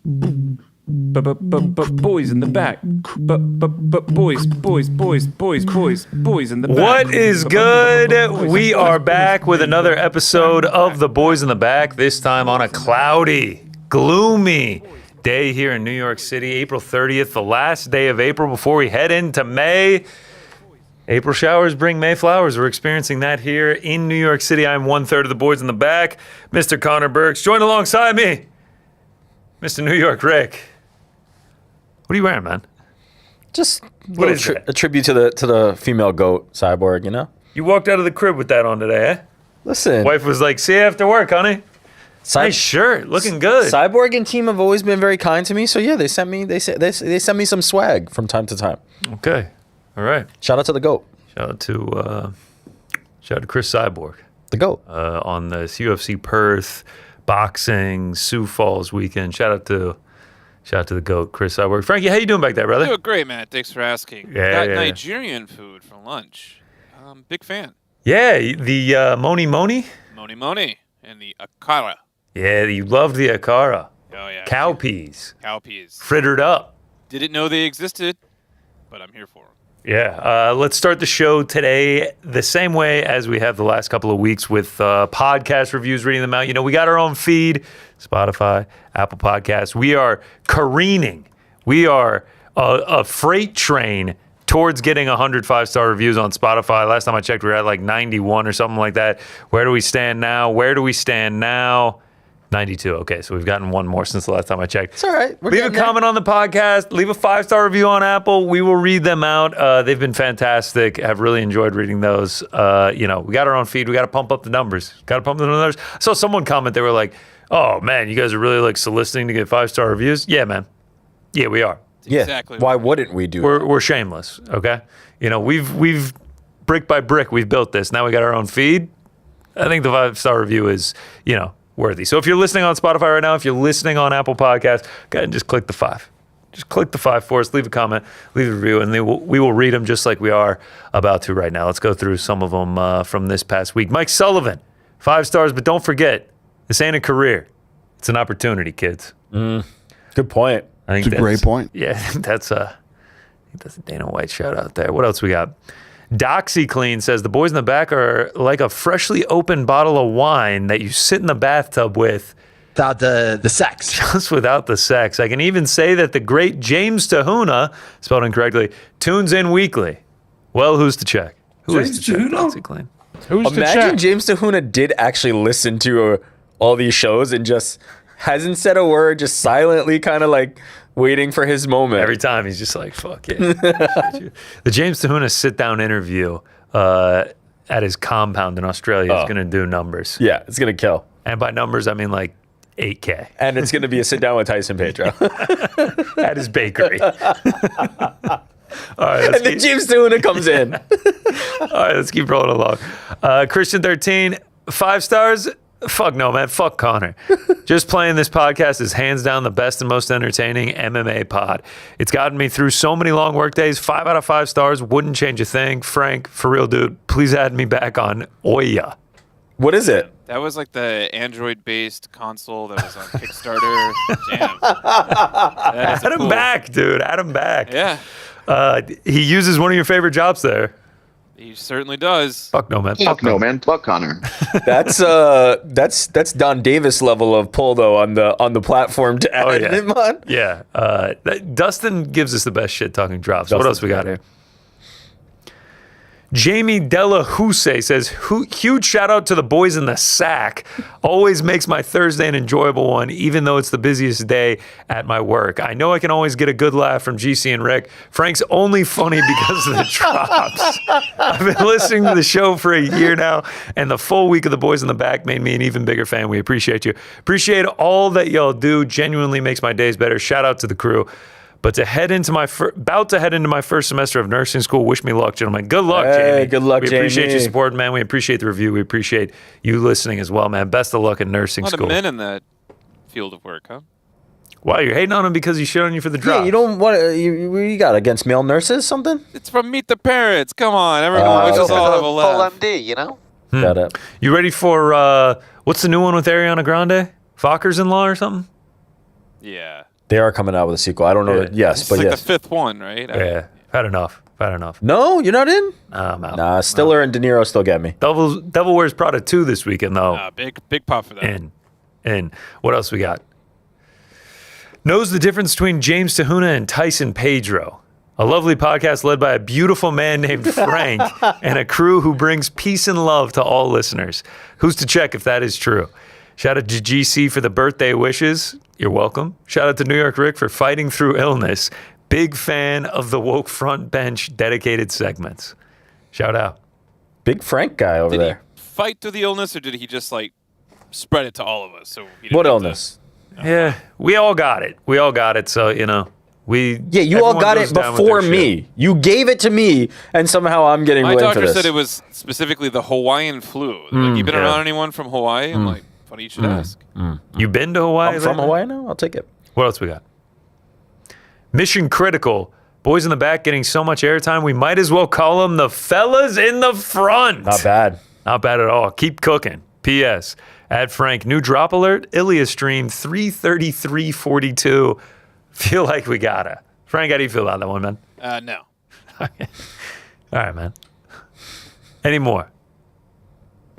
Boys in the back. Boys in the back. What is good? We are back with another episode of The Boys in the Back, this time on a cloudy, gloomy day here in New York City, April 30th, the last day of April before we head into May. April showers bring May flowers. We're experiencing that here in New York City. I'm one-third of the Boys in the Back, Mr. Connor Burks. Join alongside me, Mr. New York Rick. What are you wearing, man? Just What is it? a tribute to the female goat cyborg, you know? You walked out of the crib with that on today, eh? Listen, Wife was like, see you after work, honey. Nice shirt, looking good. Cyborg and team have always been very kind to me, so yeah, they sent me some swag from time to time. Okay, all right. Shout out to the goat. Shout out to Chris Cyborg The goat. on this UFC Perth boxing Sioux Falls weekend. Shout out to the GOAT, Chris Cyborg. Frankie, how you doing back there, brother? Doing great, man. Thanks for asking. Yeah, Got yeah. Nigerian food for lunch. Big fan. Yeah, the Moni Moni. Moni and the akara. Yeah, you loved the akara. Oh yeah. Cowpeas, Cowpeas. frittered up. Didn't know they existed, but I'm here for them. Yeah, let's start the show today the same way as we have the last couple of weeks with podcast reviews, reading them out. You know, we got our own feed, Spotify, Apple Podcasts. We are careening. We are a freight train towards getting 100 5-star reviews on Spotify. Last time I checked, we were at like 91 or something like that. Where do we stand now? 92. Okay, so we've gotten one more since the last time I checked. It's all right. Leave a comment on the podcast. Leave a 5-star review on Apple. We will read them out. They've been fantastic. I've really enjoyed reading those. You know, we got our own feed. We got to pump up the numbers. I saw someone comment. They were like, "Oh man, you guys are really like soliciting to get 5-star reviews." Yeah, man. Yeah, we are. Yeah. Exactly. Why wouldn't we do it? We're shameless. Okay. You know, we've brick by brick we've built this. Now we got our own feed. I think the 5-star review is, you know, worthy. So if you're listening on Spotify right now, if you're listening on Apple Podcasts, go ahead and just click the 5. Just click the 5 for us, leave a comment, leave a review, and we will read them just like we are about to right now. Let's go through some of them from this past week. Mike Sullivan, 5 stars, but don't forget, this ain't a career. It's an opportunity, kids. Good point. I think It's a great point. Yeah, that's a Dana White shout out there. What else we got? DoxyClean says the boys in the back are like a freshly opened bottle of wine that you sit in the bathtub with. Without the sex. Just without the sex. I can even say that the great James Tahuna, spelled incorrectly, tunes in weekly. Well, who's to check? Who is to check? DoxyClean. Who's to Imagine check? James Tahuna did actually listen to all these shows and just hasn't said a word, just silently kind of like waiting for his moment. Every time he's just like, fuck yeah. Appreciate you. The James Tahuna sit-down interview at his compound in Australia is going to do numbers. Yeah, it's going to kill. And by numbers, I mean like 8K. And it's going to be a sit down with Tyson Pedro. At his bakery. All right, And then James Tahuna comes in. All right, let's keep rolling along. Christian 13, 5 stars. Fuck no, man. Fuck Connor. Just playing this podcast is hands down the best and most entertaining MMA pod. It's gotten me through so many long work days. 5 out of 5 stars. Wouldn't change a thing. Frank, for real, dude, please add me back on Oya. What is it? That was like the Android-based console that was on Kickstarter. Damn. That is Add him cool. back, dude. Add him back. Yeah, He uses one of your favorite jobs there. he certainly does. Fuck no, man. Fuck no, man. Fuck Connor. That's Don Davis level of pull though on the platform to add yeah. him on. Yeah. Dustin gives us the best shit talking drops. What else we got here? Jamie Della Huse says, huge shout out to the boys in the sack. Always makes my Thursday an enjoyable one, even though it's the busiest day at my work. I know I can always get a good laugh from GC and Rick. Frank's only funny because of the drops. I've been listening to the show for a year now, and the full week of the boys in the back made me an even bigger fan. We appreciate you. Appreciate all that y'all do. Genuinely makes my days better. Shout out to the crew. But to head into my first semester of nursing school, wish me luck, gentlemen. Good luck, Jamie. Good luck, We appreciate Jamie. your support, man. We appreciate the review. We appreciate you listening as well, man. Best of luck in nursing A lot school. of men in that field of work, huh? Wow, you're hating on him because he shit on you for the drop. Yeah, you don't want you got against male nurses something? It's from Meet the Parents. Come on, everyone. We just all have a laugh. MD, you know? Got it. You ready for what's the new one with Ariana Grande? Fockers in Law or something? Yeah. They are coming out with a sequel. I don't know. Yeah. Yes, It's but like yes. the 5th one, right? Yeah, had enough. No, you're not in? I'm out. Nah, Stiller and De Niro still get me. Devil Wears Prada 2 this weekend, though. Big pop for that. And what else we got? Knows the difference between James Tahuna and Tyson Pedro. A lovely podcast led by a beautiful man named Frank and a crew who brings peace and love to all listeners. Who's to check if that is true? Shout out to GC for the birthday wishes. You're welcome. Shout out to New York Rick for fighting through illness. Big fan of the woke front bench dedicated segments. Shout out. Big Frank guy over Did there. he fight through the illness, or did he just like spread it to all of us? So he didn't What have illness? Yeah, we all got it. So, Yeah, you all everyone got goes it down with before their me. shit. You gave it to me, and somehow I'm getting My blamed for doctor this. said it was specifically the Hawaiian flu. Like, you been yeah. around anyone from Hawaii? I'm like, funny you should ask. You been to Hawaii? I'm from lately? Hawaii now. I'll take it. What else we got? Mission Critical. Boys in the back getting so much airtime, we might as well call them the fellas in the front. Not bad. Not bad at all. Keep cooking. P.S. Add Frank. New drop alert. Ilya stream 333.42. Feel like we gotta. Frank, how do you feel about that one, man? No. All right, man. Any more?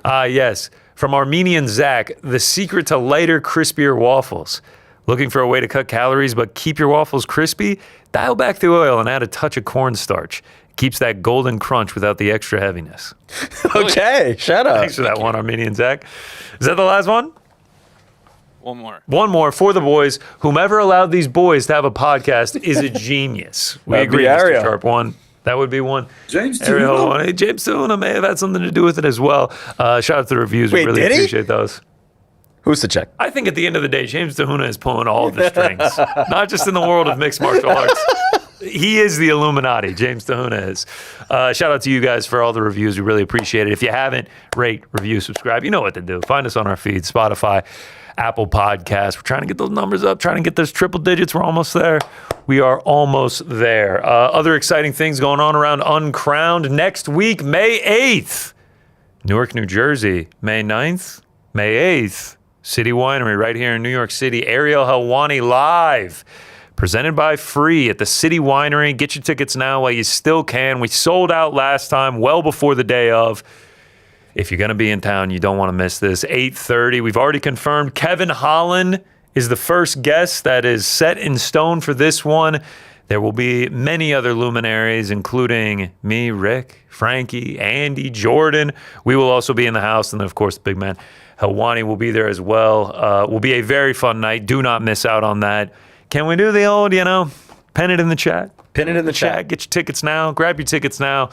Yes. From Armenian Zach, the secret to lighter, crispier waffles. Looking for a way to cut calories but keep your waffles crispy? Dial back the oil and add a touch of cornstarch. Keeps that golden crunch without the extra heaviness. Okay, shut up. Thanks for that one, Armenian Zach. Is that the last one? One more. One more for the boys. Whomever allowed these boys to have a podcast is a genius. We That'd agree, be Mr. Ariel. Sharp. One. That would be one. James Ariel Tahuna? one. Hey, James Tahuna may have had something to do with it as well. Shout out to the reviews. Wait, we really did he? appreciate those. Who's to check? I think at the end of the day, James Tahuna is pulling all of the strings, not just in the world of mixed martial arts. He is the Illuminati. James Tahuna is. Shout out to you guys for all the reviews. We really appreciate it. If you haven't, rate, review, subscribe. You know what to do. Find us on our feed, Spotify, Apple Podcasts. We're trying to get those numbers up, trying to get those triple digits. We're almost there. We are almost there. Other exciting things going on around Uncrowned next week, May 8th. Newark, New Jersey, May 9th, May 8th. City Winery right here in New York City. Ariel Helwani live. Presented by Free at the City Winery. Get your tickets now while you still can. We sold out last time, well before the day of. If you're going to be in town, you don't want to miss this. 8:30. We've already confirmed Kevin Holland is the first guest that is set in stone for this one. There will be many other luminaries, including me, Rick, Frankie, Andy, Jordan. We will also be in the house. And then, of course, the big man, Helwani, will be there as well. Will be a very fun night. Do not miss out on that. Can we do the old, pen it in the chat? Pin it in the chat. Get your tickets now. Grab your tickets now.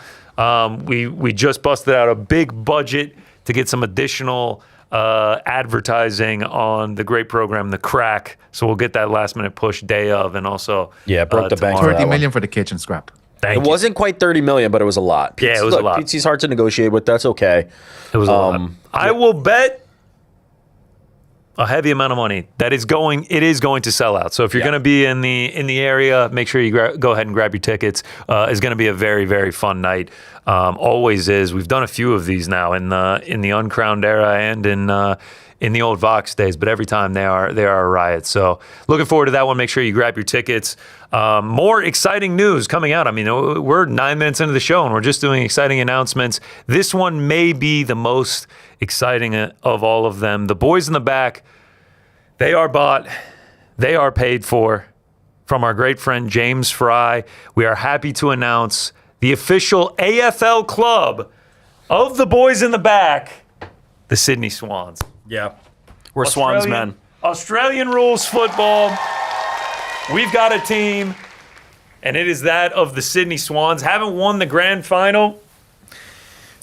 We just busted out a big budget to get some additional advertising on the great program, The Crack. So we'll get that last minute push day of, and also broke the bank. tomorrow. 30 million for the kitchen scrap. Thank It you. wasn't quite 30 million, but it was a lot. Yeah, it was a lot. PT's hard to negotiate with. That's okay. It was a lot. I will bet a heavy amount of money that it is going to sell out. So if you're going to be in the area, make sure you go ahead and grab your tickets. It's going to be a very, very fun night. Always is. We've done a few of these now in the Uncrowned era and in the old Vox days, but every time they are a riot. So looking forward to that one. Make sure you grab your tickets. More exciting news coming out. I mean, we're 9 minutes into the show and we're just doing exciting announcements. This one may be the most exciting of all of them. The boys in the back, they are bought, they are paid for from our great friend James Fry. We are happy to announce the official AFL club of the boys in the back, the Sydney Swans. Yeah. We're Swans, man. Australian rules football. We've got a team, and it is that of the Sydney Swans. Haven't won the grand final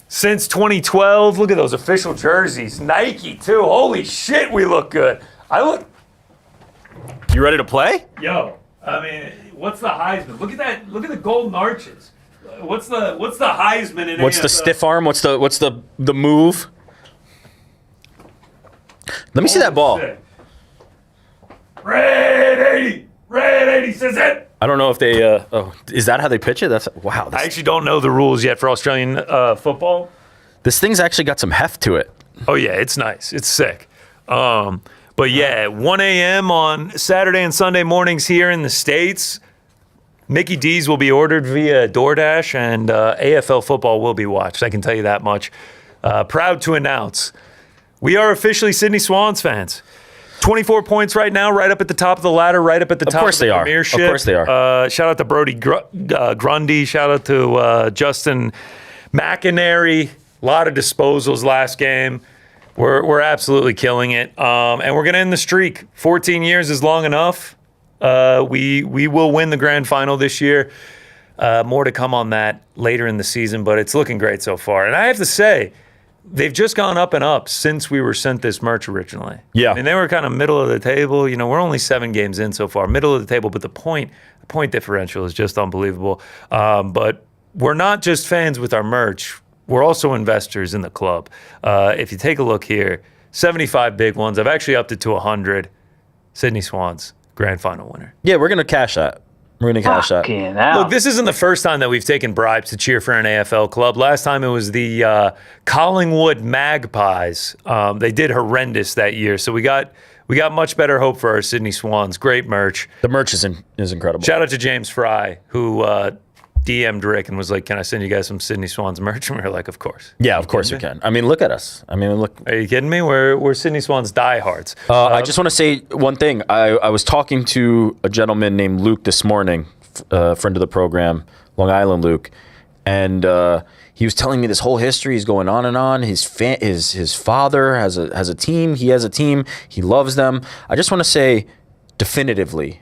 since 2012. Look at those official jerseys. Nike, too. Holy shit, we look good. You ready to play? Yo, I mean, what's the Heisman? Look at that. Look at the golden arches. What's the Heisman in What's the AFL? stiff arm? What's the move? Let me see that ball. Sick. Red 80. Red 80 says it. I don't know if they. Is that how they pitch it? That's wow. I actually don't know the rules yet for Australian football. This thing's actually got some heft to it. Oh yeah, it's nice. It's sick. But yeah, 1 a.m. on Saturday and Sunday mornings here in the States. Mickey D's will be ordered via DoorDash, and AFL football will be watched. I can tell you that much. Proud to announce, we are officially Sydney Swans fans. 24 points right now, right up at the top of the ladder, right up at the top of the Premiership. Of course they are. Shout out to Brody Grundy. Shout out to Justin McInerney. A lot of disposals last game. We're absolutely killing it. And we're going to end the streak. 14 years is long enough. We will win the grand final this year. More to come on that later in the season, but it's looking great so far. And I have to say, they've just gone up and up since we were sent this merch originally. Yeah. I mean, they were kind of middle of the table. You know, we're only 7 games in so far, middle of the table, but the point differential is just unbelievable. But we're not just fans with our merch. We're also investors in the club. If you take a look here, 75 big ones. I've actually upped it to 100. Sydney Swans, grand final winner. Yeah, we're going to cash that. We're going to cash that. Look, this isn't the first time that we've taken bribes to cheer for an AFL club. Last time it was the Collingwood Magpies. They did horrendous that year, so we got much better hope for our Sydney Swans. Great merch. The merch is incredible. Shout out to James Fry, who DM'd Rick and was like, "Can I send you guys some Sydney Swans merch?" And we were like, "Of course." Yeah, of course you can. I mean, look at us. I mean, look. Are you kidding me? We're Sydney Swans diehards. I just want to say one thing. I was talking to a gentleman named Luke this morning, friend of the program, Long Island Luke, and he was telling me this whole history. He's going on and on. His father has a team. He has a team. He loves them. I just want to say definitively,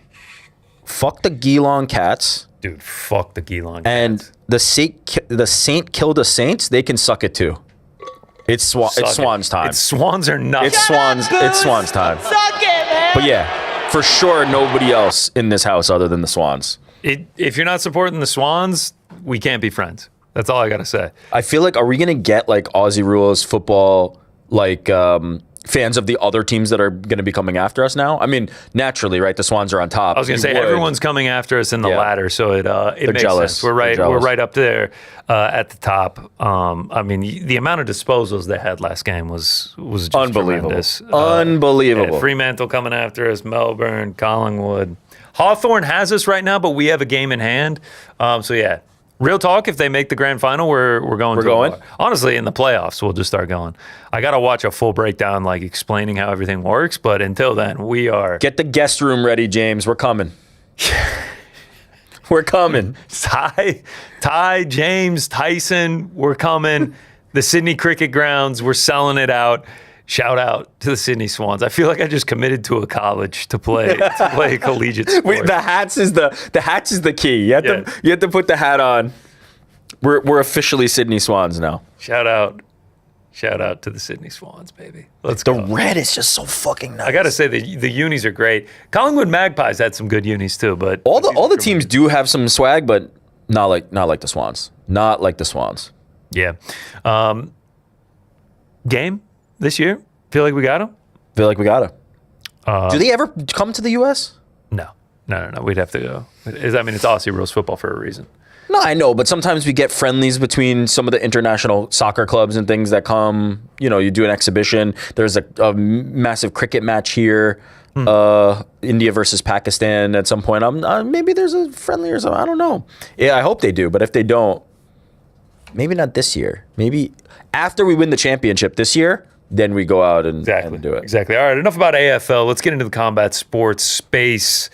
fuck the Geelong Cats. Dude, fuck the Geelong And Cats. the Saint Kilda Saints, they can suck it too. It's Swans time. Swans are nuts. It's Swans time. Suck it, man. But yeah, for sure, nobody else in this house other than the Swans. If you're not supporting the Swans, we can't be friends. That's all I gotta say. I feel like, are we gonna get like Aussie rules football, like fans of the other teams that are gonna be coming after us now? I mean, naturally, right? The Swans are on top. I was gonna say everyone's coming after us in the ladder, so it makes jealous. sense. We're right up there at the top. I mean, the amount of disposals they had last game was just unbelievable. Tremendous. Unbelievable. Fremantle coming after us, Melbourne, Collingwood, Hawthorn has us right now, but we have a game in hand. So yeah. Real talk, if they make the grand final, we're going. We're going? Honestly, in the playoffs, we'll just start going. I got to watch a full breakdown, like explaining how everything works. But until then, we are. Get the guest room ready, James. We're coming. We're coming. Ty, James, Tyson, we're coming. The Sydney Cricket Grounds, we're selling it out. Shout out to the Sydney Swans. I feel like I just committed to a college to play a collegiate sport. The hats is the key. You have to put the hat on. We're officially Sydney Swans now. Shout out to the Sydney Swans, baby. Let's go. The red is just so fucking nice. I gotta say the unis are great. Collingwood Magpies had some good unis too, but all the teams do have some swag, but not like the Swans. Not like the Swans. Yeah. Game this year? Feel like we got them? Feel like we got them. Do they ever come to the U.S.? No. We'd have to go. I mean, it's Aussie rules football for a reason. No, I know, but sometimes we get friendlies between some of the international soccer clubs and things that come. You know, you do an exhibition. There's a massive cricket match here. India versus Pakistan at some point. Maybe there's a friendly or something. I don't know. Yeah, I hope they do, but if they don't, maybe not this year. Maybe after we win the championship this year, then we go out and do it. Exactly. All right, enough about AFL. Let's get into the combat sports space.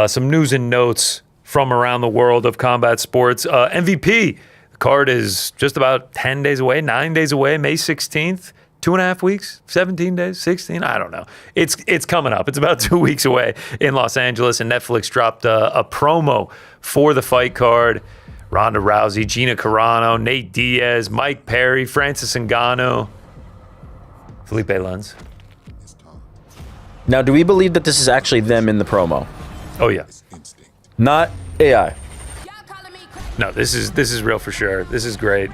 Some news and notes from around the world of combat sports. MVP, the card is just about 10 days away, 9 days away, May 16th. 2.5 weeks, 17 days, 16, I don't know. It's coming up. It's about 2 weeks away in Los Angeles, and Netflix dropped a promo for the fight card. Ronda Rousey, Gina Carano, Nate Diaz, Mike Perry, Francis Ngannou, Felipe Lenz. Now, do we believe that this is actually them in the promo? Oh, yeah. Not AI. No, this is real for sure. This is great.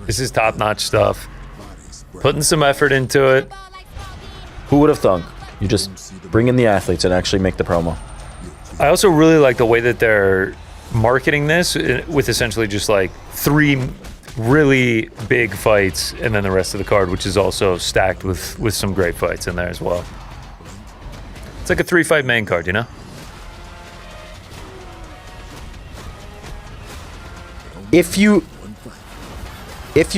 This is top-notch stuff. Putting some effort into it. Who would have thunk? You just bring in the athletes and actually make the promo. I also really like the way that they're marketing this with essentially just like 3 really big fights and then the rest of the card, which is also stacked with some great fights in there as well. It's like a 3-fight main card, you know? If you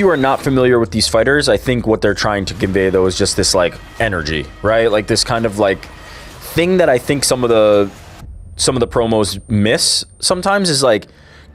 are not familiar with these fighters, I think what they're trying to convey though is just this like energy, right? Like this kind of like thing that I think some of the promos miss sometimes is like,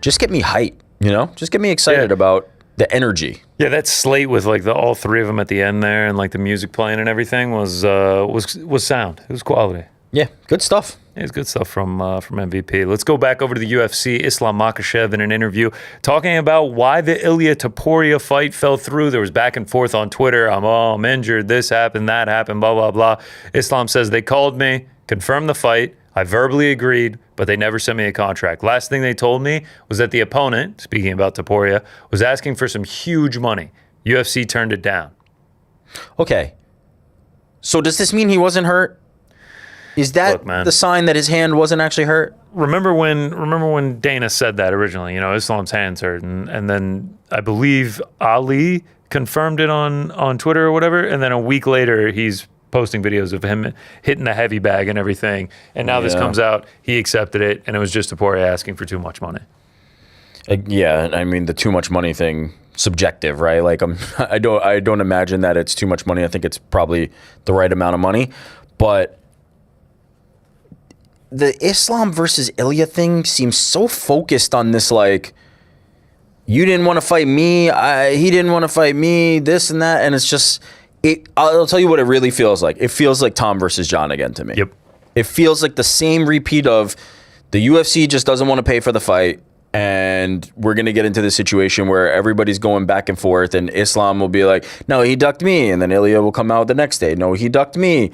just get me hype, you know? Just get me excited about the energy. Yeah, that slate with like all three of them at the end there and like the music playing and everything was sound. It was quality. Yeah, good stuff. Yeah, it's good stuff from MVP. Let's go back over to the UFC. Islam Makhachev in an interview talking about why the Ilya Topuria fight fell through. There was back and forth on Twitter. I'm injured. This happened, that happened, blah, blah, blah. Islam says they called me, confirmed the fight. I verbally agreed, but they never sent me a contract. Last thing they told me was that the opponent, speaking about Topuria, was asking for some huge money. UFC turned it down. Okay. So does this mean he wasn't hurt? Is that the sign that his hand wasn't actually hurt? Remember when Dana said that originally, you know, Islam's hand's hurt, and then I believe Ali confirmed it on Twitter or whatever, and then a week later he's posting videos of him hitting the heavy bag and everything, and now this comes out, he accepted it, and it was just Topuria asking for too much money. Yeah, I mean the too much money thing, subjective, right? Like I don't imagine that it's too much money. I think it's probably the right amount of money, but the Islam versus Ilya thing seems so focused on this, like, you didn't want to fight me, he didn't want to fight me, this and that, and it's just, I'll tell you what it really feels like. It feels like Tom versus John again to me. Yep. It feels like the same repeat of the UFC just doesn't want to pay for the fight, and we're going to get into this situation where everybody's going back and forth, and Islam will be like, no, he ducked me, and then Ilya will come out the next day, no, he ducked me.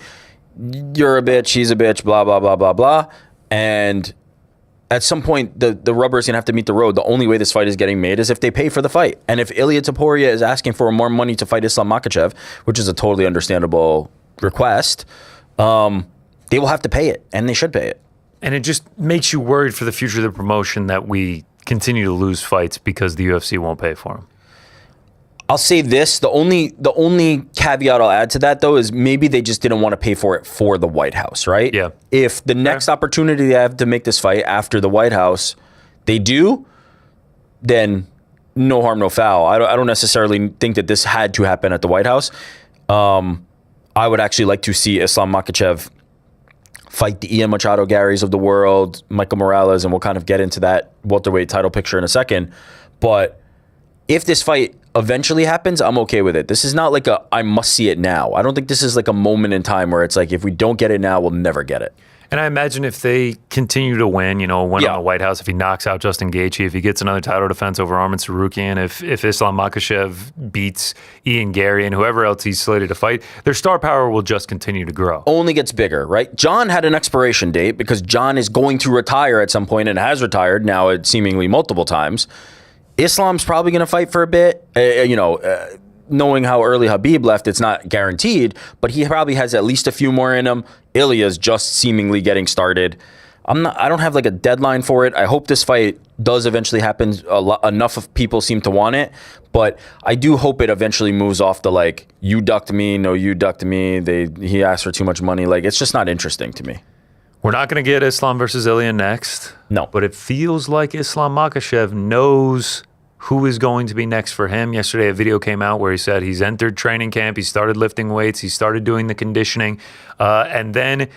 You're a bitch, he's a bitch, blah, blah, blah, blah, blah. And at some point, the rubber's going to have to meet the road. The only way this fight is getting made is if they pay for the fight. And if Ilya Topuria is asking for more money to fight Islam Makhachev, which is a totally understandable request, they will have to pay it, and they should pay it. And it just makes you worried for the future of the promotion that we continue to lose fights because the UFC won't pay for them. I'll say this, the only caveat I'll add to that, though, is maybe they just didn't want to pay for it for the White House, right? Yeah. If the next opportunity they have to make this fight after the White House, they do, then no harm, no foul. I don't necessarily think that this had to happen at the White House. I would actually like to see Islam Makhachev fight the Ian Machado Garys of the world, Michael Morales, and we'll kind of get into that welterweight title picture in a second. But if this fight eventually happens, I'm okay with it. This is not like I must see it now. I don't think this is like a moment in time where it's like, if we don't get it now, we'll never get it. And I imagine if they continue to win, you know, on the White House, if he knocks out Justin Gaethje, if he gets another title defense over Arman Tsarukyan, if Islam Makhachev beats Ian Gary and whoever else he's slated to fight, their star power will just continue to grow. Only gets bigger, right? John had an expiration date because John is going to retire at some point and has retired now seemingly multiple times. Islam's probably going to fight for a bit, knowing how early Habib left, it's not guaranteed, but he probably has at least a few more in him. Ilya's just seemingly getting started. I don't have like a deadline for it. I hope this fight does eventually happen. Enough of people seem to want it, but I do hope it eventually moves off the like, you ducked me, no, you ducked me. He asked for too much money. Like, it's just not interesting to me. We're not going to get Islam versus Ilya next. No. But it feels like Islam Makhachev knows who is going to be next for him. Yesterday, a video came out where he said he's entered training camp, he started lifting weights, he started doing the conditioning, and then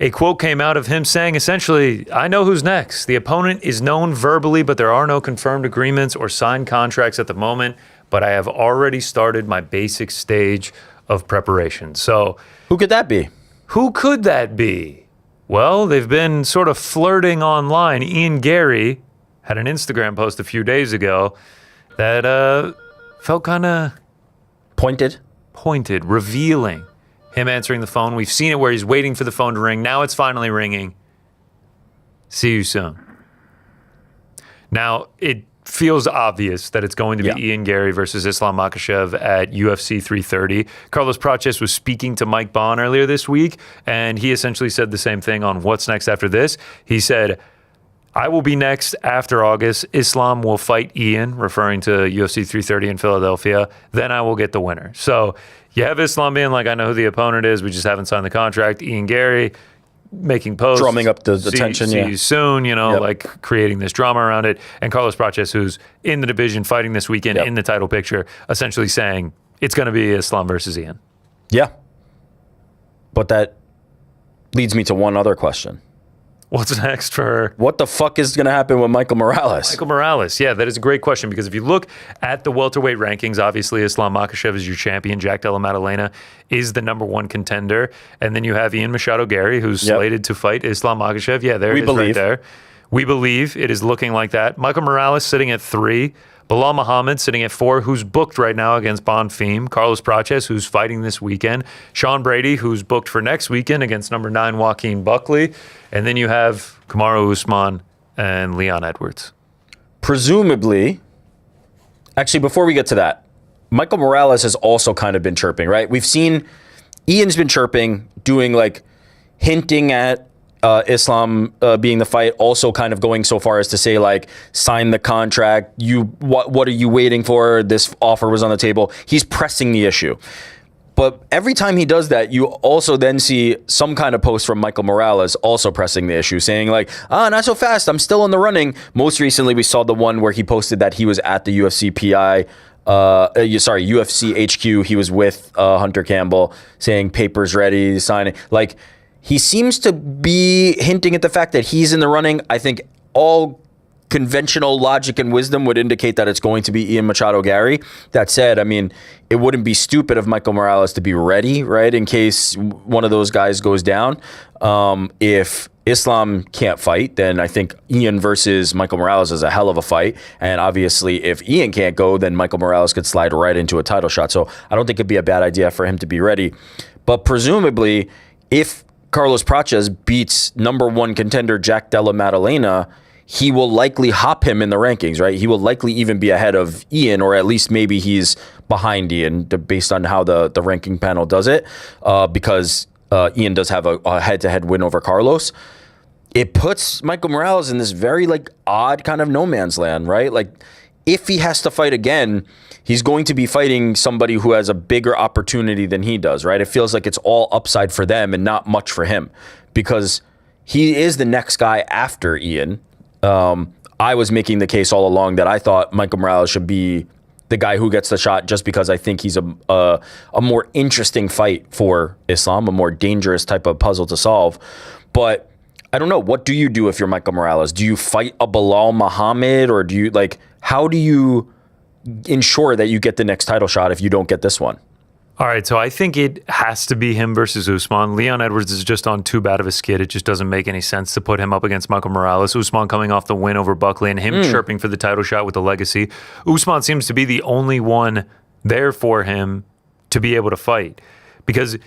a quote came out of him saying, essentially, I know who's next. The opponent is known verbally, but there are no confirmed agreements or signed contracts at the moment, but I have already started my basic stage of preparation. So who could that be? Who could that be? Well, they've been sort of flirting online. Ian Gary had an Instagram post a few days ago that felt kind of pointed, revealing. Him answering the phone. We've seen it where he's waiting for the phone to ring. Now it's finally ringing. See you soon. Now, it feels obvious that it's going to be Ian Gary versus Islam Makhachev at UFC 330. Carlos Praches was speaking to Mike Bond earlier this week, and he essentially said the same thing on what's next after this. He said, I will be next after August. Islam will fight Ian, referring to UFC 330 in Philadelphia. Then I will get the winner. So you have Islam being like, I know who the opponent is. We just haven't signed the contract. Ian Gary, making posts, Drumming up the tension, See yeah. you soon, Yep. like creating this drama around it. And Carlos Prates, who's in the division fighting this weekend Yep. in the title picture, essentially saying it's going to be Islam versus Ian. Yeah. But that leads me to one other question. What's next for What the fuck is going to happen with Michael Morales? Michael Morales? Yeah, that is a great question because if you look at the welterweight rankings, obviously Islam Makhachev is your champion. Jack Della Maddalena is the number one contender. And then you have Ian Machado Gary, who's Yep. slated to fight Islam Makhachev. Yeah, there We it is believe. right there. We believe it is looking like that. Michael Morales sitting at 3. Bilal Muhammad sitting at 4, who's booked right now against Bonfim. Carlos Prates, who's fighting this weekend. Sean Brady, who's booked for next weekend against number 9, Joaquin Buckley. And then you have Kamaru Usman and Leon Edwards. Presumably, actually, before we get to that, Michael Morales has also kind of been chirping, right? We've seen Ian's been chirping, doing like hinting at Islam being the fight, also kind of going so far as to say like, sign the contract. What are you waiting for? This offer was on the table. He's pressing the issue. But every time he does that, you also then see some kind of post from Michael Morales also pressing the issue, saying like, not so fast. I'm still in the running. Most recently, we saw the one where he posted that he was at the UFC UFC HQ. He was with Hunter Campbell saying papers ready, signing. Like, he seems to be hinting at the fact that he's in the running. I think all conventional logic and wisdom would indicate that it's going to be Ian Machado Gary. That said, I mean, it wouldn't be stupid of Michael Morales to be ready, right, in case one of those guys goes down. If Islam can't fight, then I think Ian versus Michael Morales is a hell of a fight. And obviously, if Ian can't go, then Michael Morales could slide right into a title shot. So I don't think it'd be a bad idea for him to be ready. But presumably, if Carlos Prates beats number 1 contender Jack Della Maddalena, he will likely hop him in the rankings, right? He will likely even be ahead of Ian, or at least maybe he's behind Ian based on how the ranking panel does it, because Ian does have a head-to-head win over Carlos. It puts Michael Morales in this very like odd kind of no man's land, right? Like, if he has to fight again, he's going to be fighting somebody who has a bigger opportunity than he does, right? It feels like it's all upside for them and not much for him, because he is the next guy after Ian. I was making the case all along that I thought Michael Morales should be the guy who gets the shot, just because I think he's a more interesting fight for Islam, a more dangerous type of puzzle to solve. But I don't know. What do you do if you're Michael Morales? Do you fight a Bilal Muhammad, or do you how do you ensure that you get the next title shot if you don't get this one? All right, so I think it has to be him versus Usman. Leon Edwards is just on too bad of a skid. It just doesn't make any sense to put him up against Michael Morales. Usman coming off the win over Buckley and him chirping for the title shot with the legacy. Usman seems to be the only one there for him to be able to fight. Because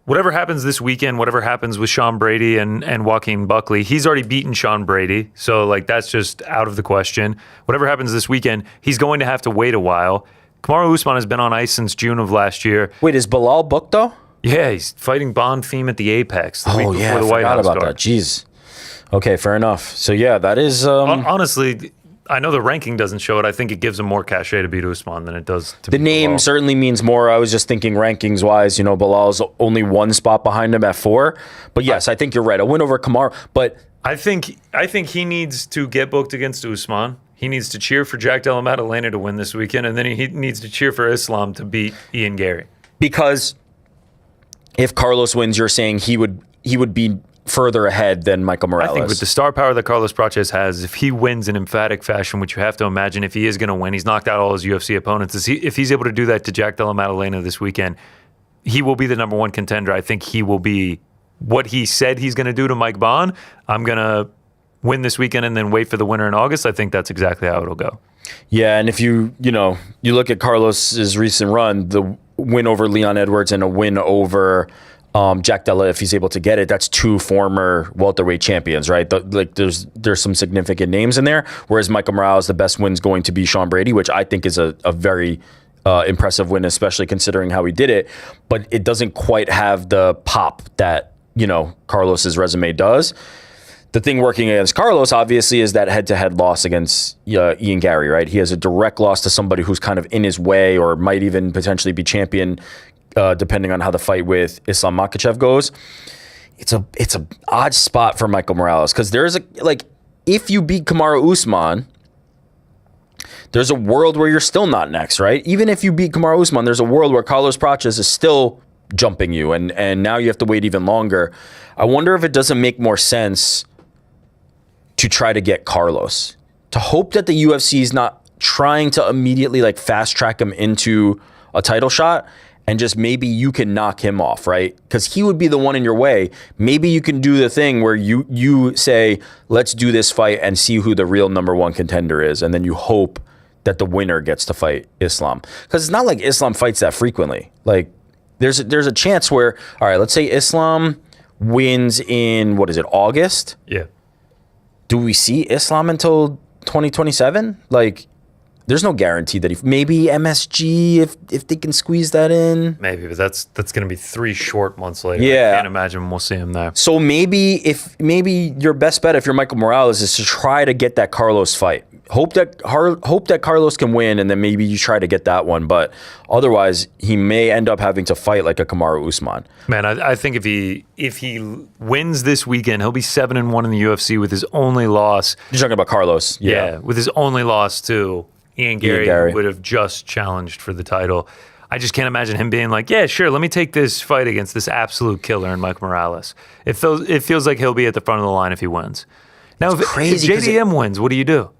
whatever happens this weekend, whatever happens with Sean Brady and Joaquin Buckley, he's already beaten Sean Brady. So, that's just out of the question. Whatever happens this weekend, he's going to have to wait a while. Kamaru Usman has been on ice since June of last year. Wait, is Bilal booked though? Yeah, he's fighting Bonfim at the Apex the week before the I White forgot House about card. that. Jeez. Okay, fair enough. So yeah, that is. Honestly, I know the ranking doesn't show it. I think it gives him more cachet to beat Usman than it does to the beat name Bilal. certainly means more. I was just thinking rankings wise, Bilal's only 1 spot behind him at 4. But yes, I think you're right. A win over Kamaru, but I think he needs to get booked against Usman. He needs to cheer for Jack Della Maddalena to win this weekend, and then he needs to cheer for Islam to beat Ian Gary. because if Carlos wins, you're saying he would be further ahead than Michael Morales. I think with the star power that Carlos Prates has, if he wins in emphatic fashion, which you have to imagine if he is going to win, he's knocked out all his UFC opponents. If he's able to do that to Jack Della Maddalena this weekend, he will be the number 1 contender. I think he will be what he said he's going to do to Mike Bond. I'm going to win this weekend and then wait for the winner in August. I think that's exactly how it'll go. Yeah, and if you look at Carlos's recent run, the win over Leon Edwards and a win over Jack Della, if he's able to get it, that's 2 former welterweight champions, right? There's some significant names in there. Whereas Michael Morales, the best win's going to be Sean Brady, which I think is a very impressive win, especially considering how he did it. But it doesn't quite have the pop that Carlos's resume does. The thing working against Carlos, obviously, is that head-to-head loss against Ian Gary, right? He has a direct loss to somebody who's kind of in his way or might even potentially be champion, depending on how the fight with Islam Makhachev goes. it's a odd spot for Michael Morales because there's if you beat Kamaru Usman, there's a world where you're still not next, right? Even if you beat Kamaru Usman, there's a world where Carlos Prates is still jumping you, and now you have to wait even longer. I wonder if it doesn't make more sense to try to get Carlos, to hope that the UFC is not trying to immediately fast track him into a title shot, and just maybe you can knock him off, right? Because he would be the one in your way. Maybe you can do the thing where you say, let's do this fight and see who the real number one contender is, and then you hope that the winner gets to fight Islam. Because it's not like Islam fights that frequently. There's a chance where, all right, let's say Islam wins in, August? Yeah. Do we see Islam until 2027? There's no guarantee that maybe MSG, if they can squeeze that in. Maybe, but that's going to be 3 short months later. Yeah. I can't imagine we'll see him there. So maybe your best bet if you're Michael Morales is to try to get that Carlos fight. Hope that Carlos can win, and then maybe you try to get that one. But otherwise, he may end up having to fight like a Kamaru Usman. Man, I think if he wins this weekend, he'll be 7-1 in the UFC with his only loss. You're talking about Carlos, Yeah, with his only loss to Ian Gary, who would have just challenged for the title. I just can't imagine him being like, yeah, sure, let me take this fight against this absolute killer in Mike Morales. It feels like he'll be at the front of the line if he wins. Now, if JDM wins, what do you do?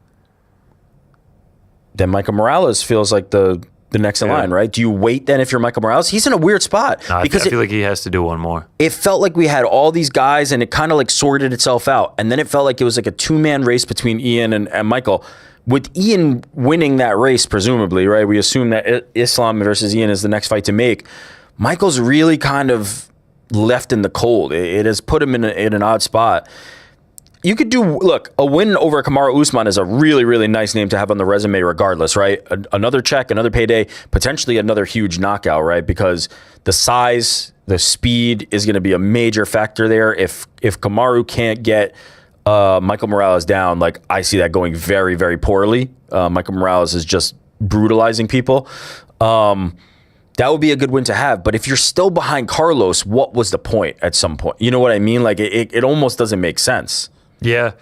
Then Michael Morales feels like the next in line, right? Do you wait then if you're Michael Morales? He's in a weird spot. No, because I feel like he has to do one more. It felt like we had all these guys and it kind of sorted itself out. And then it felt like it was a 2-man race between Ian and Michael. With Ian winning that race, presumably, right? We assume that Islam versus Ian is the next fight to make. Michael's really kind of left in the cold. It has put him in an odd spot. You could a win over Kamaru Usman is a really, really nice name to have on the resume regardless, right? Another check, another payday, potentially another huge knockout, right? Because the size, the speed is going to be a major factor there. If Kamaru can't get Michael Morales down, I see that going very, very poorly. Michael Morales is just brutalizing people. That would be a good win to have. But if you're still behind Carlos, what was the point at some point? You know what I mean? It almost doesn't make sense. Yeah.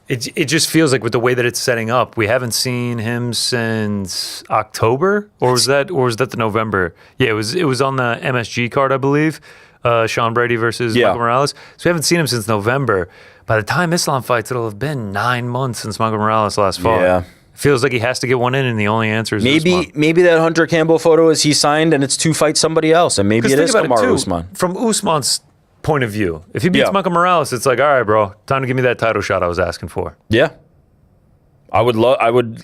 It just feels like with the way that it's setting up, we haven't seen him since October, or was that the November? Yeah, it was on the MSG card, I believe. Sean Brady versus Michael Morales. So we haven't seen him since November. By the time Islam fights, it'll have been 9 months since Michael Morales last fought. Yeah. Feels like he has to get one in, and the only answer is maybe that Hunter Campbell photo is he signed and it's to fight somebody else, and maybe it is Kamaru Usman. From Usman's point of view, if he beats Michael Morales, it's like, all right, bro, time to give me that title shot I was asking for. Yeah, Kamaru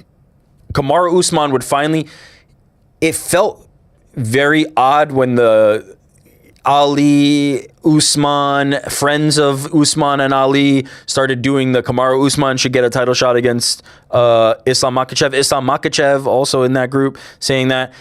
Usman would finally. It felt very odd when the Ali, Usman, friends of Usman and Ali started doing the Kamaru Usman should get a title shot against Islam Makhachev. Islam Makhachev also in that group saying that.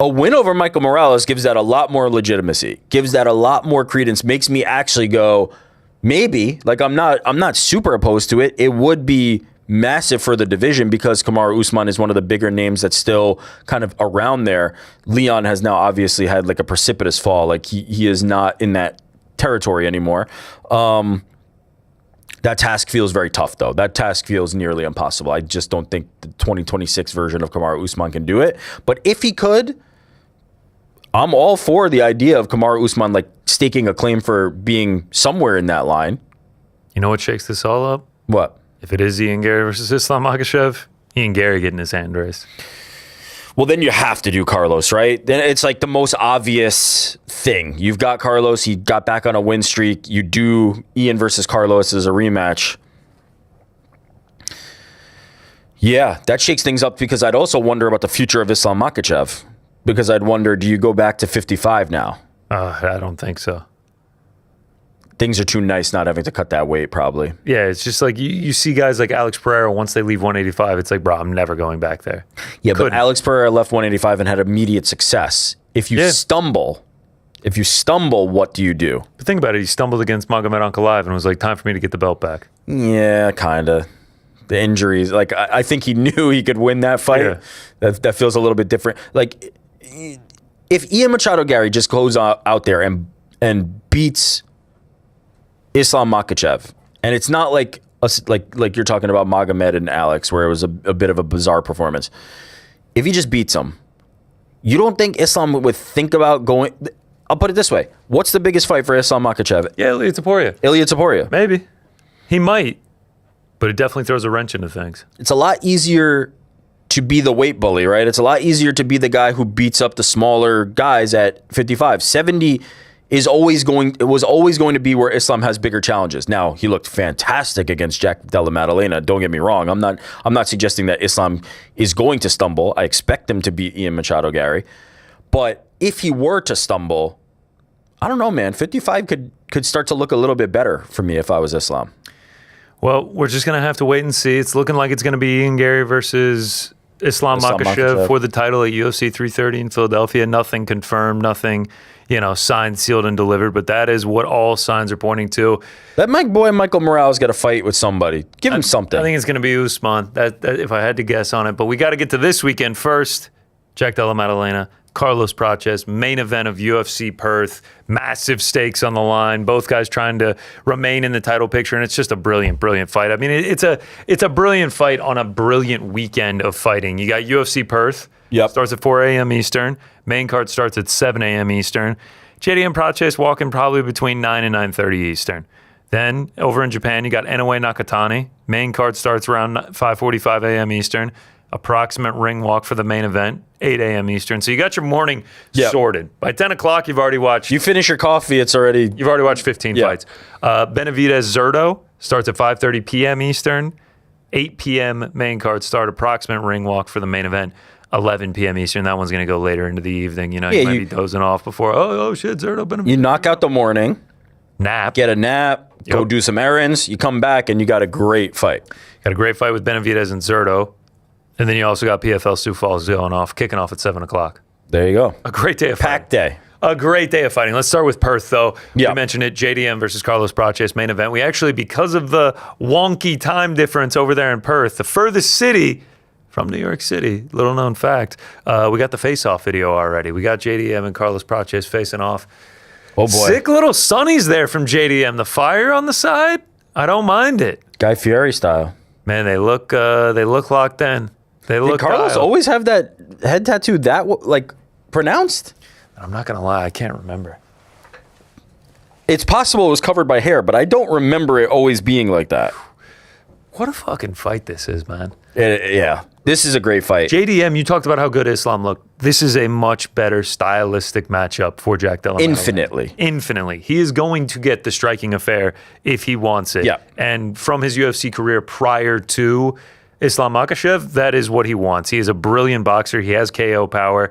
A win over Michael Morales gives that a lot more legitimacy, gives that a lot more credence, makes me actually go, maybe, I'm not super opposed to it. It would be massive for the division because Kamaru Usman is one of the bigger names that's still kind of around there. Leon has now obviously had a precipitous fall. He is not in that territory anymore. That task feels very tough, though. That task feels nearly impossible. I just don't think the 2026 version of Kamaru Usman can do it. But if he could, I'm all for the idea of Kamaru Usman staking a claim for being somewhere in that line. You know what shakes this all up? What? If it is Ian Gary versus Islam Makhachev, Ian Gary getting his hand raised. Well, then you have to do Carlos, right? Then it's the most obvious thing. You've got Carlos. He got back on a win streak. You do Ian versus Carlos as a rematch. Yeah, that shakes things up because I'd also wonder about the future of Islam Makhachev. Because I'd wonder, do you go back to 55 now? I don't think so. Things are too nice not having to cut that weight, probably. Yeah, it's just you see guys like Alex Pereira, once they leave 185, it's like, bro, I'm never going back there. Yeah, but Alex Pereira left 185 and had immediate success. If you stumble, what do you do? But think about it. He stumbled against Magomed Ankalaev and was like, time for me to get the belt back. Yeah, kind of. The injuries. I think he knew he could win that fight. Yeah. That feels a little bit different. If Ian Machado Gary just goes out there and beats Islam Makhachev, and it's not like us like you're talking about Magomed and Alex, where it was a bit of a bizarre performance. If he just beats him, you don't think Islam would think about going? I'll put it this way: what's the biggest fight for Islam Makhachev? Yeah, Ilia Topuria. Ilia Topuria. Maybe. He might, but it definitely throws a wrench into things. It's a lot easier to be the weight bully, right? It's a lot easier to be the guy who beats up the smaller guys at 55. 70 was always going to be where Islam has bigger challenges. Now, he looked fantastic against Jack Della Maddalena. Don't get me wrong. I'm not suggesting that Islam is going to stumble. I expect him to beat Ian Machado Gary. But if he were to stumble, I don't know, man. 55 could start to look a little bit better for me if I was Islam. Well, we're just going to have to wait and see. It's looking like it's going to be Ian Gary versus Islam Makhachev for the title at UFC 330 in Philadelphia. Nothing confirmed, nothing, signed, sealed, and delivered. But that is what all signs are pointing to. That Michael Morales got to fight with somebody. Give him something. I think it's going to be Usman. That if I had to guess on it. But we got to get to this weekend first. Jack Della Maddalena, Carlos Prates, main event of UFC Perth. Massive stakes on the line. Both guys trying to remain in the title picture, and it's just a brilliant, brilliant fight. I mean, it's a brilliant fight on a brilliant weekend of fighting. You got UFC Perth. Yep. Starts at 4 a.m. Eastern. Main card starts at 7 a.m. Eastern. JDM Prates walking probably between 9 and 9:30 Eastern. Then over in Japan, you got Inoue Nakatani. Main card starts around 5:45 a.m. Eastern. Approximate ring walk for the main event, 8 a.m. Eastern. So you got your morning sorted. By 10 o'clock, you've already watched. You finish your coffee, it's already. You've already watched 15 fights. Benavidez Zurdo starts at 5:30 p.m. Eastern. 8 p.m. main card start. Approximate ring walk for the main event, 11 p.m. Eastern. That one's going to go later into the evening. You might be dozing off before. Oh shit, Zurdo Benavidez. You knock out the morning. Nap. Get a nap. Yep. Go do some errands. You come back and you got a great fight. Got a great fight with Benavidez and Zurdo. And then you also got PFL Sioux Falls kicking off at 7 o'clock. There you go. A great day of fighting. Packed day. A great day of fighting. Let's start with Perth, though. Yeah. You mentioned it, JDM versus Carlos Prates main event. We actually, because of the wonky time difference over there in Perth, the furthest city from New York City, little known fact, we got the face-off video already. We got JDM and Carlos Prates facing off. Oh, boy. Sick little sunnies there from JDM. The fire on the side, I don't mind it. Guy Fieri style. Man, they look locked in. Did Carlos always have that head tattoo pronounced? I'm not going to lie, I can't remember. It's possible it was covered by hair, but I don't remember it always being like that. What a fucking fight this is, man. Yeah. This is a great fight. JDM, you talked about how good Islam looked. This is a much better stylistic matchup for Jack Della Maddalena. Infinitely. He is going to get the striking affair if he wants it. Yeah. And from his UFC career prior to Islam Makhachev, that is what he wants. He is a brilliant boxer. He has KO power.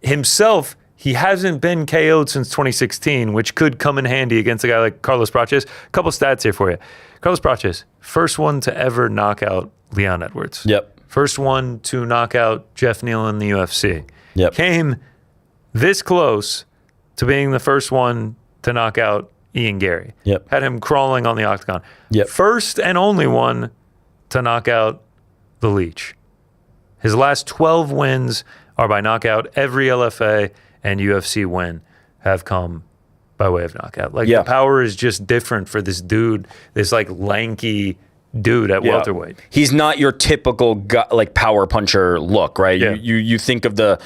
Himself, he hasn't been KO'd since 2016, which could come in handy against a guy like Carlos Prates. A couple stats here for you. Carlos Prates, first one to ever knock out Leon Edwards. Yep. First one to knock out Jeff Neal in the UFC. Yep. Came this close to being the first one to knock out Ian Gary. Yep. Had him crawling on the octagon. Yep. First and only one to knock out the Leech. His last 12 wins are by knockout. Every LFA and UFC win have come by way of knockout. The power is just different for this dude, this lanky dude at welterweight. He's not your typical power puncher look, right? Yeah. You think of the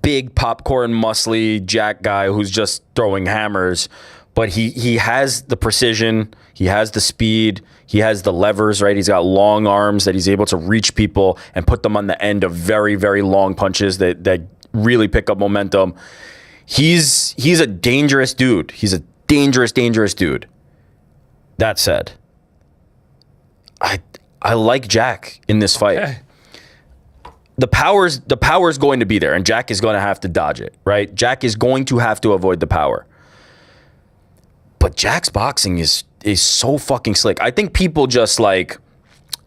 big popcorn muscly Jack guy who's just throwing hammers, but he has the precision, he has the speed, he has the levers, right? He's got long arms that he's able to reach people and put them on the end of very, very long punches that really pick up momentum. He's a dangerous dude. He's a dangerous dude. That said, I like Jack in this fight. Okay. The power's going to be there, and Jack is going to have to dodge it, right? Jack is going to have to avoid the power. But Jack's boxing is so fucking slick. I think people just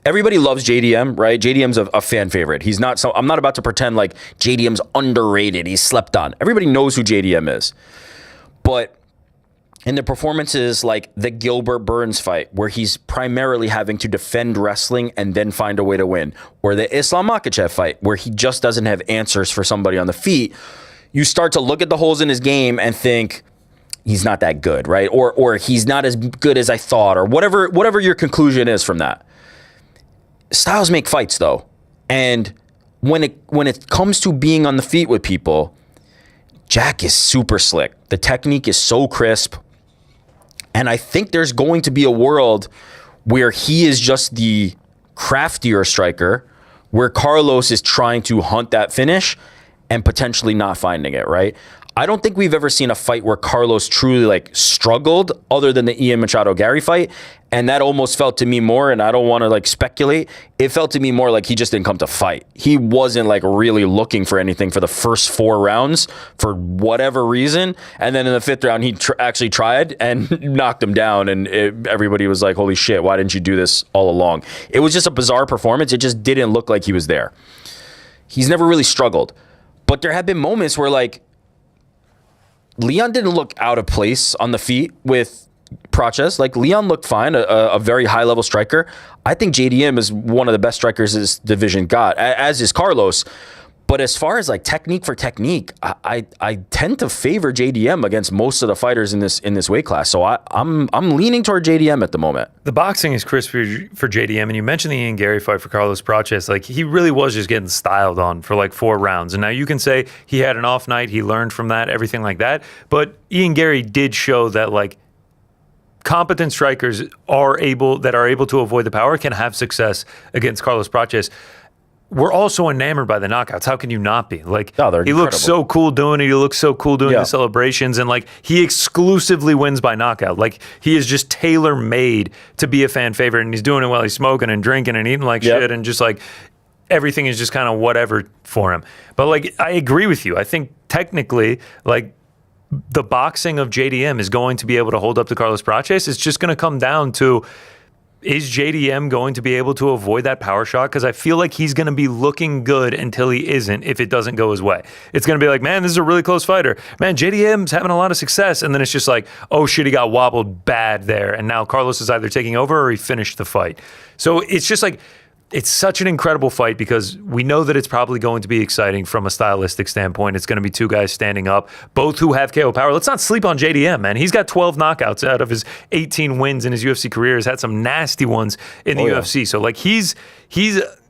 everybody loves JDM, right? JDM's a fan favorite. He's not I'm not about to pretend like JDM's underrated. He's slept on. Everybody knows who JDM is. But in the performances like the Gilbert Burns fight, where he's primarily having to defend wrestling and then find a way to win, or the Islam Makhachev fight, where he just doesn't have answers for somebody on the feet, you start to look at the holes in his game and think, he's not that good, right? Or he's not as good as I thought, or whatever your conclusion is from that. Styles make fights though. And when it comes to being on the feet with people, Jack is super slick. The technique is so crisp. And I think there's going to be a world where he is just the craftier striker, where Carlos is trying to hunt that finish and potentially not finding it, right? I don't think we've ever seen a fight where Carlos truly like struggled other than the Ian Machado-Gary fight. And that almost felt to me more, and I don't want to like speculate, it felt to me more like he just didn't come to fight. He wasn't like really looking for anything for the first 4 rounds for whatever reason. And then in the 5th round, he actually tried and knocked him down. And everybody was like, holy shit, why didn't you do this all along? It was just a bizarre performance. It just didn't look like he was there. He's never really struggled. But there have been moments where like Leon didn't look out of place on the feet with Praches. Like Leon looked fine, a very high level striker. I think JDM is one of the best strikers this division got, as is Carlos. But as far as like technique for technique, I tend to favor JDM against most of the fighters in this weight class. So I'm leaning toward JDM at the moment. The boxing is crisp for JDM, and you mentioned the Ian Gary fight for Carlos Praches. Like he really was just getting styled on for like 4 rounds. And now you can say he had an off night, he learned from that, everything like that. But Ian Gary did show that like competent strikers are able to avoid the power can have success against Carlos Praches. We're also enamored by the knockouts. How can you not be? Like, oh, he looks so cool doing it. He looks so cool doing the celebrations. And, like, he exclusively wins by knockout. Like, he is just tailor-made to be a fan favorite. And he's doing it while he's smoking and drinking and eating like shit. And just, like, everything is just kind of whatever for him. But, like, I agree with you. I think technically, like, the boxing of JDM is going to be able to hold up to Carlos Praches. It's just going to come down to, is JDM going to be able to avoid that power shot? Because I feel like he's going to be looking good until he isn't if it doesn't go his way. It's going to be like, man, this is a really close fighter. Man, JDM's having a lot of success. And then it's just like, oh shit, he got wobbled bad there. And now Carlos is either taking over or he finished the fight. So it's just like, it's such an incredible fight because we know that it's probably going to be exciting from a stylistic standpoint. It's going to be 2 guys standing up, both who have KO power. Let's not sleep on JDM, man. He's got 12 knockouts out of his 18 wins in his UFC career. He's had some nasty ones in the UFC. So like he's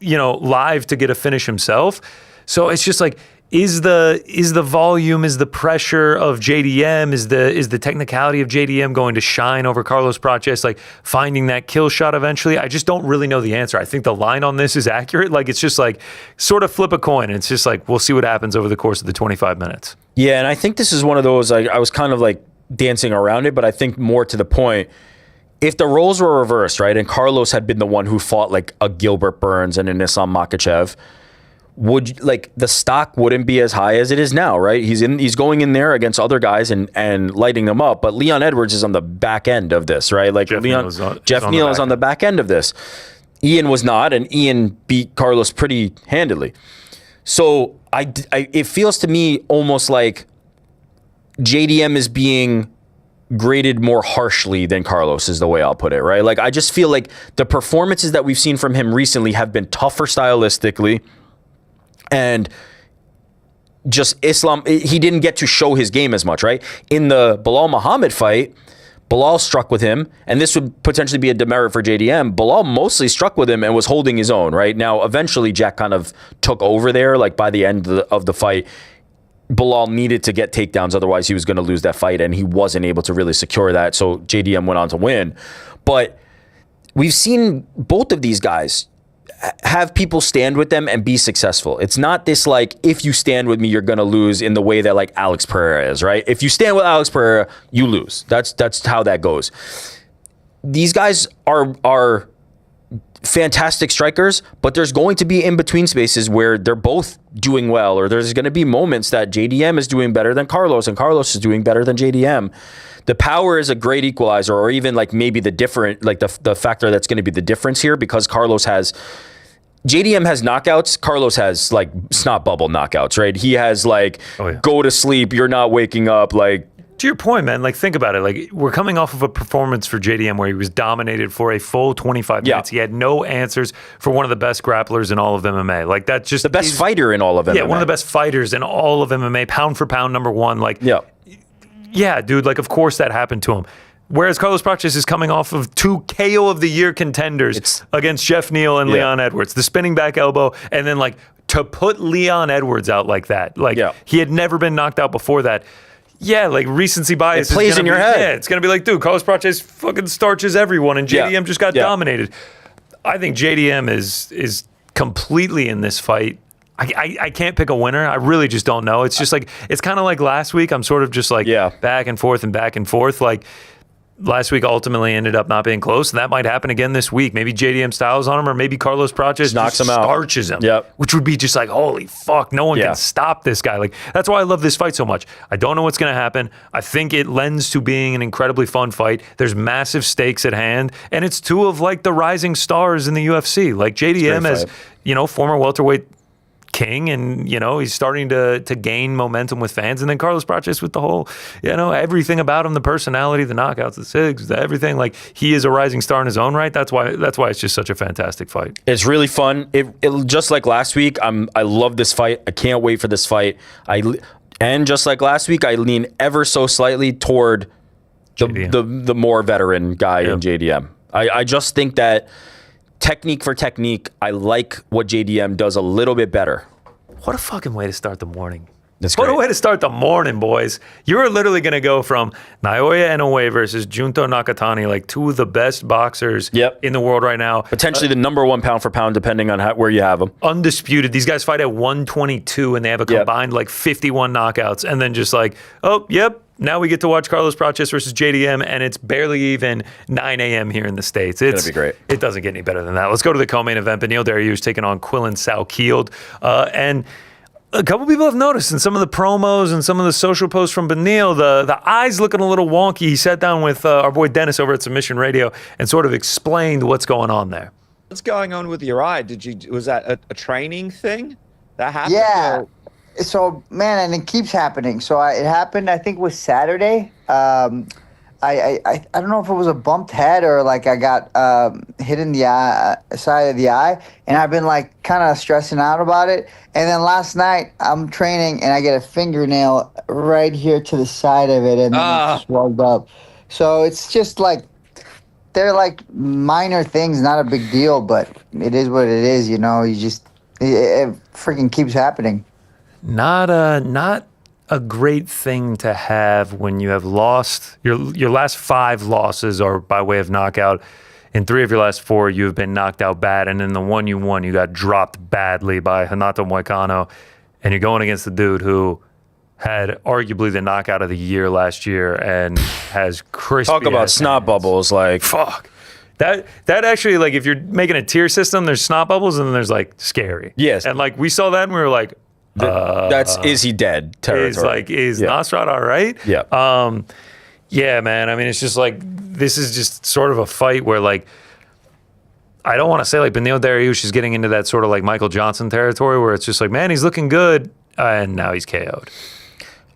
live to get a finish himself. So it's just like, is the volume, is the pressure of JDM, is the technicality of JDM going to shine over Carlos Praches, like finding that kill shot eventually? I just don't really know the answer. I think the line on this is accurate. Like it's just like sort of flip a coin. And it's just like, we'll see what happens over the course of the 25 minutes. Yeah, and I think this is one of those, I was kind of like dancing around it, but I think more to the point, if the roles were reversed, right, and Carlos had been the one who fought like a Gilbert Burns and an Islam Makhachev, would like the stock wouldn't be as high as it is now, right? He's going in there against other guys and lighting them up. But Leon Edwards is on the back end of this, right? Like Jeff Neal is on the back end of this. Ian was not, and Ian beat Carlos pretty handily. So it feels to me almost like JDM is being graded more harshly than Carlos is the way I'll put it, right? Like I just feel like the performances that we've seen from him recently have been tougher stylistically. And just Islam, he didn't get to show his game as much, right? In the Bilal Muhammad fight, Bilal struck with him, and this would potentially be a demerit for JDM. Bilal mostly struck with him and was holding his own, right? Now, eventually, Jack kind of took over there, like by the end of the fight. Bilal needed to get takedowns, otherwise he was going to lose that fight, and he wasn't able to really secure that, so JDM went on to win. But we've seen both of these guys have people stand with them and be successful. It's not this like, if you stand with me, you're going to lose in the way that like Alex Pereira is, right? If you stand with Alex Pereira, you lose. That's how that goes. These guys are fantastic strikers, but there's going to be in-between spaces where they're both doing well, or there's going to be moments that JDM is doing better than Carlos and Carlos is doing better than JDM. The power is a great equalizer, or even like maybe the different, like the factor that's going to be the difference here, because JDM has knockouts. Carlos has like snot bubble knockouts, right? He has like, go to sleep, you're not waking up, like. To your point, man, like think about it. Like we're coming off of a performance for JDM where he was dominated for a full 25 minutes. He had no answers for one of the best grapplers in all of MMA. Like that's just the best fighter in all of MMA. Yeah, one of the best fighters in all of MMA, pound for pound, number one. Like yeah, dude, like, of course that happened to him. Whereas Carlos Prates is coming off of 2 KO of the year contenders against Jeff Neal and Leon Edwards, the spinning back elbow, and then like to put Leon Edwards out like that, like he had never been knocked out before that. Yeah, like recency bias plays in your head. Yeah, it's gonna be like, dude, Carlos Prates fucking starches everyone, and JDM just got dominated. I think JDM is completely in this fight. I can't pick a winner. I really just don't know. It's just like, it's kind of like last week. I'm sort of just like back and forth. Like, last week ultimately ended up not being close, and that might happen again this week. Maybe JDM styles on him, or maybe Carlos Prates knocks him out, starches him, which would be just like, holy fuck, no one can stop this guy. Like, that's why I love this fight so much. I don't know what's going to happen. I think it lends to being an incredibly fun fight. There's massive stakes at hand, and it's 2 of like the rising stars in the UFC. Like JDM as, former welterweight king, and he's starting to gain momentum with fans, and then Carlos Prates with the whole everything about him, the personality, the knockouts, the SIGs, everything. Like, he is a rising star in his own right. That's why it's just such a fantastic fight. It's really fun. It just like last week, I love this fight. I can't wait for this fight. And just like last week, I lean ever so slightly toward the more veteran guy in JDM. I just think that technique for technique, I like what JDM does a little bit better. What a fucking way to start the morning. That's What great. a way to start the morning, boys. You're literally going to go from Naoya Inoue versus Junto Nakatani, like 2 of the best boxers in the world right now. Potentially the number 1 pound for pound, depending on where you have them. Undisputed. These guys fight at 122, and they have a combined like 51 knockouts. And then just like, now we get to watch Carlos Prates versus JDM, and it's barely even 9 a.m. here in the States. It's going to be great. It doesn't get any better than that. Let's go to the co-main event. Beneil Dariush taking on Quillen Salkield. And a couple people have noticed in some of the promos and some of the social posts from Beneil, the eyes looking a little wonky. He sat down with our boy Dennis over at Submission Radio and sort of explained what's going on there. What's going on with your eye? Was that a training thing that happened? Yeah. So, man, and it keeps happening. So it happened, I think it was Saturday. I don't know if it was a bumped head or like I got hit in the eye, side of the eye, and I've been like kind of stressing out about it. And then last night I'm training and I get a fingernail right here to the side of it, and then it swelled up. So it's just like, they're like minor things, not a big deal, but it is what it is. You just it freaking keeps happening. Not a great thing to have when you have lost your last 5 losses are by way of knockout. In 3 of your last 4, you have been knocked out bad, and in the one you won, you got dropped badly by Renato Moicano, and you're going against the dude who had arguably the knockout of the year last year and has crispy. Talk about snot bubbles, like fuck. That actually, like, if you're making a tier system, there's snot bubbles and then there's like scary. Yes. And like we saw that and we were like, that's is he dead territory. Is Nasrat all right? Yeah. Yeah, man. I mean, it's just like, this is just sort of a fight where, like, I don't want to say like Beneil Dariush is getting into that sort of like Michael Johnson territory where it's just like, man, he's looking good, and now he's KO'd.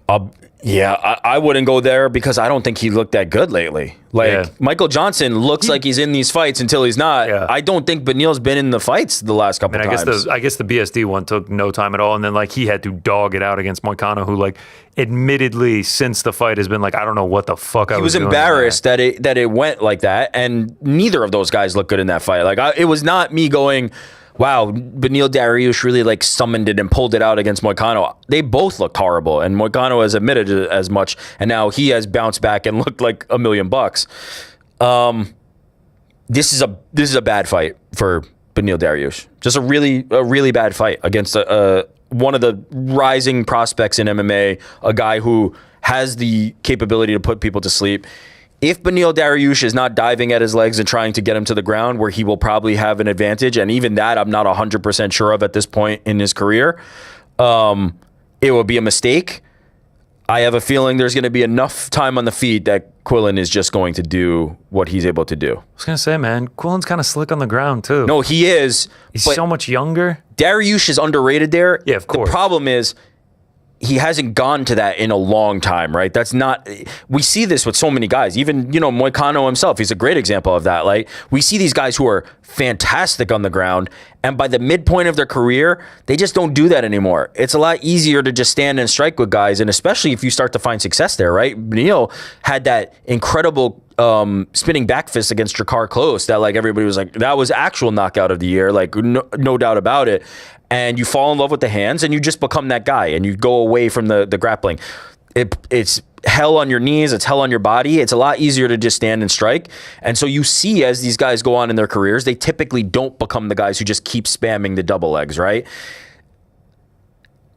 I wouldn't go there because I don't think he looked that good lately. Like, Michael Johnson looks like he's in these fights until he's not. Yeah. I don't think Beneil's been in the fights the last couple times. I guess the BSD one took no time at all, and then like he had to dog it out against Moicano, who like admittedly since the fight has been like, I don't know what the fuck I was doing. He was embarrassed that it went like that, and neither of those guys looked good in that fight. Like, it was not me going, wow, Beneil Dariush really like summoned it and pulled it out against Moicano. They both looked horrible, and Moicano has admitted it as much, and now he has bounced back and looked like $1 million. This is a bad fight for Beneil Dariush. Just a really bad fight against one of the rising prospects in MMA, a guy who has the capability to put people to sleep. If Beneil Dariush is not diving at his legs and trying to get him to the ground, where he will probably have an advantage, and even that I'm not 100% sure of at this point in his career, it will be a mistake. I have a feeling there's going to be enough time on the feet that Quillen is just going to do what he's able to do. I was going to say, man, Quillen's kind of slick on the ground too. No, he is. He's so much younger. Dariush is underrated there. Yeah, of course. The problem is he hasn't gone to that in a long time, right? That's not, we see this with so many guys. Even, Moicano himself, he's a great example of that. Like, we see these guys who are fantastic on the ground, and by the midpoint of their career, they just don't do that anymore. It's a lot easier to just stand and strike with guys, and especially if you start to find success there, right? Beneil had that incredible spinning back fist against Drakkar Klose that, like, everybody was like, that was actual knockout of the year, like, no doubt about it. And you fall in love with the hands, and you just become that guy, and you go away from the grappling. It's hell on your knees, it's hell on your body. It's a lot easier to just stand and strike. And so you see, as these guys go on in their careers, they typically don't become the guys who just keep spamming the double legs, right?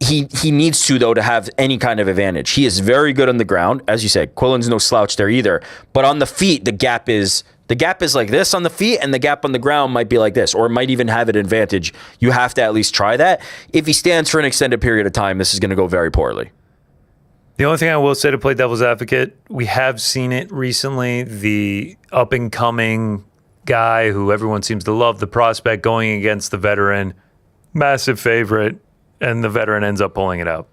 He needs to, though, to have any kind of advantage. He is very good on the ground. As you said, Quillen's no slouch there either. But on the feet, the gap is like this on the feet, and the gap on the ground might be like this, or it might even have an advantage. You have to at least try that. If he stands for an extended period of time, this is going to go very poorly. The only thing I will say to play devil's advocate, we have seen it recently, the up-and-coming guy who everyone seems to love, the prospect, going against the veteran, massive favorite, and the veteran ends up pulling it out.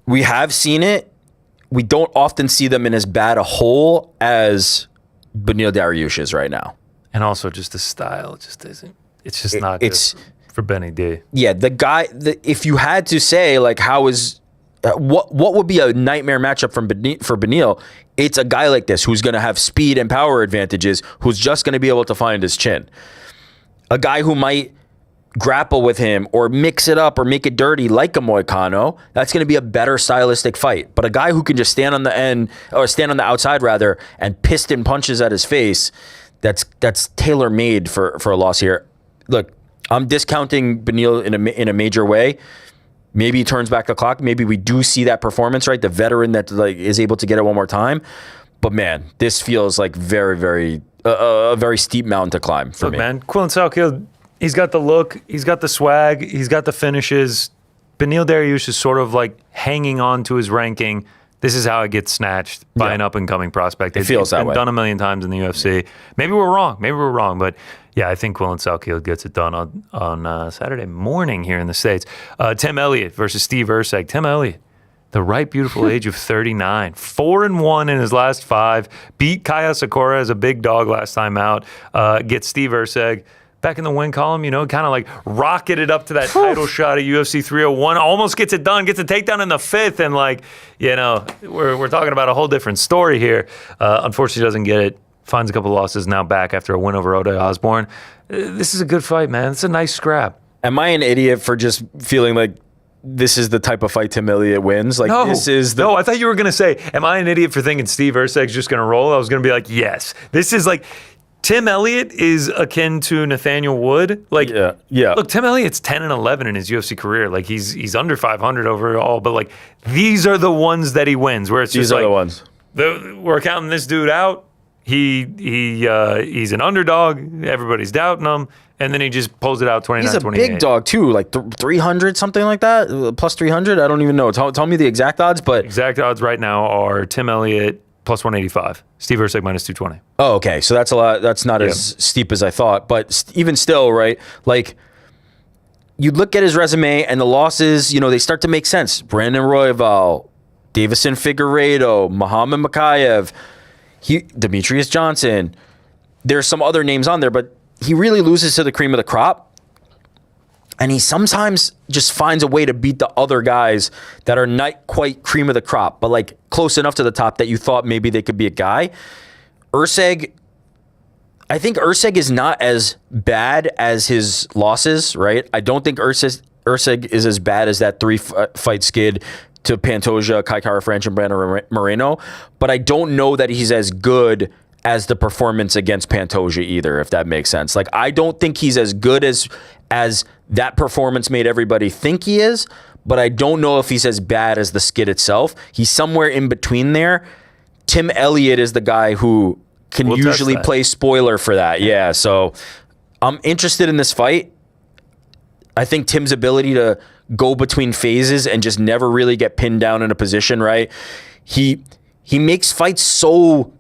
We have seen it. We don't often see them in as bad a hole as Beneil Dariush is right now. And also just the style just isn't, it's just not good for Benny D. Yeah, the guy, if you had to say, like, how is, what would be a nightmare matchup for Beneil, it's a guy like this who's going to have speed and power advantages, who's just going to be able to find his chin. A guy who might grapple with him or mix it up or make it dirty like a Moicano, that's going to be a better stylistic fight. But a guy who can just stand on the end, or stand on the outside rather, and piston punches at his face, that's tailor-made for a loss here. Look, I'm discounting Beneil in a major way. Maybe he turns back the clock. Maybe we do see that performance, right? The veteran that, like, is able to get it one more time. But man, this feels like very, very a very steep mountain to climb for me. Man, Quillen Salkhill, he's got the look, he's got the swag, he's got the finishes. Beneil Dariush is sort of like hanging on to his ranking. This is how it gets snatched by an up-and-coming prospect. It feels that way. It's been done a million times in the UFC. Maybe we're wrong. But yeah, I think Quillen Salkhill gets it done on Saturday morning here in the States. Tim Elliott versus Steve Erceg. Tim Elliott, the ripe, beautiful age of 39. 4-1 in his last 5. Beat Kaya Sakura as a big dog last time out. Gets Steve Erceg back in the win column, kind of like rocketed up to that title shot at UFC 301. Almost gets it done, gets a takedown in the 5th, and we're talking about a whole different story here. Unfortunately, doesn't get it. Finds a couple losses, now back after a win over Ode Osborne. This is a good fight, man. It's a nice scrap. Am I an idiot for just feeling like this is the type of fight Tim Elliott wins? Like, No, this is no, I thought you were going to say, am I an idiot for thinking Steve Erceg's just going to roll? I was going to be like, yes. This is like, Tim Elliott is akin to Nathaniel Wood. Like, yeah. Look, Tim Elliott's 10-11 in his UFC career. Like, he's under 500 overall, but like, these are the ones that he wins. Where it's just These are the ones. We're counting this dude out. He's an underdog. Everybody's doubting him, and then he just pulls it out 29-28. He's a big dog too, like 300 something like that, plus 300. I don't even know. Tell me the exact odds, but exact odds right now are Tim Elliott plus 185, Steve Erceg minus 220. Oh, okay. So that's a lot. That's not as steep as I thought. But even still, right? Like, you look at his resume and the losses, they start to make sense. Brandon Royval, Davison Figueiredo, Muhammad Makayev, Demetrius Johnson. There's some other names on there, but he really loses to the cream of the crop. And he sometimes just finds a way to beat the other guys that are not quite cream of the crop, but like close enough to the top that you thought maybe they could be a guy. Erceg, I think Erceg is not as bad as his losses, right? I don't think Erceg is as bad as that 3-fight skid to Pantoja, Kai Kara France, and Brandon Moreno, but I don't know that he's as good as the performance against Pantoja either, if that makes sense. Like, I don't think he's as good as that performance made everybody think he is, but I don't know if he's as bad as the skid itself. He's somewhere in between there. Tim Elliott is the guy who can usually play spoiler for that. Yeah, so I'm interested in this fight. I think Tim's ability to go between phases and just never really get pinned down in a position, right? He makes fights so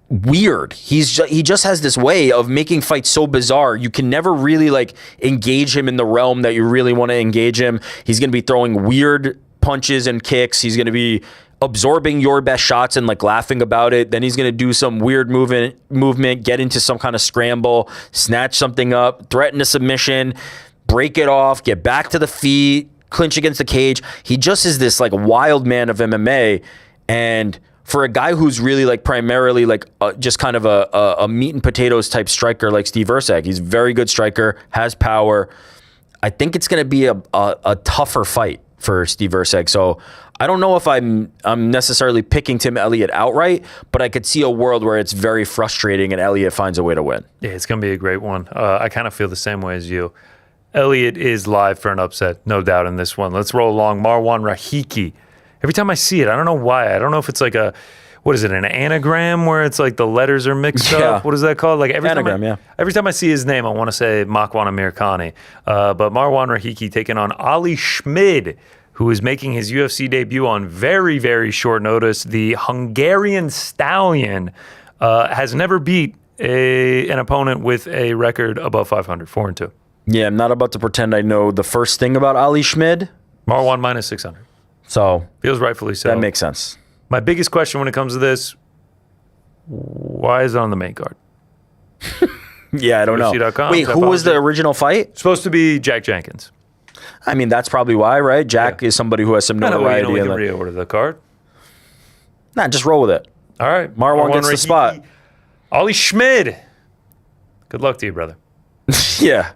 weird. He just has this way of making fights so bizarre. You can never really like engage him in the realm that you really want to engage him. He's going to be throwing weird punches and kicks. He's going to be absorbing your best shots and like laughing about it. Then he's going to do some weird movement, get into some kind of scramble, snatch something up, threaten a submission, break it off, get back to the feet, clinch against the cage. He just is this like wild man of MMA. And for a guy who's really like primarily like just kind of a meat and potatoes type striker like Steve Erceg, he's a very good striker, has power. I think it's going to be a tougher fight for Steve Erceg. So I don't know if I'm necessarily picking Tim Elliott outright, but I could see a world where it's very frustrating and Elliott finds a way to win. Yeah, it's going to be a great one. I kind of feel the same way as you. Elliott is live for an upset, no doubt in this one. Let's roll along. Marwan Rahiki. Every time I see it, I don't know why. I don't know if it's like an anagram where it's like the letters are mixed up? What is that called? Like every time I see his name, I want to say Makwan Amirkhani. But Marwan Rahiki taking on Ali Schmid, who is making his UFC debut on very, very short notice. The Hungarian Stallion has never beat an opponent with a record above 500, 4-2. Yeah, I'm not about to pretend I know the first thing about Ali Schmid. Marwan minus 600. So feels rightfully so. That makes sense. My biggest question when it comes to this, why is it on the main card? Yeah, I don't know. UFC.com, Wait, who was the original fight? Supposed to be Jack Jenkins. I mean, that's probably why, right? Jack is somebody who has some notoriety. We can reorder the card. Nah, just roll with it. All right. Marwan gets the spot. Ali Schmid. Good luck to you, brother. Yeah.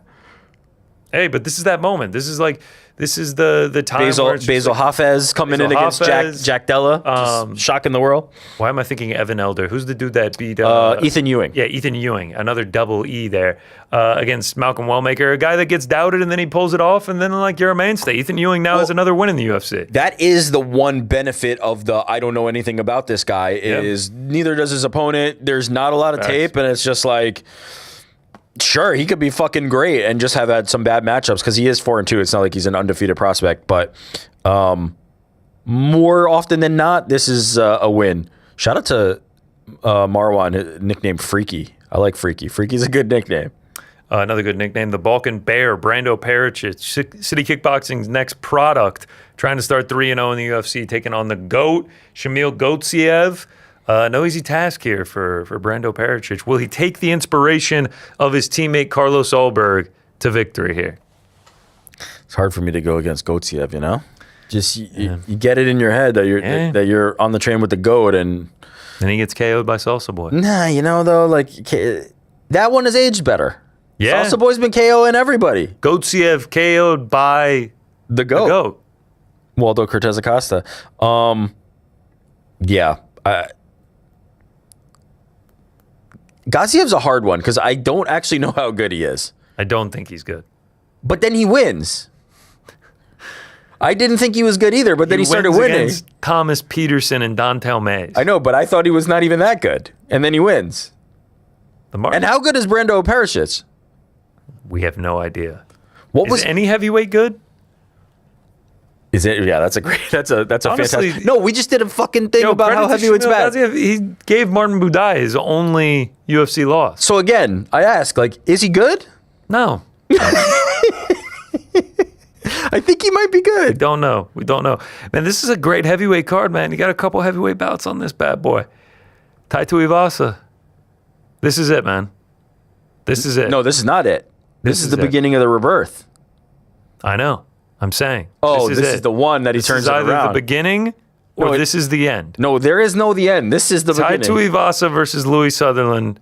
Hey, but this is that moment. This is the time where it's Basil Hafez coming in against Jack Della, just shocking the world. Why am I thinking Evan Elder? Who's the dude that beat Ethan Ewing? Yeah, Ethan Ewing, another double E there against Malcolm Wellmaker, a guy that gets doubted and then he pulls it off, and then like you're a mainstay. Ethan Ewing now has another win in the UFC. That is the one benefit of the I don't know anything about this guy is neither does his opponent. There's not a lot of tape, and it's just like. Sure, he could be fucking great and just have had some bad matchups because he is 4-2. It's not like he's an undefeated prospect, but more often than not, this is a win. Shout out to Marwan, nicknamed Freaky. I like Freaky. Freaky's a good nickname. Another good nickname, the Balkan Bear, Brando Pericic, City Kickboxing's next product, trying to start 3-0 in the UFC, taking on the GOAT, Shamil Gotsiev. No easy task here for Brando Pericic. Will he take the inspiration of his teammate Carlos Ulberg to victory here? It's hard for me to go against Gotsiev, you know? Just you get it in your head that you're on the train with the GOAT and he gets KO'd by Salsa Boy. Nah, you know though, like that one has aged better. Yeah. Salsa Boy's been KOing everybody. Gotsiev KO'd by the GOAT. Waldo Cortez Acosta. Gotsiev's a hard one because I don't actually know how good he is. I don't think he's good. But then he wins. I didn't think he was good either, but then he started winning. Against Thomas Peterson and Dontel Mays. I know, but I thought he was not even that good. And then he wins. And how good is Brando Pericic? We have no idea. Was any heavyweight good? Is it? Yeah, that's a Honestly, fantastic. No, we just did a fucking thing about how heavyweight's bad. He gave Martin Budai his only UFC loss. So again, I ask, like, is he good? No. I think he might be good. We don't know. Man, this is a great heavyweight card, man. You got a couple heavyweight bouts on this bad boy. Tai Tuivasa. This is it, man. This is it. No, this is not it. This is the beginning of the rebirth. I know. I'm saying. Oh, this is the one that he turns it around. This is either the beginning or this is the end. No, there is no the end. This is the beginning. Tai Tuivasa versus Louis Sutherland.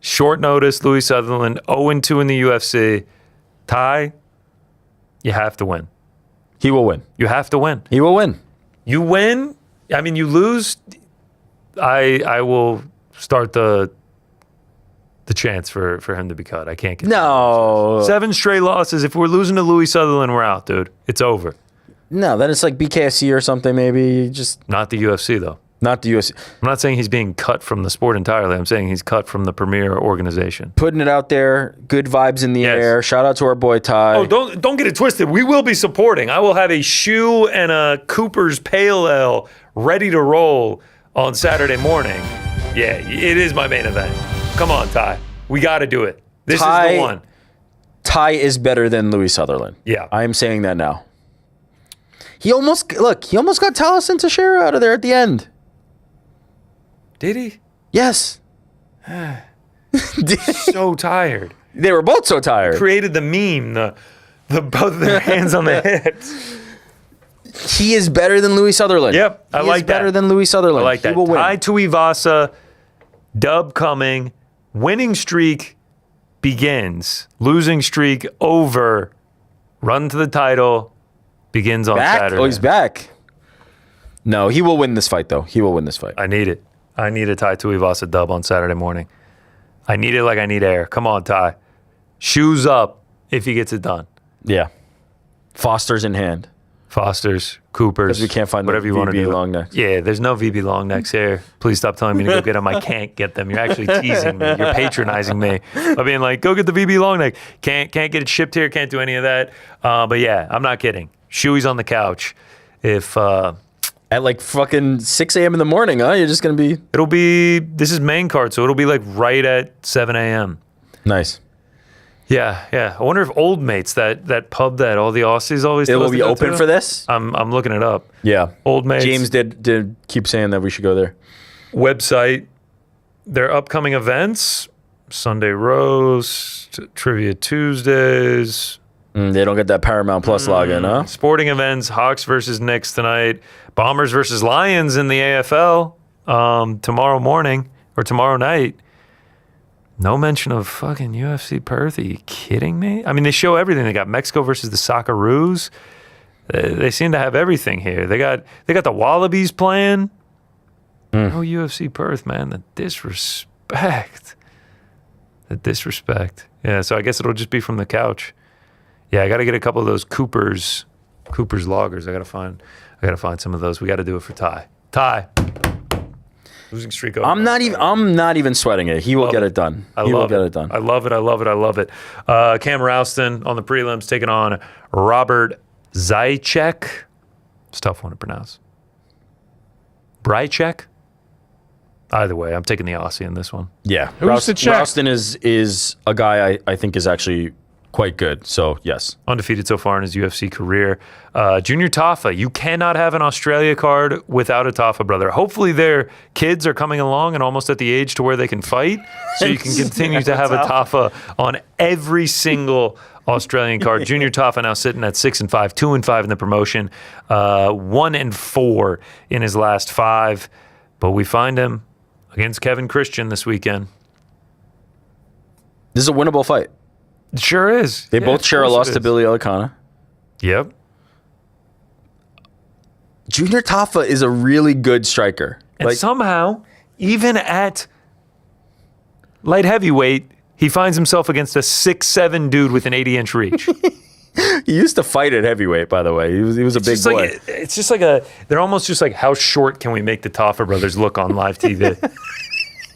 Short notice, Louis Sutherland, 0-2 in the UFC. Tai, you have to win. He will win. You have to win. He will win. You win. I mean, you lose. I will start the chance for him to be cut. I can't get 7 straight losses. If we're losing to Louis Sutherland, we're out, dude. It's over. No, then it's like BKFC or something, maybe. Just not the UFC though. Not the UFC. I'm not saying he's being cut from the sport entirely. I'm saying he's cut from the premier organization. Putting it out there, good vibes in the air. Shout out to our boy Ty. Oh, don't get it twisted. We will be supporting. I will have a shoe and a Cooper's Pale Ale ready to roll on Saturday morning. Yeah, it is my main event. Come on, Ty. We got to do it. This is the one. Ty is better than Louis Sutherland. Yeah. I am saying that now. He almost got Taliesin Teixeira out of there at the end. Did he? Yes. So tired. They were both so tired. Created the meme, the both of their hands on the hips. He is better than Louis Sutherland. Yep, I like that. Better than Louis Sutherland. I like that. He will win. Tai Tuivasa, dub coming, winning streak begins, losing streak over, run to the title begins on Saturday. Oh, he's back. No, he will win this fight, though. He will win this fight. I need it. I need a Tai Tuivasa dub on Saturday morning. I need it like I need air. Come on, Tai. Shoes up if he gets it done. Yeah. Foster's in hand. Foster's, Cooper's. Because we can't find whatever the you want to VB do. long necks. Yeah, there's no VB long necks here. Please stop telling me to go get them. I can't get them. You're actually teasing me. You're patronizing me by being like, go get the VB long neck. Can't get it shipped here. Can't do any of that. But yeah, I'm not kidding. Shoey's on the couch. If At like fucking 6 a.m. in the morning, huh? You're just going to be... this is main card, so it'll be like right at 7 a.m. Nice. Yeah. I wonder if Old Mates, that pub that all the Aussies always It tell us will be to go open to? for this? I'm looking it up. Yeah. Old Mates. James did keep saying that we should go there. Website, their upcoming events, Sunday Roast, Trivia Tuesdays, They don't get that Paramount Plus login, huh? sporting events, Hawks versus Knicks tonight, Bombers versus Lions in the AFL tomorrow morning or tomorrow night. No mention of fucking UFC Perth. Are you kidding me? I mean, they show everything. They got Mexico versus the Socceroos. They seem to have everything here. They got the Wallabies playing. No UFC Perth, man. The disrespect. Yeah, so I guess it'll just be from the couch. Yeah, I got to get a couple of those Cooper's loggers. I got to find some of those. We got to do it for Ty. Losing streak over. I'm not even sweating it. He will get it done. He will get it done. I love it. Cam Rouston on the prelims taking on Robert Zajcek. It's a tough one to pronounce. Brycek? Either way, I'm taking the Aussie in this one. Yeah. Who's the check? Rouston is a guy I think is actually quite good. So, yes. Undefeated so far in his UFC career. Junior Tafa, you cannot have an Australia card without a Tafa brother. Hopefully their kids are coming along and almost at the age to where they can fight, so you can continue to have a Tafa on every single Australian card. Junior Tafa now sitting at 6-5, 2-5 in the promotion, 1-4 in his last 5. But we find him against Kevin Christian this weekend. This is a winnable fight. It sure is. They Yeah, both of share a course loss it to is. Billy Elicana. Yep. Junior Tafa is a really good striker. And somehow, even at light heavyweight, he finds himself against a 6'7" dude with an 80-inch reach. He used to fight at heavyweight, by the way. He was a big Just boy. like, it's just like they're almost just like, how short can we make the Taffa brothers look on live TV?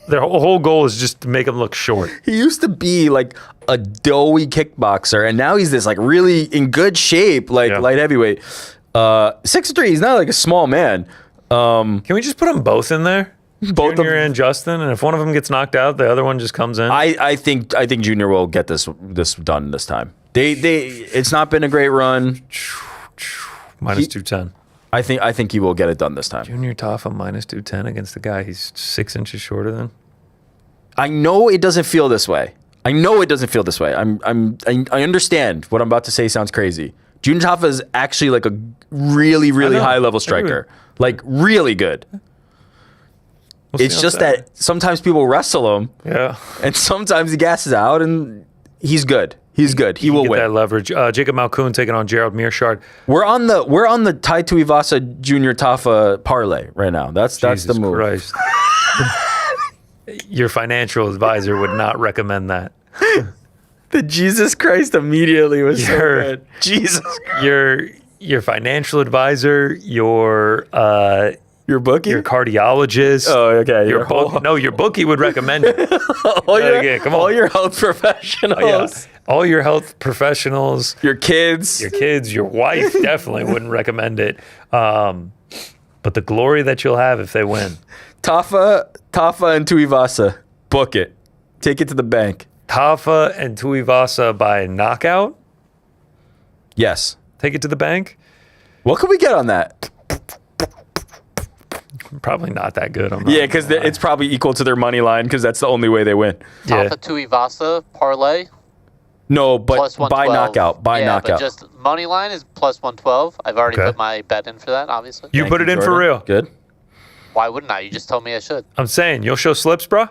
Their whole goal is just to make them look short. He used to be like a doughy kickboxer, and now he's this like really in good shape, like light heavyweight. 6'3", he's not like a small man. Can we just put them both in there? Both Junior and Justin, and if one of them gets knocked out, the other one just comes in. I think Junior will get this done this time. It's not been a great run. Minus 210. I think he will get it done this time. Junior Taffa minus 210 against the guy he's 6 inches shorter than. I know it doesn't feel this way. I understand what I'm about to say sounds crazy. Junior Tafa is actually like a really, really high level striker. Like really good. It's just that sometimes people wrestle him. Yeah. And sometimes he gasses out, and he's good. He's good. He will Get win. that leverage. Jacob Malkoon taking on Gerald Mearshart. We're on the Tai Tuivasa Junior Tafa parlay right now. That's the move. Christ. Your financial advisor would not recommend that. The Jesus Christ immediately was so Your- good. Jesus Christ. Your financial advisor, your bookie? your cardiologist. Oh, okay. Your your bookie would recommend it. Come on. all your health professionals. All your health professionals, Your kids. your kids, your wife definitely wouldn't recommend it. But the glory that you'll have if they win. Tafa and Tuivasa. Book it. Take it to the bank. Tafa and Tuivasa by knockout. Yes. Take it to the bank. What can we get on that? Probably not that good. I'm not Yeah, because it's probably equal to their money line because that's the only way they win. Yeah. Alpha Tuivasa parlay No, but plus by 112. knockout. By yeah, knockout. but just money line is plus 112. I've already Okay. put my bet in for that, obviously. You Thank put it in for Jordan. real. Good. Why wouldn't I? You just told me I should. I'm saying you'll show slips, bro.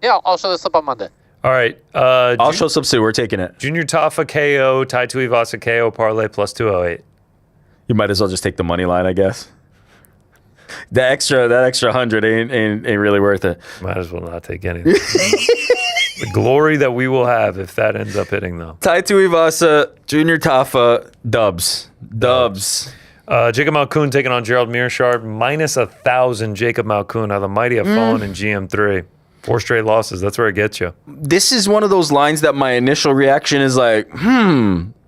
Yeah, I'll show this up on Monday. All right. I'll show some too. We're taking it. Junior Tafa KO, Tai Tuivasa KO parlay plus 208. You might as well just take the money line, I guess. That extra 100 ain't really worth it. Might as well not take anything. The glory that we will have if that ends up hitting, though. Tai Tuivasa, Junior Tafa, dubs. Jacob Malkoun taking on Gerald Meerschaert, minus 1,000. Jacob Malkoun. Now the mighty have fallen in GM3. 4 straight losses. That's where it gets you. This is one of those lines that my initial reaction is like,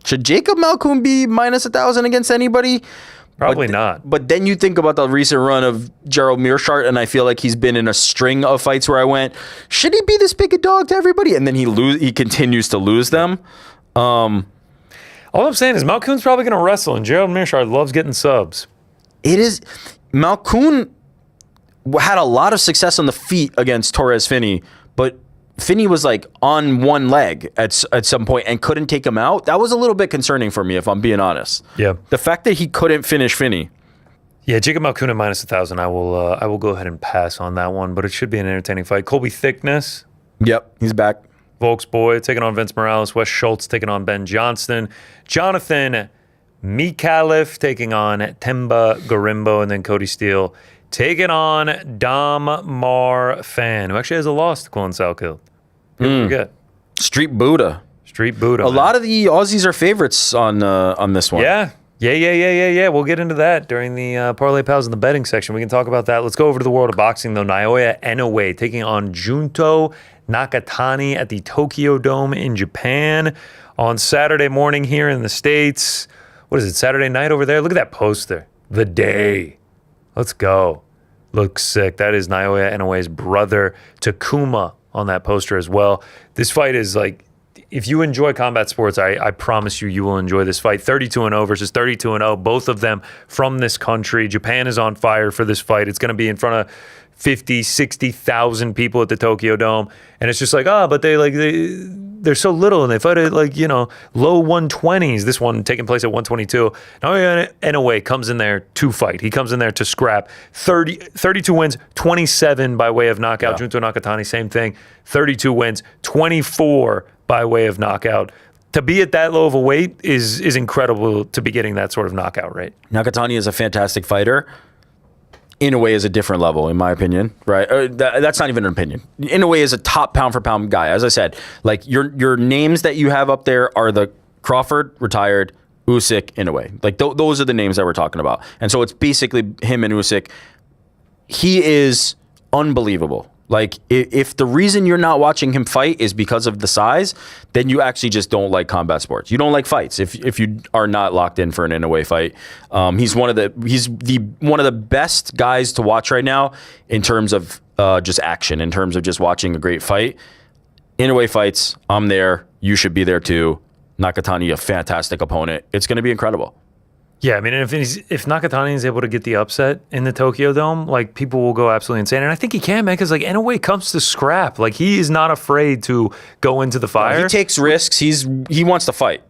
should Jacob Malkoun be minus 1,000 against anybody? Probably not. But then you think about the recent run of Gerald Meerschaert, and I feel like he's been in a string of fights where I went, should he be this big a dog to everybody? And then he continues to lose them. All I'm saying is Malkoun's probably going to wrestle, and Gerald Meerschaert loves getting subs. It is Malkoun had a lot of success on the feet against Torres Finney, but Finney was like on one leg at some point and couldn't take him out. That was a little bit concerning for me, if I'm being honest. Yeah. The fact that he couldn't finish Finney. Yeah, Jacob Malkoun at minus 1,000. I will go ahead and pass on that one, but it should be an entertaining fight. Colby Thickness, Yep, he's back. Volk's boy, taking on Vince Morales. Wes Schultz taking on Ben Johnston. Jonathan Mikalev taking on Temba Garimbo, and then Cody Steele taking on Dom Mar Fan, who actually has a loss to Quillen Salkill. People forget. Street Buddha. Street Buddha. A lot of the Aussies are favorites on this one. Yeah. We'll get into that during the Parlay Pals in the betting section. We can talk about that. Let's go over to the world of boxing, though. Naoya Inoue taking on Junto Nakatani at the Tokyo Dome in Japan on Saturday morning here in the States. What is it, Saturday night over there? Look at that poster. The Day. Let's go. Looks sick. That is Naoya Inoue's brother, Takuma, on that poster as well. This fight is like, if you enjoy combat sports, I promise you will enjoy this fight. 32-0 versus 32-0, both of them from this country. Japan is on fire for this fight. It's going to be in front of 50, 60,000 people at the Tokyo Dome. And it's just like, but they're so little and they fight at low 120s. This one taking place at 122. Naoya Inoue comes in there to fight. He comes in there to scrap. 32 wins, 27 by way of knockout. Yeah. Junto Nakatani, same thing. 32 wins, 24 by way of knockout. To be at that low of a weight is incredible, to be getting that sort of knockout rate. Nakatani is a fantastic fighter. Inoue is a different level, in my opinion, right? That's not even an opinion. Inoue is a top pound-for-pound guy. As I said, like your names that you have up there are the Crawford, retired, Usyk, Inoue. Like those are the names that we're talking about. And so it's basically him and Usyk. He is unbelievable. Like, if the reason you're not watching him fight is because of the size, then you actually just don't like combat sports. You don't like fights if you are not locked in for an Inoue fight. He's one of the best guys to watch right now in terms of just action, in terms of just watching a great fight. Inoue fights, I'm there. You should be there too. Nakatani, a fantastic opponent. It's going to be incredible. Yeah, I mean, if Nakatani is able to get the upset in the Tokyo Dome, like, people will go absolutely insane. And I think he can, man, because, like, Inoue comes to scrap. Like, he is not afraid to go into the fire. He takes risks. He wants to fight.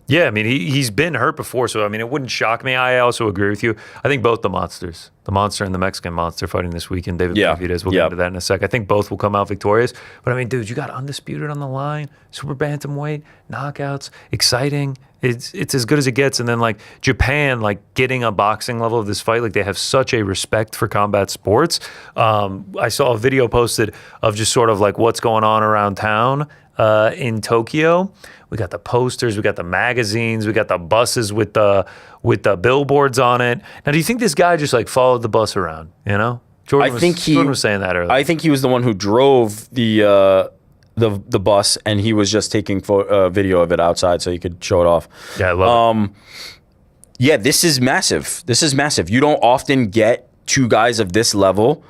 Yeah, I mean, he's been hurt before, so, I mean, it wouldn't shock me. I also agree with you. I think both the monsters, the Monster and the Mexican Monster, fighting this weekend, David Benavidez, we'll get into that in a sec. I think both will come out victorious. But, I mean, dude, you got Undisputed on the line, super bantamweight, knockouts, exciting. It's as good as it gets. And then, like, Japan, like, getting a boxing level of this fight, like, they have such a respect for combat sports. I saw a video posted of just sort of, like, what's going on around town in Tokyo. We got the posters, we got the magazines, we got the buses with the billboards on it. Now, do you think this guy just, like, followed the bus around, you know? Jordan was saying that earlier. I think he was the one who drove the bus, and he was just taking video of it outside so he could show it off. Yeah, I love it. Yeah, this is massive. This is massive. You don't often get two guys of this level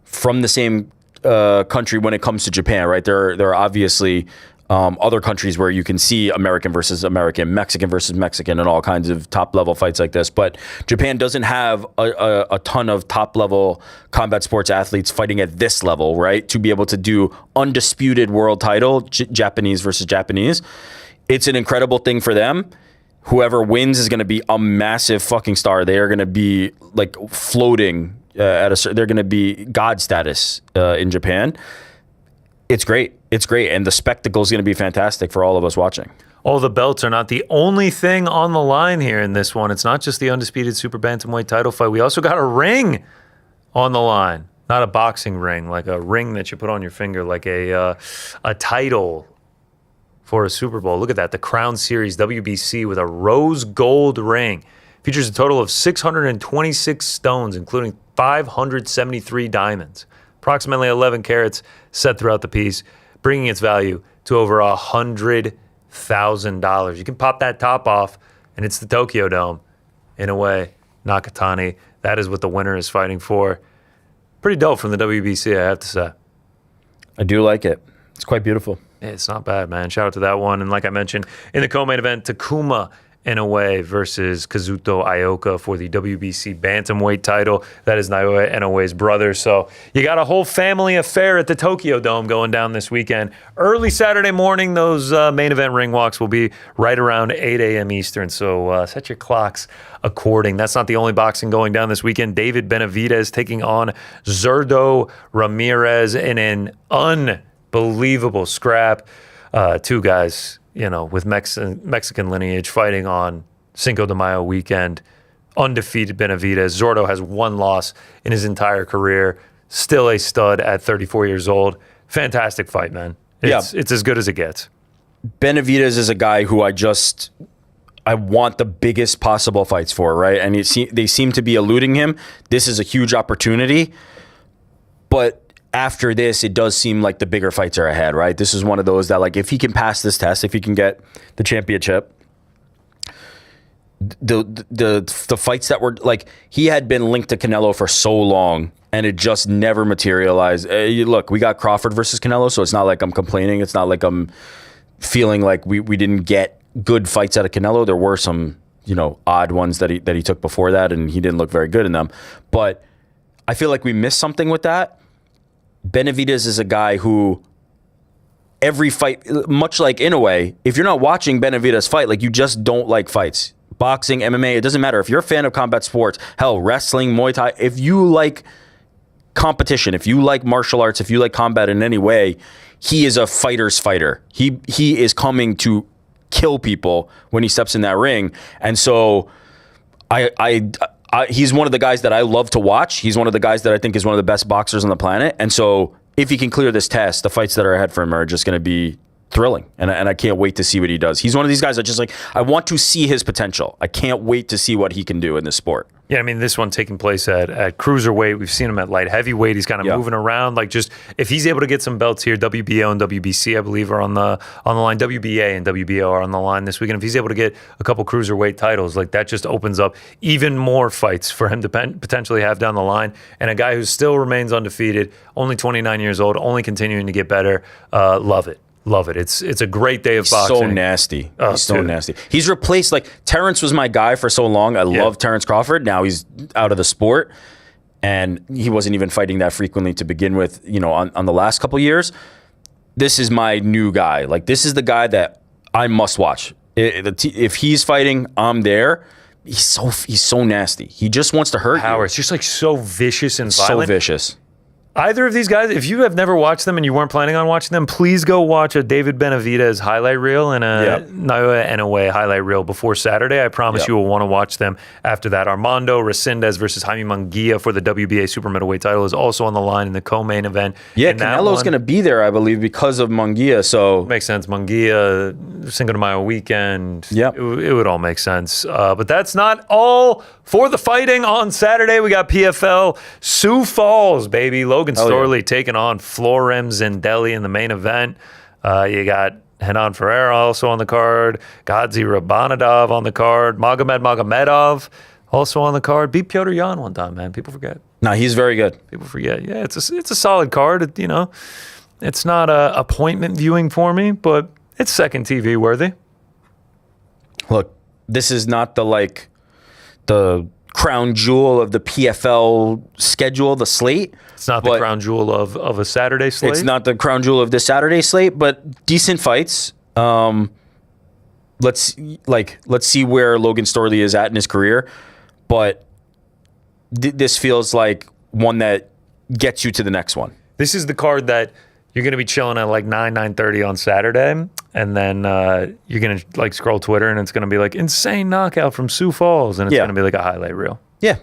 from the same country when it comes to Japan, right? There are obviously other countries where you can see American versus American, Mexican versus Mexican, and all kinds of top level fights like this. But Japan doesn't have a ton of top level combat sports athletes fighting at this level, right? To be able to do undisputed world title, Japanese versus Japanese. It's an incredible thing for them. Whoever wins is going to be a massive fucking star. They are going to be like floating they're going to be God status in Japan. It's great. It's great. And the spectacle is going to be fantastic for all of us watching. All the belts are not the only thing on the line here in this one. It's not just the undisputed super bantamweight title fight. We also got a ring on the line. Not a boxing ring, like a ring that you put on your finger, like a title for a Super Bowl. Look at that. The Crown Series WBC with a rose gold ring. Features a total of 626 stones, including 573 diamonds. Approximately 11 carats set throughout the piece, bringing its value to over $100,000. You can pop that top off, and it's the Tokyo Dome. In a way, Nakatani, that is what the winner is fighting for. Pretty dope from the WBC, I have to say. I do like it. It's quite beautiful. Yeah, it's not bad, man. Shout out to that one. And like I mentioned, in the co-main event, Takuma Inoue versus Kazuto Ioka for the WBC bantamweight title. That is Naoya Inoue's brother. So you got a whole family affair at the Tokyo Dome going down this weekend. Early Saturday morning, those main event ring walks will be right around 8 a.m. Eastern. So set your clocks according. That's not the only boxing going down this weekend. David Benavidez taking on Zurdo Ramirez in an unbelievable scrap. Two guys, with Mexican lineage fighting on Cinco de Mayo weekend. Undefeated Benavidez. Zurdo has one loss in his entire career. Still a stud at 34 years old. Fantastic fight, man. It's as good as it gets. Benavidez is a guy who I want the biggest possible fights for, right? And they seem to be eluding him. This is a huge opportunity. But after this, it does seem like the bigger fights are ahead, right? This is one of those that, like, if he can pass this test, if he can get the championship, the fights that were, like, he had been linked to Canelo for so long, and it just never materialized. Look, we got Crawford versus Canelo, so it's not like I'm complaining. It's not like I'm feeling like we didn't get good fights out of Canelo. There were some, odd ones that he took before that, and he didn't look very good in them. But I feel like we missed something with that. Benavidez is a guy who every fight, much like Inoue, if you're not watching Benavidez fight, like, you just don't like fights. Boxing, MMA, it doesn't matter. If you're a fan of combat sports, hell, wrestling, Muay Thai, if you like competition, if you like martial arts, if you like combat in any way, he is a fighter's fighter. He is coming to kill people when he steps in that ring. And so he's one of the guys that I love to watch. He's one of the guys that I think is one of the best boxers on the planet. And so if he can clear this test, the fights that are ahead for him are just going to be thrilling. And I can't wait to see what he does. He's one of these guys that just, like, I want to see his potential. I can't wait to see what he can do in this sport. Yeah, I mean, this one taking place at cruiserweight. We've seen him at light heavyweight. He's kind of moving around. Like, just if he's able to get some belts here, WBO and WBC, I believe, are on the line. WBA and WBO are on the line this weekend. If he's able to get a couple cruiserweight titles, like, that just opens up even more fights for him to potentially have down the line. And a guy who still remains undefeated, only 29 years old, only continuing to get better. Love it. Love it. It's a great day of boxing. So nasty. He's so nasty. He's replaced, like, Terrence was my guy for so long. I love Terrence Crawford. Now he's out of the sport, and he wasn't even fighting that frequently to begin with, on the last couple years. This is my new guy. Like, this is the guy that I must watch. If he's fighting, I'm there. He's so nasty. He just wants to hurt you. It's just, like, so vicious and violent. So vicious. Either of these guys, if you have never watched them and you weren't planning on watching them, please go watch a David Benavidez highlight reel and a Naoya Inoue highlight reel before Saturday. I promise you will want to watch them after that. Armando Resendez versus Jaime Munguia for the WBA super middleweight title is also on the line in the co-main event. Yeah, Canelo's going to be there, I believe, because of Munguia. So makes sense. Munguia, Cinco de Mayo weekend. Yep. It would all make sense. But that's not all for the fighting on Saturday. We got PFL Sioux Falls, baby. Logan Storley taking on Florem Zendelli in the main event. You got Henan Ferreira also on the card. Gadzi Rabanadov on the card. Magomedov also on the card. Beat Piotr Jan one time, man. People forget. No, he's very good. People forget. Yeah, it's a solid card. It's not a appointment viewing for me, but It's second TV worthy. Look, this is not the crown jewel of the PFL schedule, the slate. It's not the crown jewel of a Saturday slate. It's not the crown jewel of the Saturday slate, but decent fights. Let's see where Logan Storley is at in his career, but this feels like one that gets you to the next one. This is the card that you're going to be chilling at like 9:30 on Saturday, and then you're going to like scroll Twitter, and it's going to be like insane knockout from Sioux Falls, and it's going to be like a highlight reel. Yeah.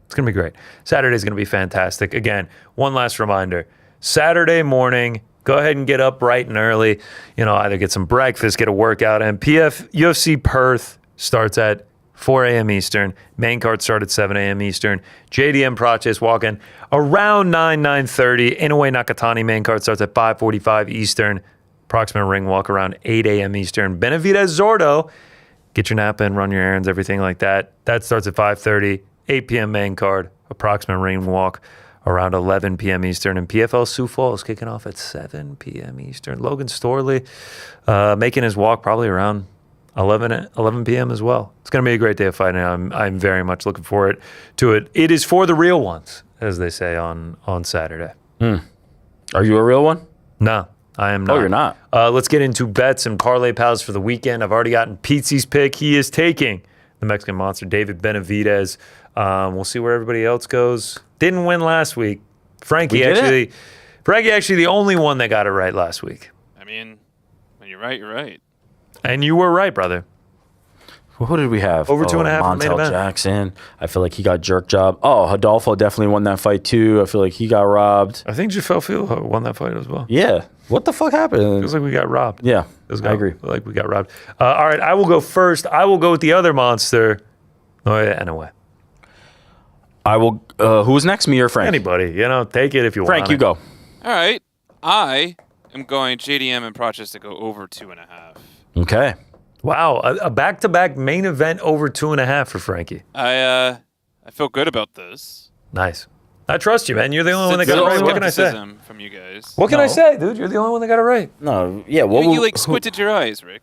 It's going to be great. Saturday's going to be fantastic. Again, one last reminder. Saturday morning, go ahead and get up bright and early. Either get some breakfast, get a workout. And UFC Perth starts at 4 a.m. Eastern. Main card start at 7 a.m. Eastern. JDM Praches walking around 9:30. Inoue Nakatani main card starts at 5:45 Eastern. Approximate ring walk around 8 a.m. Eastern. Benavidez Zordo, get your nap in, run your errands, everything like that. That starts at 5:30. 8 p.m. main card, approximate ring walk around 11 p.m. Eastern. And PFL Sioux Falls kicking off at 7 p.m. Eastern. Logan Storley making his walk probably around 11 p.m. as well. It's going to be a great day of fighting. I'm very much looking forward to it. It is for the real ones, as they say on Saturday. Are you a real one? No, I am not. Oh, you're not? Let's get into bets and parlay pals for the weekend. I've already gotten Pizzi's pick. He is taking the Mexican monster, David Benavidez. We'll see where everybody else goes. Didn't win last week. Frankie actually the only one that got it right last week. I mean, when you're right, you're right. And you were right, brother. Well, who did we have? Over 2.5 main Montel event. Jackson. I feel like he got jerk job. Oh, Adolfo definitely won that fight too. I feel like he got robbed. I think Jafel Filo won that fight as well. Yeah. What the fuck happened? Feels like we got robbed. Yeah, I agree. Like we got robbed. All right, I will go first. I will go with the other monster. Oh, yeah, anyway. I will. Who's next? Me or Frank? Anybody. Take it if you want. Frank, you go. All right. I am going JDM and Praches to go over 2.5. Okay. Wow, a back-to-back main event over 2.5 for Frankie. I feel good about this. Nice. I trust you, man. You're the only one that got it right. What can I say? From you guys. What can I say, dude? You're the only one that got it right. No, yeah. You squinted your eyes, Rick.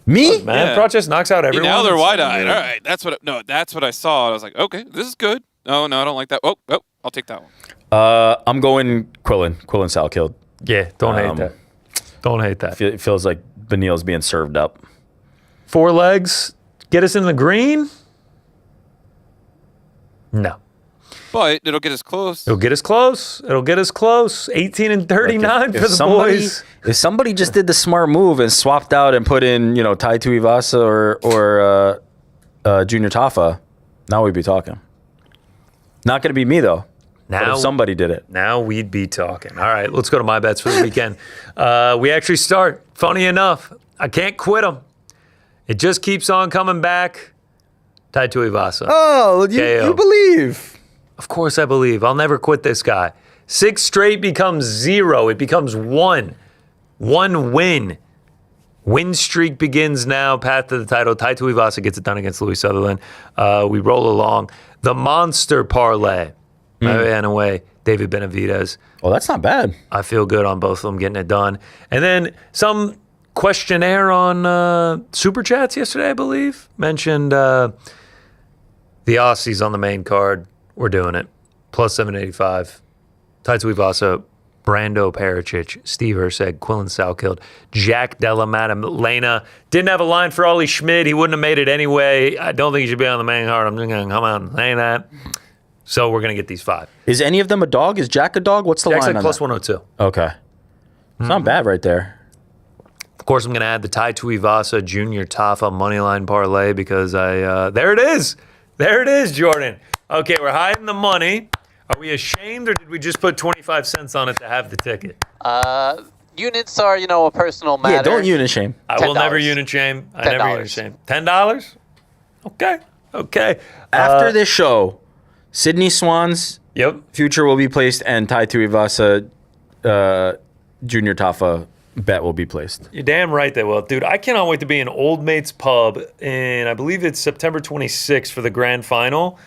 Me? Man, Praches knocks out everyone. Now they're wide-eyed. All right, that's what I saw. I was like, okay, this is good. No, I don't like that. Oh, I'll take that one. I'm going Quillen. Quillen Sal killed. Yeah, don't hate that. Don't hate that. It feels like Benil's being served up. 4 legs, get us in the green? No. But it'll get us close. It'll get us close. 18 and 39 for the boys. If somebody just did the smart move and swapped out and put in, Tai Tuivasa or Junior Tafa, now we'd be talking. Not going to be me, though. But if somebody did it. Now we'd be talking. All right, let's go to my bets for the weekend. We actually start, funny enough, I can't quit them. It just keeps on coming back. Tai Tuivasa. Oh, you believe. Of course I believe. I'll never quit this guy. 6 straight becomes 0. It becomes 1. 1 win. Win streak begins now. Path to the title. Tai Tuivasa gets it done against Louis Sutherland. We roll along. The monster parlay. Anyway, David Benavidez. Oh, that's not bad. I feel good on both of them getting it done. And then some questionnaire on Super Chats yesterday, I believe, mentioned the Aussies on the main card. We're doing it. Plus 785. Tai Tuivasa, Brando Pericic, Steve Erceg, Quillen Salkilled, Jack Della Maddalena. Didn't have a line for Ollie Schmidt. He wouldn't have made it anyway. I don't think he should be on the main card. I'm just going to come out and say that. So we're going to get these 5. Is any of them a dog? Is Jack a dog? What's the Jack's line like on plus that? 102. Okay. It's not bad right there. Of course, I'm going to add the Tai Tuivasa Junior Tafa moneyline parlay because there it is. There it is, Jordan. Okay, we're hiding the money. Are we ashamed or did we just put 25 cents on it to have the ticket? Units are, a personal matter. Yeah, don't unit shame. I will never unit shame. I never unit shame. $10? Okay. After this show, Sydney Swan's future will be placed and Tai Tuivasa Junior Tafa bet will be placed. You're damn right they will. Dude, I cannot wait to be in Old Mates Pub in, I believe it's September 26th for the grand final,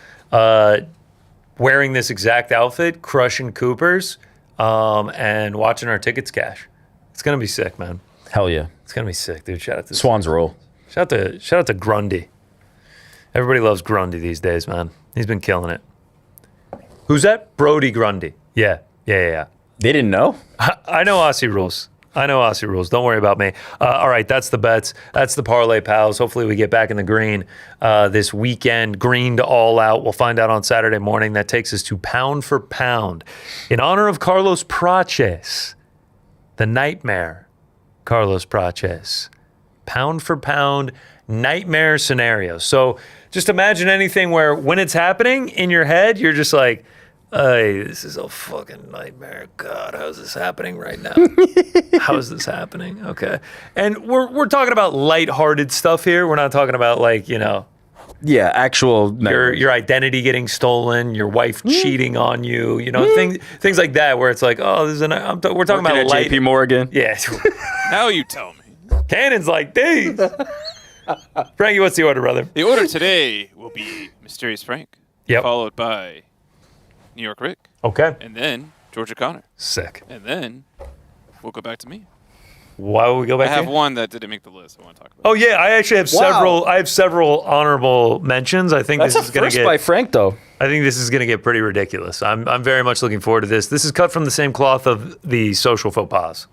wearing this exact outfit, crushing Coopers, and watching our tickets cash. It's going to be sick, man. Hell yeah. It's gonna be sick, dude. Shout out to Swans roll. Shout out to Grundy. Everybody loves Grundy these days, man. He's been killing it. Who's that? Brody Grundy. Yeah. They didn't know? I know Aussie rules. Don't worry about me. All right, that's the bets. That's the Parlay Pals. Hopefully we get back in the green this weekend. Greened all out. We'll find out on Saturday morning. That takes us to pound for pound. In honor of Carlos Praches, the nightmare Carlos Praches. Pound for pound nightmare scenarios. So just imagine anything where when it's happening in your head, you're just like, hey, this is a fucking nightmare. God, how's this happening right now? How is this happening? Okay. And we're talking about lighthearted stuff here. We're not talking about like, Yeah, actual your identity getting stolen, your wife cheating on you, things like that where it's like, oh, this is we're talking about light. JP Morgan. Yeah. Now you tell me. Cannon's like, these. Frankie, what's the order, brother? The order today will be Mysterious Frank, Yep. followed by New York Rick, Okay. and then Georgia Connor, Sick. and then we'll go back to me. Why would we go back I have here? one that didn't make the list I want to talk about. Oh yeah, I actually have several. I have several honorable mentions. I think That's this a is going to first get. by Frank, though. I think this is going to get pretty ridiculous. I'm very much looking forward to this. This is cut from the same cloth of the social faux pas.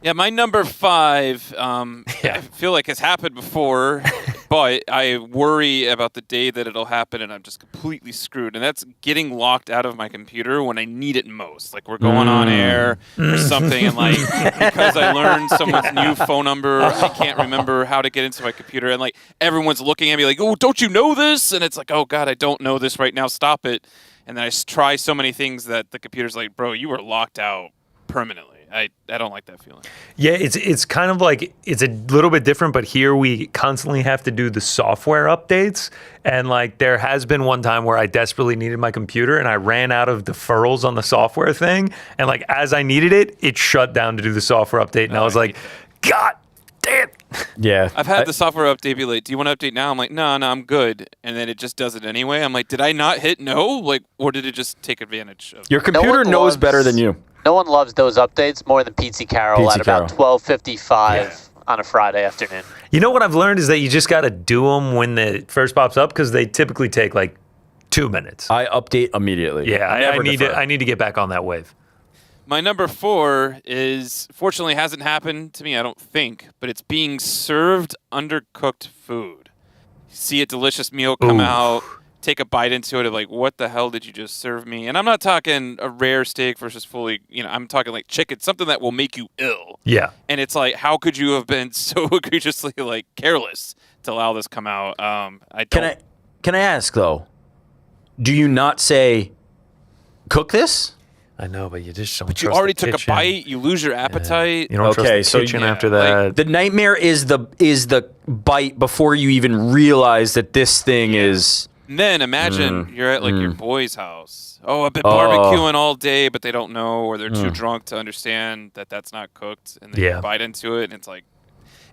Yeah, my number 5, I feel like has happened before, but I worry about the day that it'll happen and I'm just completely screwed. And that's getting locked out of my computer when I need it most. Like we're going on air or something, and like because I learned someone's new phone number, I can't remember how to get into my computer. And like everyone's looking at me like, oh, don't you know this? And it's like, oh, God, I don't know this right now. Stop it. And then I try so many things that the computer's like, bro, you are locked out permanently. I don't like that feeling. Yeah, it's kind of like it's a little bit different, but here we constantly have to do the software updates. And like there has been one time where I desperately needed my computer and I ran out of deferrals on the software thing. And like as I needed it, it shut down to do the software update. And I was like, God damn. Yeah. I've had the software update be like, do you want to update now? I'm like, no, I'm good. And then it just does it anyway. I'm like, did I not hit no? Like, or did it just take advantage of Your computer one knows loves- better than you. No one loves those updates more than Pete Carroll Pete at about 12:55 on a Friday afternoon. You know what I've learned is that you just got to do them when the first pops up because they typically take like 2 minutes. I update immediately. Yeah, I never need defer. to. I need to get back on that wave. My number 4 is, fortunately hasn't happened to me, I don't think, but it's being served undercooked food. See a delicious meal come out, take a bite into it of like, what the hell did you just serve me? And I'm not talking a rare steak versus fully, I'm talking like chicken, something that will make you ill. Yeah. And it's like, how could you have been so egregiously like careless to allow this come out? I don't. Can I ask though? Do you not say, cook this? I know, but you just don't. But you trust already the took kitchen. a bite. You lose your appetite. You don't trust Okay, the so kitchen yeah, after like- that. The nightmare is the bite before you even realize that this thing is. And then imagine you're at like your boy's house. Oh, I've been barbecuing all day, but they don't know, or they're too drunk to understand that that's not cooked, and then Yeah. you bite into it, and it's like,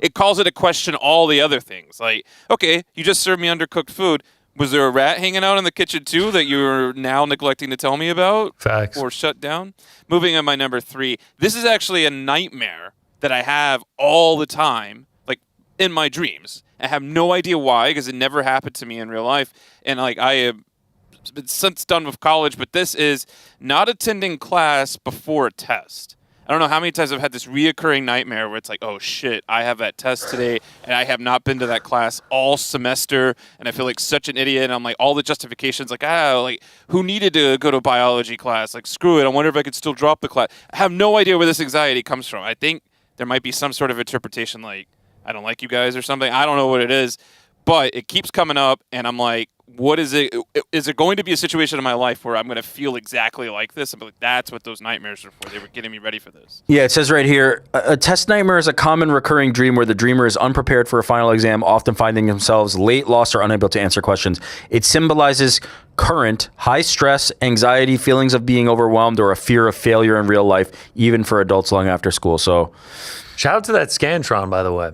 it calls it a question all the other things. Like, okay, you just served me undercooked food. Was there a rat hanging out in the kitchen too that you're now neglecting to tell me about? Facts. Or shut down? Moving on my number 3. This is actually a nightmare that I have all the time, like in my dreams. I have no idea why, because it never happened to me in real life. And like I have been since done with college, but this is not attending class before a test. I don't know how many times I've had this reoccurring nightmare where it's like, oh shit, I have that test today and I have not been to that class all semester and I feel like such an idiot. And I'm like, all the justifications, like, like who needed to go to a biology class? Like, screw it. I wonder if I could still drop the class. I have no idea where this anxiety comes from. I think there might be some sort of interpretation like, I don't like you guys or something. I don't know what it is, but it keeps coming up and I'm like, what is it? Is there going to be a situation in my life where I'm going to feel exactly like this? I'm like, that's what those nightmares are for. They were getting me ready for this. Yeah, it says right here, a test nightmare is a common recurring dream where the dreamer is unprepared for a final exam, often finding themselves late, lost, or unable to answer questions. It symbolizes current high stress, anxiety, feelings of being overwhelmed, or a fear of failure in real life, even for adults long after school. So, Shout out to that Scantron, by the way.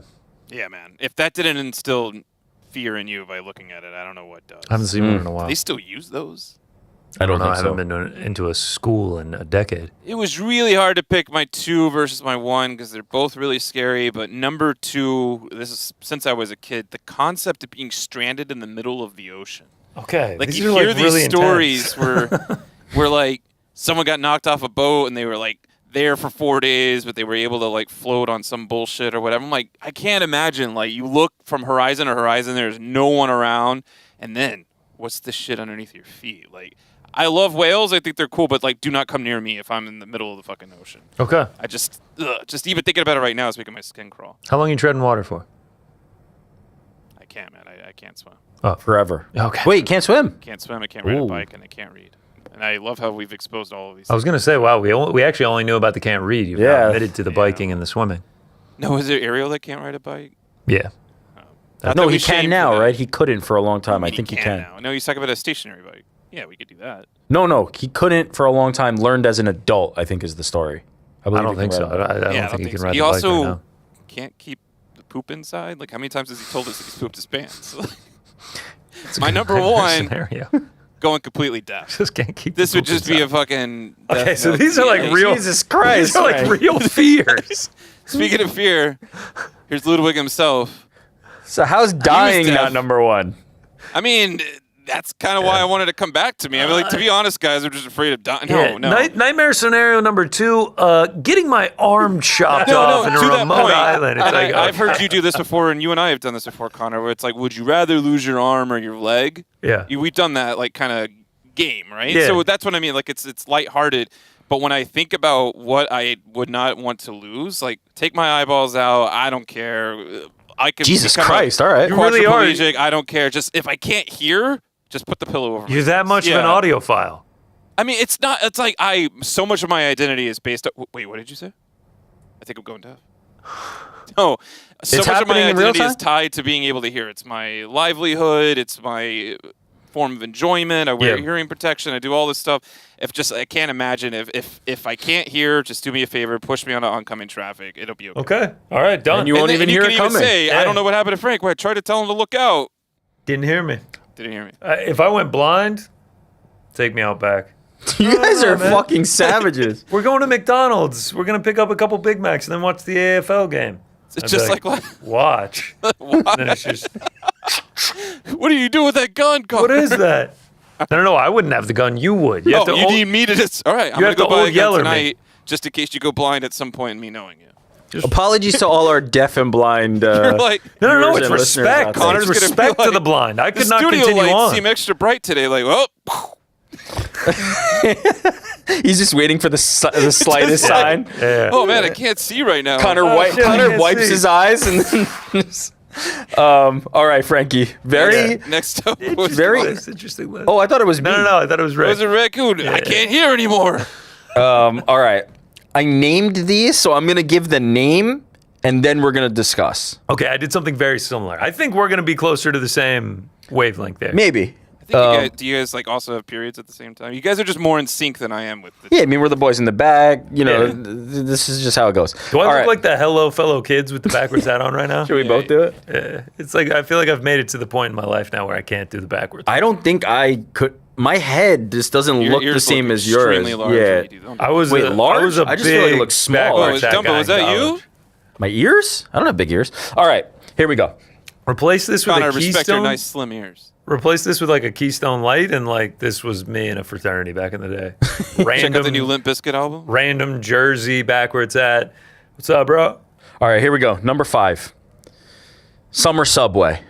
Yeah, man. If that didn't instill fear in you by looking at it, I don't know what does. I haven't seen one in a while. They still use those? I don't think I haven't been into a school in a decade. It was really hard to pick my 2 versus my 1 because they're both really scary. But number 2, this is since I was a kid, the concept of being stranded in the middle of the ocean. Okay. Like these you are hear these really stories intense. where like someone got knocked off a boat and they were like there for 4 days, but they were able to like float on some bullshit or whatever. I'm like, I can't imagine. Like you look from horizon to horizon, there's no one around, and then what's the shit underneath your feet? Like, I love whales. I think they're cool, but like, do not come near me if I'm in the middle of the fucking ocean. Okay. I just even thinking about it right now is making my skin crawl. How long you treading water for? I can't, man. I can't swim. Oh, Forever. Okay. Wait, you can't swim? Can't swim. I can't ride a Ooh. bike, and I can't read. And I love how we've exposed all of these. I was gonna say, wow, we actually only knew about the can't read. You've Yeah. not admitted to the biking and the swimming. No, is there Ariel that can't ride a bike? Yeah. Not No, that we he can shame now, for that. right? He couldn't for a long time. I think he can. now. No, he's talking about a stationary bike. Yeah, we could do that. No, he couldn't for a long time. Learned as an adult, I think is the story. I believe don't he think can so. ride a bike. I don't Yeah, think he can so. ride He the bike also right now. can't keep the poop inside. Like, how many times has he told us that he's pooped his pants? My number one, scenario. going completely deaf. Just can't keep. This the would poop just be a inside. fucking. Okay, death so note. these are like Yeah, real. Jesus Christ, These are like Frank. real fears. Speaking of fear, here's Ludwig himself. So how's dying deaf. not number 1? I mean, that's kind of why I wanted to come back to me. I mean, like, to be honest, guys, I'm just afraid of dying. Yeah, No. Nightmare scenario number 2, getting my arm chopped off in a to that remote point, island. It's and like, I've heard you do this before, and you and I have done this before, Connor, where it's like, would you rather lose your arm or your leg? Yeah. We've done that, like, kind of game, right? Yeah. So that's what I mean. Like, it's lighthearted. But when I think about what I would not want to lose, like, take my eyeballs out, I don't care. I can Jesus become Christ, all right. You really are. quadriplegic, I don't care. Just if I can't hear, just put the pillow over. You're my that face. much of an Yeah. audiophile. I mean, it's not. It's like so much of my identity is based on. Wait, what did you say? I think I'm going deaf. No, so It's much of my happening in real identity is time? tied to being able to hear. It's my livelihood. It's my form of enjoyment. I wear Yeah. hearing protection. I do all this stuff. I can't imagine if I can't hear, just do me a favor, push me on oncoming traffic. It'll be okay. Okay. All right. Done. And you won't then- even you hear can it even coming. say, Yeah. I don't know what happened to Frank. Well, I tried to tell him to look out. Didn't hear me. Didn't hear me. If I went blind, take me out back. You guys are man. fucking savages. We're going to McDonald's. We're going to pick up a couple Big Macs and then watch the AFL game. It's I'd just be like, watch. what? Then it's just, What do you do with that gun, Connor? what is that? No, I wouldn't have the gun. You would. You have to You need me to just. All right, I'm you gonna have go to buy a old yeller gun me. tonight, just in case you go blind at some point, and me knowing you. Apologies to all our deaf and blind. You're like, No, viewers it's and listeners respect. out there. Connor's It's gonna be respect to like, the blind. I the could not studio continue lights on. seem extra bright today. Like, oh, He's just waiting for the slightest sign. Yeah. oh man, I can't see right now. Connor, Oh, shit, I Connor can't wipes see. his eyes and then. All right, Frankie. Very. Next up, was, Very- It's interesting. Oh, I thought it was me. No. I thought it was Rick. was a raccoon. I can't hear anymore. All right. I named these, so I'm gonna give the name, and then we're gonna discuss. Okay, I did something very similar. I think we're going to be closer to the same wavelength there. Maybe. I think you guys, do you guys like also have periods at the same time? You guys are just more in sync than I am with. The, Yeah, I mean we're the boys in the bag. You know, Yeah. this is just how it goes. Do I All look right. like the hello fellow kids with the backwards hat on right now? Should we both do it? Yeah. It's like I feel like I've made it to the point in my life now where I can't do the backwards. I don't think I could. My head just doesn't your look the ears same look as yours. extremely large Yeah. when you do them. I was Wait, a, large? I was a I just big feel like it looks small. backwards Oh, is hat Dumbo, guy was in that you? college. My ears? I don't have big ears. All right, here we go. Replace this with Connor, a respect your Keystone. nice slim ears. Replace this with like a Keystone Light, and like this was me in a fraternity back in the day. Check out the new Limp Bizkit album. random jersey backwards hat. What's up, bro? All right, here we go. Number 5. Summer Subway.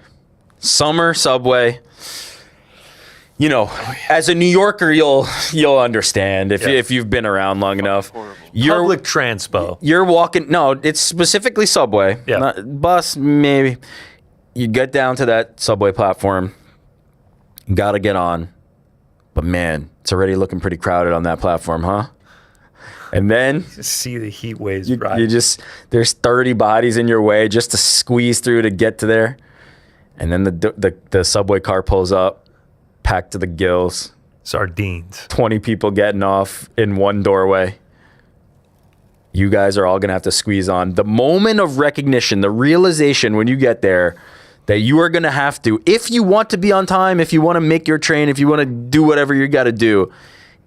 Summer Subway. You know, as a New Yorker, you'll understand if you've been around long enough. horrible. You're Public transpo. you're walking. No, it's specifically Subway. Yeah. Not bus, maybe. You get down to that Subway platform. You gotta get on. But man, it's already looking pretty crowded on that platform, huh? And then See the heat waves you rise. just there's 30 bodies in your way just to squeeze through to get to there. And then the subway car pulls up, packed to the gills, Sardines. 20 people getting off in one doorway. You guys are all gonna have to squeeze on. The moment of recognition, the realization when you get there that you are going to have to, if you want to be on time, if you want to make your train, if you want to do whatever you got to do,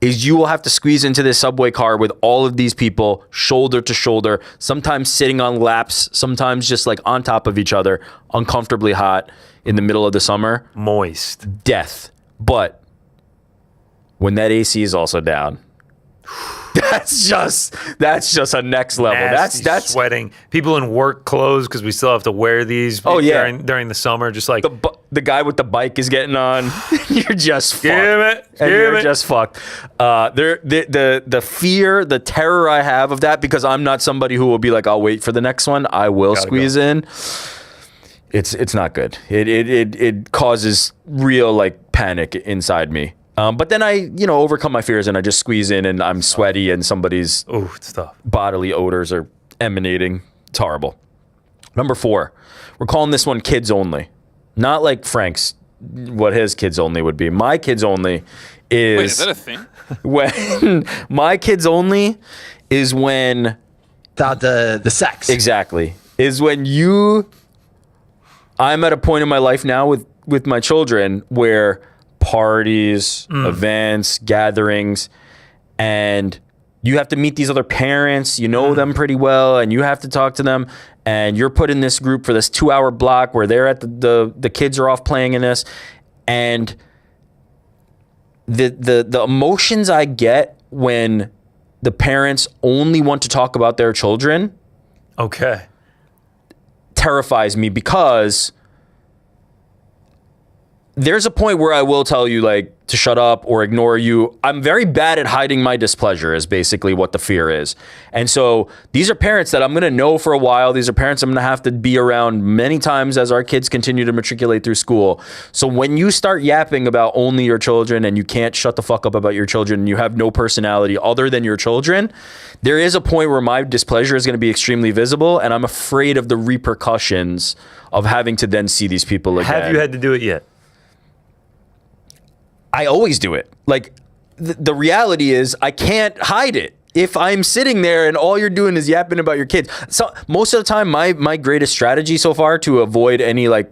is you will have to squeeze into this subway car with all of these people shoulder to shoulder, sometimes sitting on laps, sometimes just like on top of each other, uncomfortably hot in the middle of the summer. Moist. Death. But when that AC is also down, that's just a next level. Nasty That's sweating. People in work clothes because we still have to wear these. Oh, yeah. during the summer, just like the guy with the bike is getting on. You're just fucked. You're Just fucked. The fear, the terror I have of that, because I'm not somebody who will be like, I'll wait for the next one. I will squeeze in. It's not good. It causes real like panic inside me. But then I, overcome my fears and I just squeeze in and I'm sweaty and somebody's it's tough. bodily odors are emanating. It's horrible. Number 4, we're calling this one kids only. Not like Frank's, what his kids only would be. My kids only is... Wait, is that a thing? When my kids only is when... The sex. Exactly. Is when I'm at a point in my life now with my children where parties, events, gatherings, and you have to meet these other parents, you know them pretty well, and you have to talk to them, and you're put in this group for this 2-hour block where they're at the kids are off playing in this, and the emotions I get when the parents only want to talk about their children terrifies me, because there's a point where I will tell you like to shut up or ignore you. I'm very bad at hiding my displeasure is basically what the fear is. And so these are parents that I'm going to know for a while. These are parents I'm going to have to be around many times as our kids continue to matriculate through school. So when you start yapping about only your children and you can't shut the fuck up about your children and you have no personality other than your children, there is a point where my displeasure is going to be extremely visible, and I'm afraid of the repercussions of having to then see these people again. Have you had to do it yet? I always do it. Like, the reality is I can't hide it. If I'm sitting there and all you're doing is yapping about your kids. So most of the time, my greatest strategy so far to avoid any like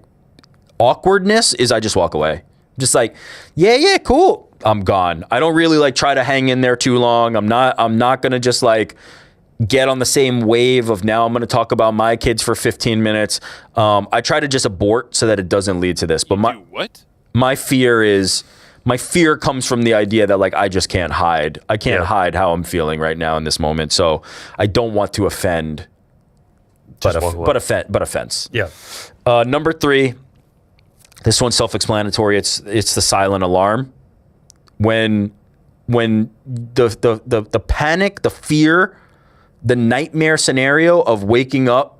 awkwardness is I just walk away. Just like, yeah, cool. I'm gone. I don't really like try to hang in there too long. I'm not gonna just like get on the same wave of now I'm gonna talk about my kids for 15 minutes. I try to just abort so that it doesn't lead to this. But my fear comes from the idea that like I just can't hide. I can't hide how I'm feeling right now in this moment. So I don't want to offend, but offense. Yeah. Number 3, this one's self-explanatory. It's the silent alarm. When the panic, the fear, the nightmare scenario of waking up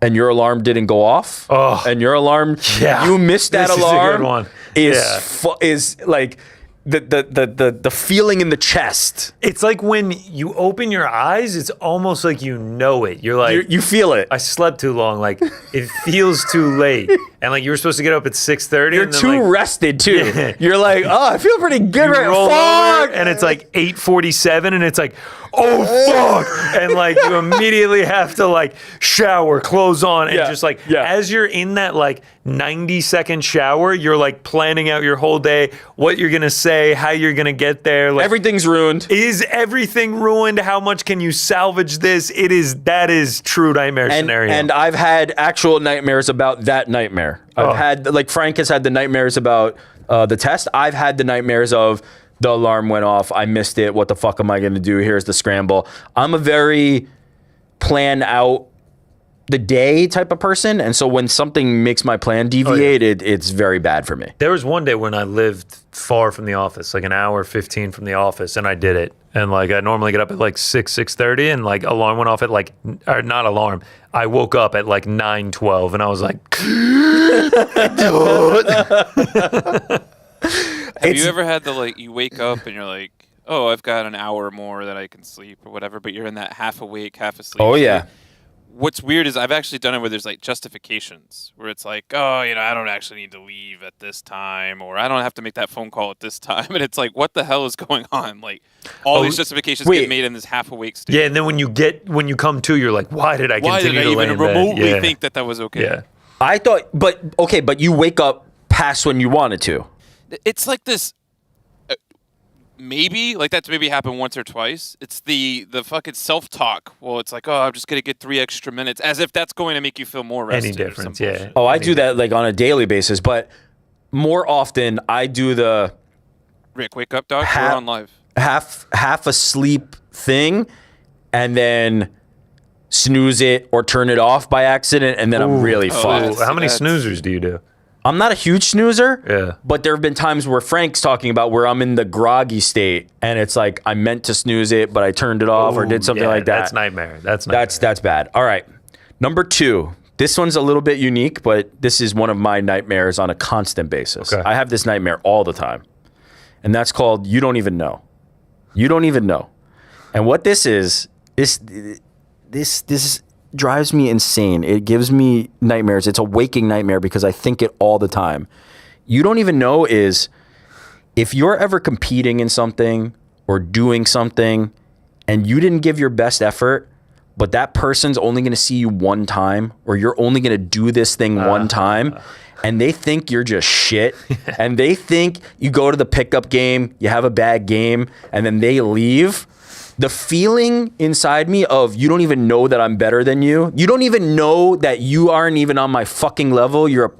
and your alarm didn't go off, and your alarm, you missed that alarm. Is like the feeling in the chest. It's like when you open your eyes, it's almost like you know it. You're like, you feel it. I slept too long. Like it feels too late, and like you were supposed to get up at 6:30. You're too rested too. Yeah. You're like, oh, I feel pretty good right now. Fuck, and it's like 8:47, and it's like, oh fuck, and like you immediately have to like shower, clothes on, and just like as you're in that like 90-second shower, you're like planning out your whole day, what you're gonna say, how you're gonna get there. Like everything's ruined. Is everything ruined? How much can you salvage this? That is true nightmare scenario. And I've had actual nightmares about that nightmare. I've had, like Frank has had the nightmares about the test. I've had the nightmares of the alarm went off, I missed it, what the fuck am I gonna do? Here's the scramble. I'm a very plan out the day type of person, and so when something makes my plan deviate, it's very bad for me. There was one day when I lived far from the office, like an hour 15 from the office, and I did it. And like I normally get up at like 6:30, and like alarm went off at like, or not alarm, I woke up at like 9:12, and I was like, Have you ever had the like you wake up and you're like, oh, I've got an hour more that I can sleep or whatever, but you're in that half awake, half asleep. Oh yeah. What's weird is I've actually done it where there's like justifications where it's like, oh, I don't actually need to leave at this time, or I don't have to make that phone call at this time. And it's like, what the hell is going on? Like all these justifications get made in this half awake state. Yeah, and then when you come to, you're like, why did I continue to lay in bed? Why did I even remotely think that was okay? Yeah. I thought, but you wake up past when you wanted to. It's like this. Maybe like that's maybe happened once or twice. It's the fucking self-talk. Well, it's like, oh, I'm just gonna get 3 extra minutes, as if that's going to make you feel more rested. Any difference? Yeah. Oh, I do that like on a daily basis, but more often I do the Rick, wake up, dog. We're on live. half asleep thing, and then snooze it or turn it off by accident, and then I'm really fucked. How many snoozers do you do? I'm not a huge snoozer, Yeah. but there have been times where Frank's talking about where I'm in the groggy state, and it's like I meant to snooze it, but I turned it off or did something like that. That's nightmare. That's bad. All right, number 2. This one's a little bit unique, but this is one of my nightmares on a constant basis. Okay. I have this nightmare all the time, and that's called you don't even know. You don't even know. And what this is, this drives me insane. It gives me nightmares. It's a waking nightmare because I think it all the time. You don't even know is if you're ever competing in something or doing something and you didn't give your best effort, but that person's only going to see you one time, or you're only going to do this thing one time, and they think you're just shit, and they think you go to the pickup game, you have a bad game, and then they leave. The feeling inside me of you don't even know that I'm better than you. You don't even know that you aren't even on my fucking level. You're a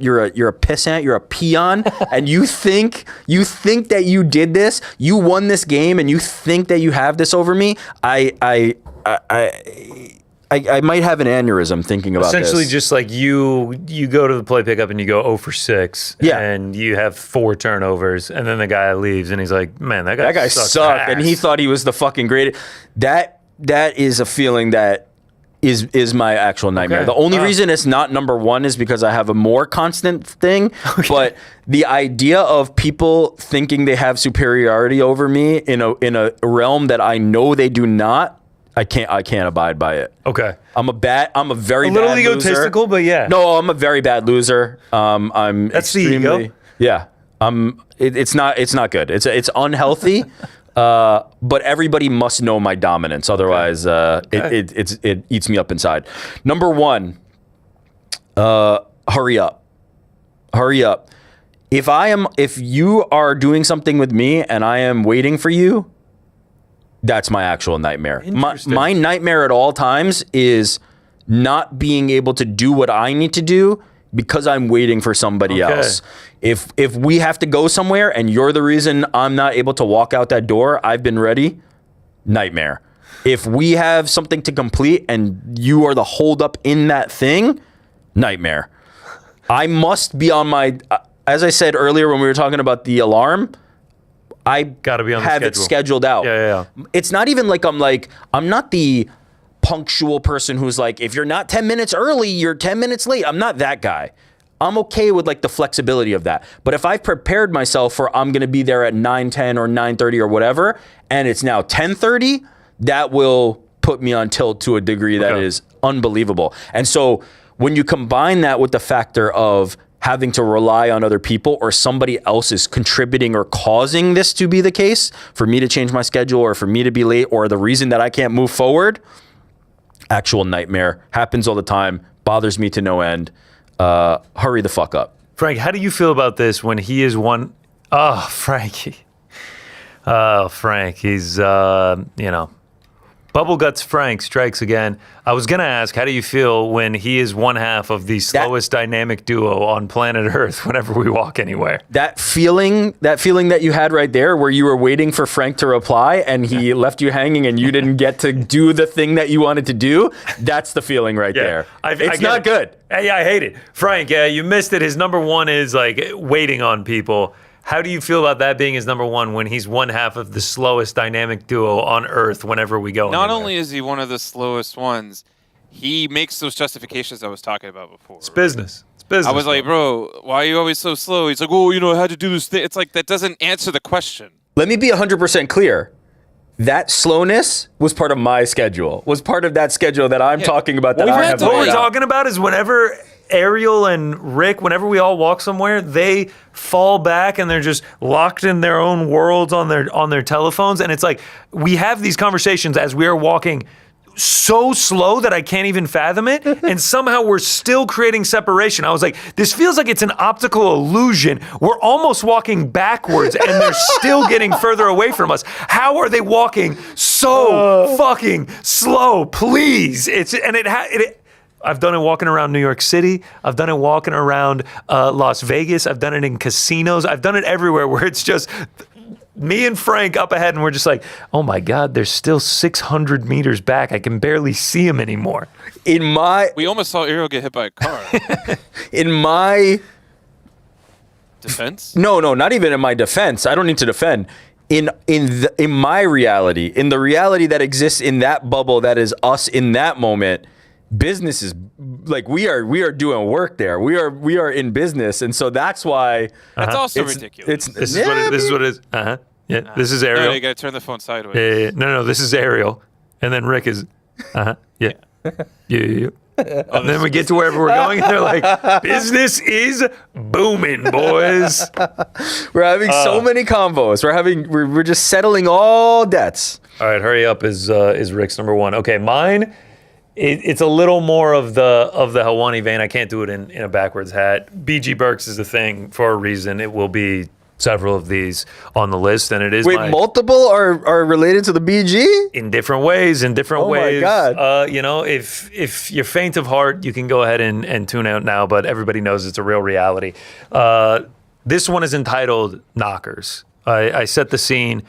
pissant. You're a peon, and you think that you did this. You won this game, and you think that you have this over me. I might have an aneurysm thinking about essentially this. just like you go to the play pickup and you go 0 for 6. Yeah. And you have 4 turnovers, and then the guy leaves and he's like, man, that guy sucked, ass. and he thought he was the fucking greatest. That is a feeling that is my actual nightmare. Okay. The only reason it's not number 1 is because I have a more constant thing. But the idea of people thinking they have superiority over me in a realm that I know they do not, I can't abide by it. Okay. I'm a very little bad egotistical, loser. but yeah. No, I'm a very bad loser. I'm That's the extremely, ego? Yeah. It's not good. It's unhealthy. But everybody must know my dominance. Otherwise, it eats me up inside. Number 1, hurry up. Hurry up. If you are doing something with me and I am waiting for you, that's my actual nightmare. My nightmare at all times is not being able to do what I need to do because I'm waiting for somebody else. If we have to go somewhere and you're the reason I'm not able to walk out that door, I've been ready, nightmare. If we have something to complete and you are the holdup in that thing, nightmare. I must be on my, as I said earlier when we were talking about the alarm, I gotta be on the have it scheduled out. Yeah. It's not even like I'm not the punctual person who's like, if you're not 10 minutes early, you're 10 minutes late. I'm not that guy. I'm okay with like the flexibility of that. But if I've prepared myself for I'm going to be there at 9:10 or 9:30 or whatever, and it's now 10:30, that will put me on tilt to a degree that is unbelievable. And so when you combine that with the factor of having to rely on other people or somebody else is contributing or causing this to be the case, for me to change my schedule or for me to be late or the reason that I can't move forward, actual nightmare. Happens all the time. Bothers me to no end. Hurry the fuck up. Frank, how do you feel about this when he is one? Oh, Frankie. Oh, Frank. He's, Bubble Guts Frank strikes again. I was going to ask, how do you feel when he is one half of the slowest dynamic duo on planet Earth whenever we walk anywhere? That feeling that you had right there where you were waiting for Frank to reply and he left you hanging and you didn't get to do the thing that you wanted to do, that's the feeling right there. It's not good. Yeah, I hate it. Frank, you missed it. His number 1 is like waiting on people. How do you feel about that being his number 1 when he's one half of the slowest dynamic duo on Earth whenever we go? Not only is he one of the slowest ones, he makes those justifications I was talking about before. It's business. It's business. I was like, bro, why are you always so slow? He's like, oh, I had to do this thing. It's like, that doesn't answer the question. Let me be 100% clear. That slowness was part of my schedule, was part of that schedule that I'm talking about. That I have what we're laid out. talking about is whenever Ariel and Rick, whenever we all walk somewhere, they fall back and they're just locked in their own worlds on their telephones. And it's like, we have these conversations as we are walking so slow that I can't even fathom it, and somehow we're still creating separation. I was like, this feels like it's an optical illusion. We're almost walking backwards, and they're still getting further away from us. How are they walking so fucking slow? Please, I've done it walking around New York City. I've done it walking around Las Vegas. I've done it in casinos. I've done it everywhere where it's just me and Frank up ahead, and we're just like, oh my God, they're still 600 meters back. I can barely see him anymore. We almost saw Ariel get hit by a car. In my defense? No, not even in my defense. I don't need to defend. In my reality, in the reality that exists in that bubble that is us in that moment, business is like we are doing work there. We are in business, and so that's why that's also ridiculous. This is what it is. Yeah, this is Ariel. No, you gotta turn the phone sideways. No, this is Ariel, and then Rick is. Yeah. And then we get to wherever we're going, and they're like, business is booming, boys. We're having so many combos. We're just settling all debts. All right, hurry up is Rick's number one. Okay, mine. It's a little more of the Helwani vein. I can't do it in a backwards hat. BG Burks is the thing for a reason. It will be several of these on the list, and it is. Wait, multiple are related to the BG? In different ways. Oh my God. If you're faint of heart, you can go ahead and tune out now, but everybody knows it's a real reality. This one is entitled Knockers. I set the scene.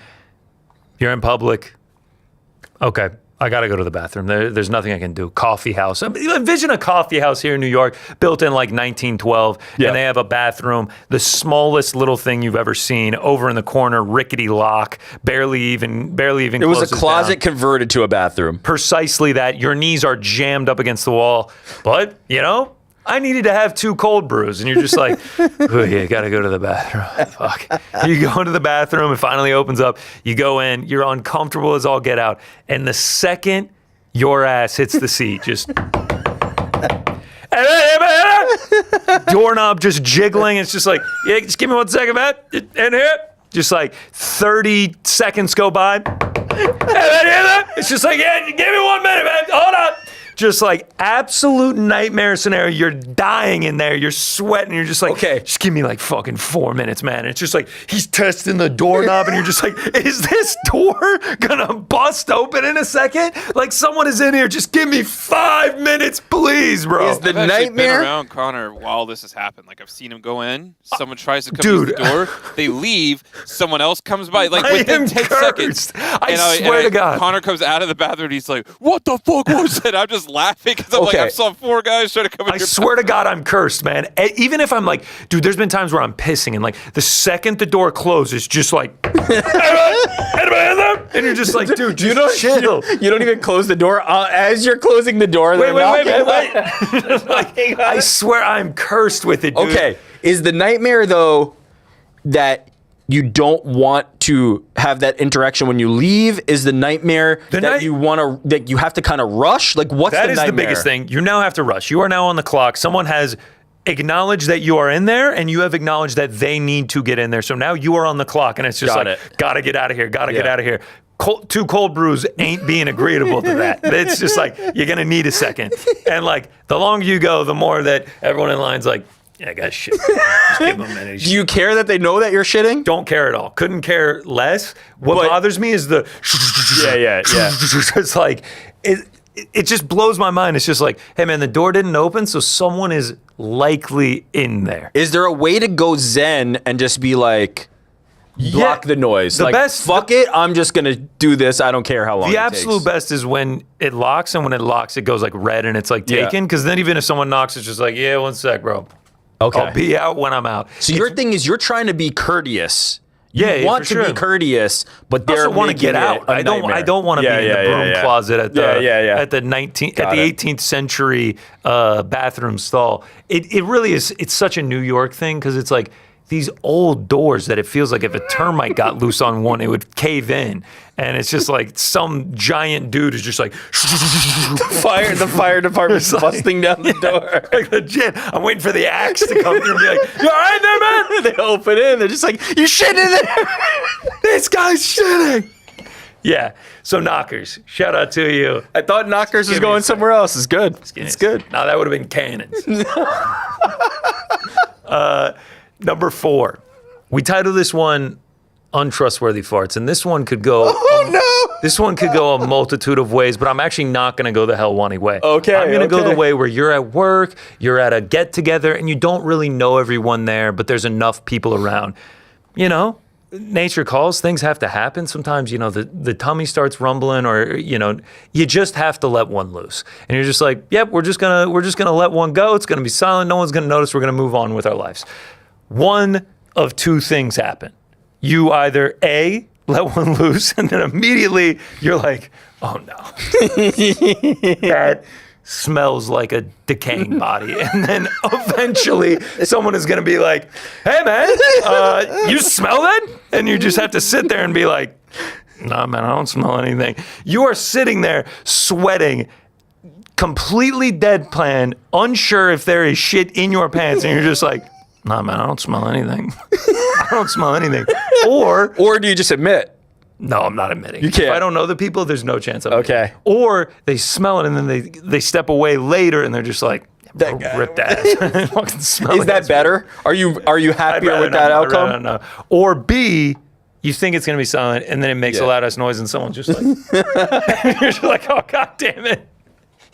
You're in public. Okay. I got to go to the bathroom. There's nothing I can do. Coffee house. Envision a coffee house here in New York, built in like 1912, and they have a bathroom, the smallest little thing you've ever seen, over in the corner, rickety lock, barely even. It was a closet converted to a bathroom. Precisely that. Your knees are jammed up against the wall, but I needed to have 2 cold brews, and you're just like, oh yeah, gotta go to the bathroom. Fuck. You go into the bathroom, it finally opens up. You go in, you're uncomfortable as all get out, and the second your ass hits the seat, just doorknob just jiggling. It's just like, yeah, just give me 1 second, man. In here, just like 30 seconds go by. It's just like, yeah, give me 1 minute, man. Hold on. Just like absolute nightmare scenario. You're dying in there. You're sweating. You're just like, okay, just give me like fucking 4 minutes, man. And it's just like he's testing the doorknob, and you're just like, is this door gonna bust open in a second? Like someone is in here. Just give me 5 minutes, please, bro. Is the I've actually been nightmare around Connor while this has happened? Like I've seen him go in. Someone tries to come to the door. They leave. Someone else comes by. Like within 10 seconds. I swear to God. Connor comes out of the bathroom. And he's like, "What the fuck was it?" I'm just laughing because I'm like, I saw 4 guys trying to come in. I swear to God, I'm cursed, man. Even if I'm like, dude, there's been times where I'm pissing, and like the second the door closes, just like, and you're just like, dude, just chill. You don't even close the door as you're closing the door. Wait. Like, I swear I'm cursed with it, dude. Okay, is the nightmare though that you don't want to have that interaction when you leave? Is the nightmare that you have to kind of rush? Like what's the nightmare? That is the biggest thing. You now have to rush. You are now on the clock. Someone has acknowledged that you are in there, and you have acknowledged that they need to get in there. So now you are on the clock, and it's just gotta get out of here. Gotta get out of here. 2 cold brews ain't being agreeable to that. It's just like, you're gonna need a second. And like, the longer you go, the more that everyone in line's like, yeah, I got shit. Just give them a minute. Do you care that they know that you're shitting? Don't care at all. Couldn't care less. What bothers me is the yeah. It's like it just blows my mind. It's just like, hey man, the door didn't open, so someone is likely in there. Is there a way to go zen and just be like, block the noise? The like, best, fuck it, I'm just gonna do this. I don't care how long. The it absolute takes. best is when it locks, and when it locks, it goes like red and it's like taken. Because then even if someone knocks, it's just like, yeah, 1 sec, bro. Okay. I'll be out when I'm out. So your thing is you're trying to be courteous. You want for to sure. be courteous, but they want to get out. I don't want to be in the broom closet at the at the 18th century bathroom stall. It really is. It's such a New York thing because it's like these old doors that it feels like if a termite got loose on one, it would cave in. And it's just like some giant dude is just like the fire department's busting down the door. Like legit. I'm waiting for the axe to come through and be like, you all right there, man? They open it, they're just like, you shitting in there. This guy's shitting. Yeah. So Knockers, shout out to you. I thought Knockers was give me a going sec. somewhere else. It's good. It's good. Now that would have been cannons. Number 4. We titled this one Untrustworthy Farts, and this one could go. This one could go a multitude of ways, but I'm actually not going to go the Helwani way. Okay, I'm going to go okay. the way where you're at work, you're at a get together, and you don't really know everyone there, but there's enough people around. You know, nature calls, things have to happen. Sometimes, the tummy starts rumbling, or, you just have to let one loose. And you're just like, yep, we're just gonna let one go. It's gonna be silent. No one's gonna notice. We're gonna move on with our lives. One of two things happen. You either A, let one loose, and then immediately you're like, oh no. That smells like a decaying body. And then eventually someone is going to be like, hey man, you smell that? And you just have to sit there and be like, no man, I don't smell anything. You are sitting there sweating, completely deadpan, unsure if there is shit in your pants, and you're just like, nah man, I don't smell anything. I don't smell anything. Or do you just admit? no, I'm not admitting. You can't. If I don't know the people, there's no chance I'm Okay. admitting. Or they smell it and then they step away later and they're just like, That guy. ripped ass. Fucking smell Is it. that better? Are you I'd happier rather with that not, I'd outcome? rather not. Or B, you think it's going to be silent and then it makes a loud ass noise and someone's just like, you're just like, oh, God damn it.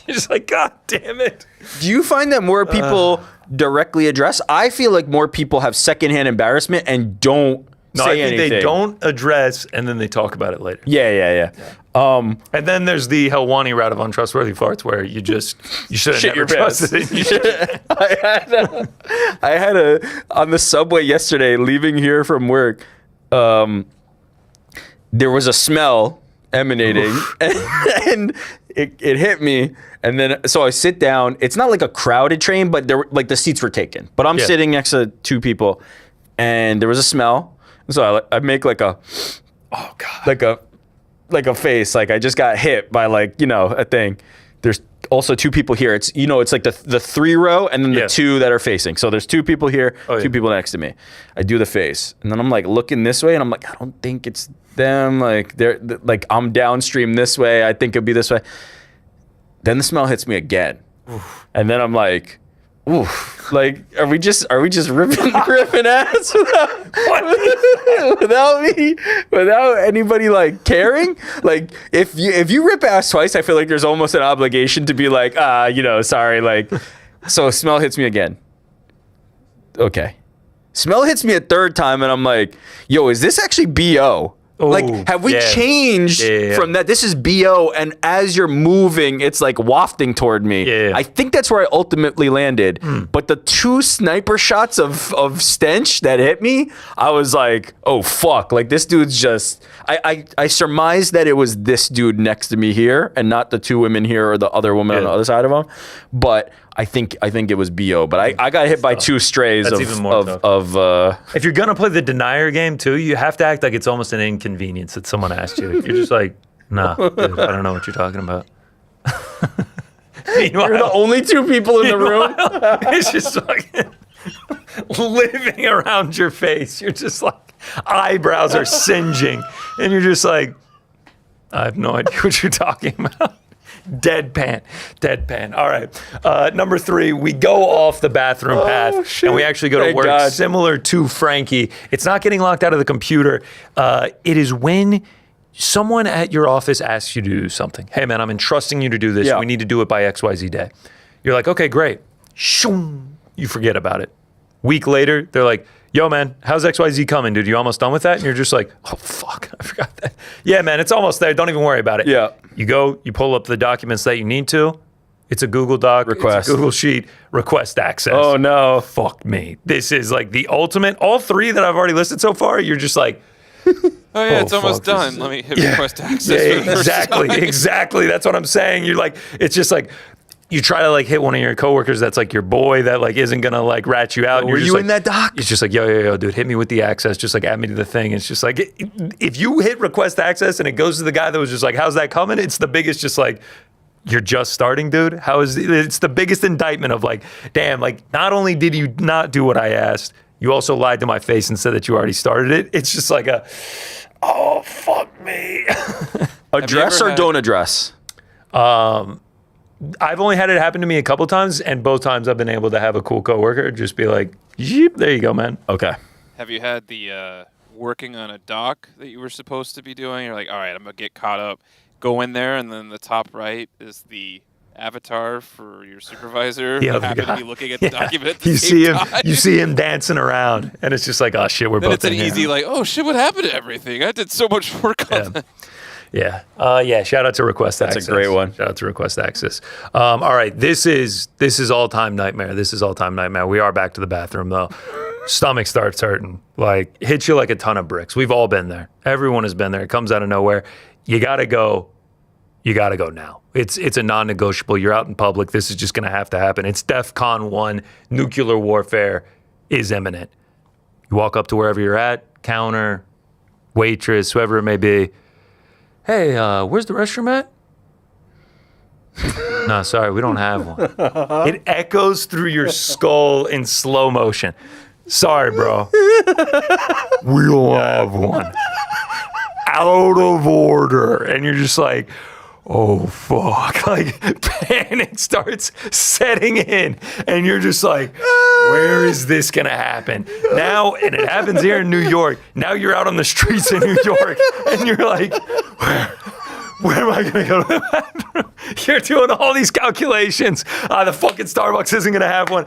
You're just like, God damn it. Do you find that more people directly address? I feel like more people have secondhand embarrassment and don't No, say I think anything. they don't address and then they talk about it later. Yeah. And then there's the Helwani route of untrustworthy farts where you should have Shit never your pants. trusted it. You should- I had a on the subway yesterday leaving here from work. There was a smell emanating, and it hit me. And then so I sit down. It's not like a crowded train, but like the seats were taken. But I'm sitting next to two people, and there was a smell. So I make like a, oh God, like a face, like I just got hit by a thing. There's also two people here. It's it's like the 3 row and then the 2 that are facing. So there's 2 people here, 2 people next to me. I do the face, and then I'm like looking this way, and I'm like, I don't think it's them. Like they're like I'm downstream this way. I think it'd be this way. Then the smell hits me again, and then I'm like, oof. Like, are we just ripping ass without anybody like caring? Like, if you rip ass twice, I feel like there's almost an obligation to be like, sorry. Like, so smell hits me again. Okay, smell hits me a 3rd time, and I'm like, yo, is this actually BO? Like, have we changed from that? This is BO, and as you're moving, it's like wafting toward me. I think that's where I ultimately landed. But the 2 sniper shots of stench that hit me, I was like, oh fuck! Like this dude's just. I surmised that it was this dude next to me here, and not the 2 women here or the other woman on the other side of him. But I think it was BO. But I got hit by 2 strays That's even more of If you're gonna play the denier game too, you have to act like it's almost an inconvenience that someone asked you. You're just like, nah, dude, I don't know what you're talking about. Meanwhile, You're the only 2 people in the room. it's just like living around your face. You're just like eyebrows are singeing, and you're just like, I have no idea what you're talking about. Deadpan. All right. Number 3, we go off the bathroom path, shit. and we actually go to Thank work. God. Similar to Frankie, it's not getting locked out of the computer. It is when someone at your office asks you to do something. Hey, man, I'm entrusting you to do this. Yeah. We need to do it by XYZ day. You're like, okay, great. Shoom. You forget about it. Week later, they're like, yo, man, how's XYZ coming, dude? You almost done with that? And you're just like, oh, fuck, I forgot that. Yeah, man, it's almost there. Don't even worry about it. Yeah. You go, you pull up the documents that you need to. It's a Google Doc. Request. It's a Google Sheet. Request access. Oh, no. Fuck me. This is like the ultimate. All 3 that I've already listed so far, you're just like, Oh yeah, it's fuck, almost this done. is- Let me hit request access. for yeah, the first exactly, time. exactly. That's what I'm saying. You're like, it's just like, you try to like hit one of your coworkers that's like your boy that like isn't gonna like rat you out. and Were you're just you like, in that doc? It's just like, yo, dude, hit me with the access. Just like add me to the thing. It's just like, if you hit request access and it goes to the guy that was just like, how's that coming? It's the biggest just like, you're just starting, dude. It's the biggest indictment of like, damn, like not only did you not do what I asked, you also lied to my face and said that you already started it. It's just like oh, fuck me. Address ever or had- don't address? I've only had it happen to me a couple times, and both times I've been able to have a cool coworker just be like, "Yeep, there you go, man." Okay. Have you had the working on a dock that you were supposed to be doing? You're like, all right, I'm going to get caught up. Go in there, and then the top right is the avatar for your supervisor. The who other happened guy. to be looking at the document at the You same see him. time. You see him dancing around, and it's just like, "Oh shit, we're Then both it's an in here." easy, like, oh shit, what happened to everything? I did so much work on that. Yeah. Yeah. Shout out to Request Access. a great one. Shout out to Request Access. All right. This is all time nightmare. This is all time nightmare. We are back to the bathroom though. Stomach starts hurting. Like hits you like a ton of bricks. We've all been there. Everyone has been there. It comes out of nowhere. You gotta go. You gotta go now. It's a non-negotiable. You're out in public. This is just gonna have to happen. It's DEFCON 1. Nuclear warfare is imminent. You walk up to wherever you're at, counter, waitress, whoever it may be. Hey, where's the restroom at? No, sorry, we don't have one. It echoes through your skull in slow motion. Sorry, bro. We don't have one. Out of order. And you're just like, oh, fuck. Like, panic starts setting in. And you're just like, where is this going to happen? Now, and it happens here in New York. Now you're out on the streets in New York. And you're like, where am I going to go to the bathroom? You're doing all these calculations. The fucking Starbucks isn't going to have one.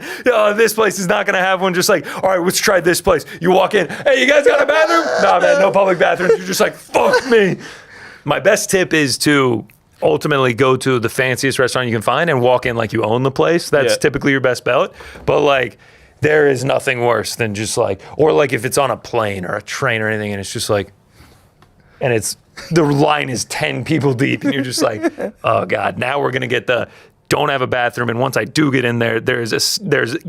This place is not going to have one. Just like, all right, let's try this place. You walk in. Hey, you guys got a bathroom? Nah, man, no public bathrooms. You're just like, fuck me. My best tip is to ultimately go to the fanciest restaurant you can find and walk in like you own the place. That's typically your best bet. But like, there is nothing worse than just like, or like if it's on a plane or a train or anything and it's just like, and it's, the line is 10 people deep and you're just like, oh God, now we're going to get the don't have a bathroom. And once I do get in there, there's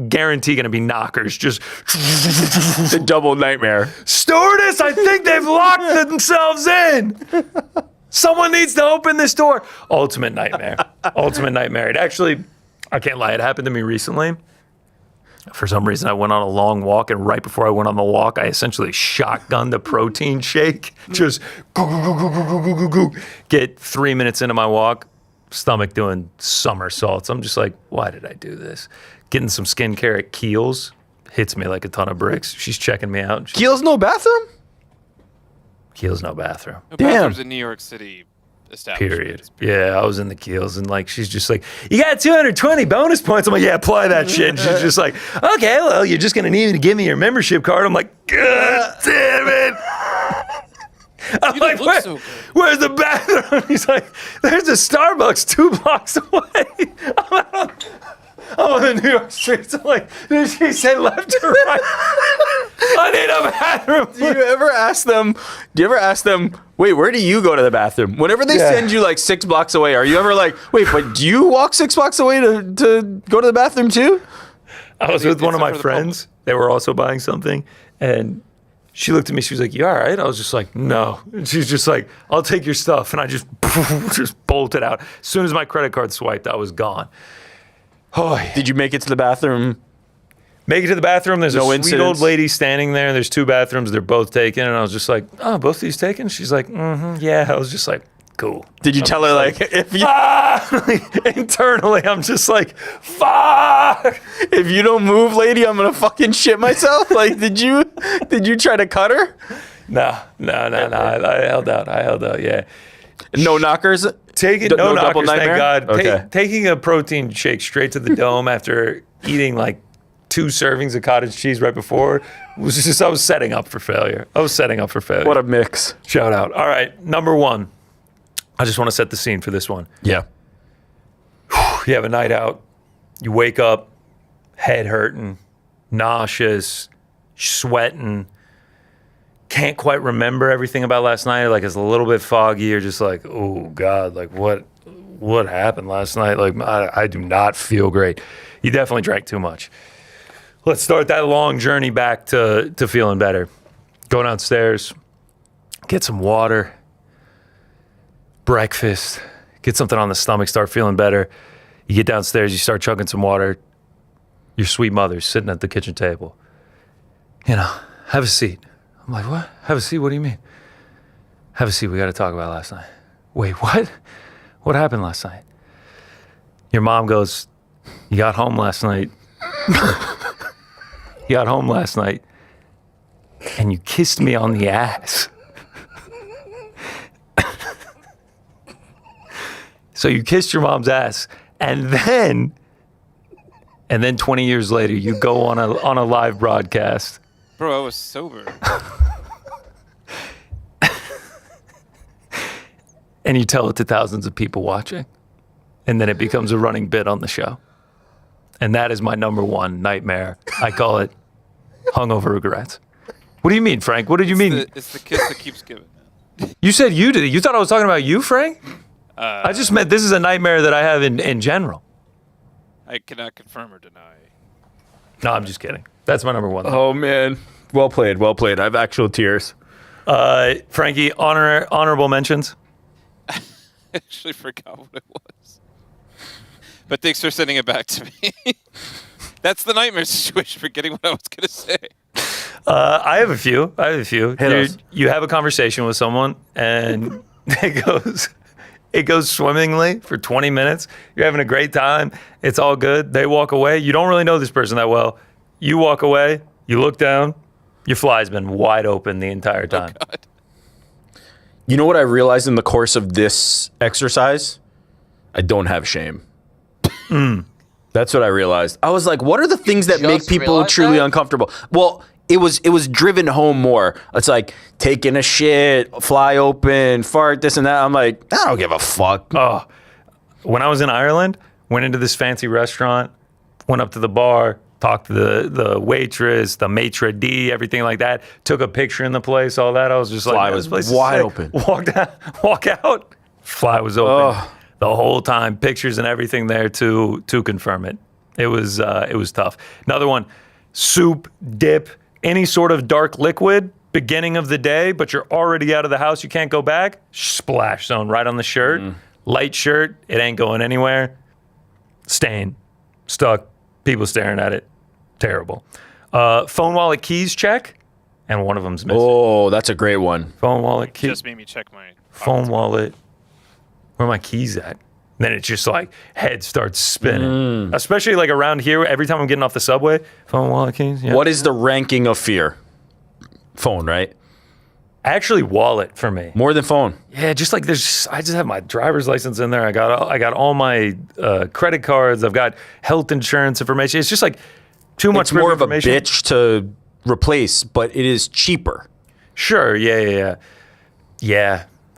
guarantee going to be knockers. Just The double nightmare. stewardess, I think they've locked themselves in. Someone needs to open this door. Ultimate nightmare. Ultimate nightmare. It actually, I can't lie, it happened to me recently. For some reason, I went on a long walk, and right before I went on the walk, I essentially shotgunned a protein shake. Just get 3 minutes into my walk, stomach doing somersaults. I'm just like, why did I do this? Getting some skincare at Kiehl's hits me like a ton of bricks. She's checking me out. Keel's no bathroom? Kiehl's no bathroom. No bathrooms in New York City establishments. Period. Yeah, I was in the Keels and like she's just like, you got 220 bonus points. I'm like, yeah, apply that shit. And she's just like, okay, well, you're just gonna need to give me your membership card. I'm like, God damn it. I'm You like, don't look so good. where's the bathroom? He's like, there's a Starbucks 2 blocks away. I'm on the New York streets. I'm like, did she say left or right? I need a bathroom. Do you ever ask them, wait, where do you go to the bathroom? Whenever they send you like 6 blocks away, are you ever like, wait, but do you walk 6 blocks away to go to the bathroom too? I was with one of It's my for the friends. They were also buying something. And she looked at me. She was like, you all right? I was just like, no. And she's just like, I'll take your stuff. And I just bolted out. As soon as my credit card swiped, I was gone. Oh, Did you make it to the bathroom? make it to the bathroom. There's No a sweet incidents? old lady standing there. There's 2 bathrooms. They're both taken. And I was just like, oh, both of these taken? She's like, yeah. I was just like, cool. Did you tell her like if you Internally, I'm just like, fuck. if you don't move, lady, I'm gonna fucking shit myself? Like, did you try to cut her? No. I held out. Yeah. No knockers. Taking No no double knockers, thank nightmare? God. Okay. Taking a protein shake straight to the dome after eating like 2 servings of cottage cheese right before was just, I was setting up for failure. What a mix. Shout out. All right, number 1. I just want to set the scene for this one. Yeah. You have a night out. You wake up, head hurting, nauseous, sweating. Can't quite remember everything about last night. Like it's a little bit foggy. You're just like, oh God, like what happened last night? Like I do not feel great. You definitely drank too much. Let's start that long journey back to feeling better. Go downstairs, get some water, breakfast, get something on the stomach, start feeling better. You get downstairs, you start chugging some water. Your sweet mother's sitting at the kitchen table. You know, have a seat. I'm like, what? Have a seat? What do you mean? Have a seat. We got to talk about last night. Wait, what? What happened last night? Your mom goes, you got home last night. You got home last night and you kissed me on the ass. So you kissed your mom's ass, and then 20 years later, you go on a live broadcast. Bro, I was sober. And you tell it to thousands of people watching. And then it becomes a running bit on the show. And that is my number one nightmare. I call it hungover regrets. What do you mean, Frank? What did you mean? It's the kiss that keeps giving. You said you did it. You thought I was talking about you, Frank? I just meant this is a nightmare that I have in general. I cannot confirm or deny. No, I'm just kidding. That's my number one. Oh, man. Well played. Well played. I have actual tears. Frankie, honorable mentions. I actually forgot what it was. But thanks for sending it back to me. That's the nightmare situation, forgetting what I was going to say. I have a few. Hit us. You have a conversation with someone, and it goes swimmingly for 20 minutes. You're having a great time. It's all good. They walk away. You don't really know this person that well. You walk away. You look down. Your fly's been wide open the entire time. Oh, God. You know what I realized in the course of this exercise? I don't have shame. That's what I realized. I was like, what are the things that make people realize truly that? uncomfortable? Well, it was driven home more. It's like taking a shit, fly open, fart, this and that. I'm like, I don't give a fuck. Oh, when I was in Ireland, went into this fancy restaurant, went up to the bar, talked to the waitress, the maitre d', everything like that. Took a picture in the place, all that. I was just Fly like, was this place is wide sick. open. Walk out. Fly was open Ugh. the whole time. Pictures and everything there to confirm it. It was tough. Another one, soup, dip, any sort of dark liquid, beginning of the day, but you're already out of the house. You can't go back. Splash zone right on the shirt. Light shirt. It ain't going anywhere. Stain. Stuck. People staring at it. Terrible. Phone, wallet, keys check, and one of them's missing. Oh, that's a great one. Phone, wallet, keys. Just made me check my Phone, wallet. Where are my keys at? Then it's just like head starts spinning. Especially like around here, every time I'm getting off the subway. Phone, wallet, keys. Yeah. What is the ranking of fear? Phone, right? Actually, wallet for me. More than phone. Yeah, just like I just have my driver's license in there. I got all my credit cards. I've got health insurance information. It's just like too much It's more of a information. bitch to replace, but it is cheaper. Sure, yeah.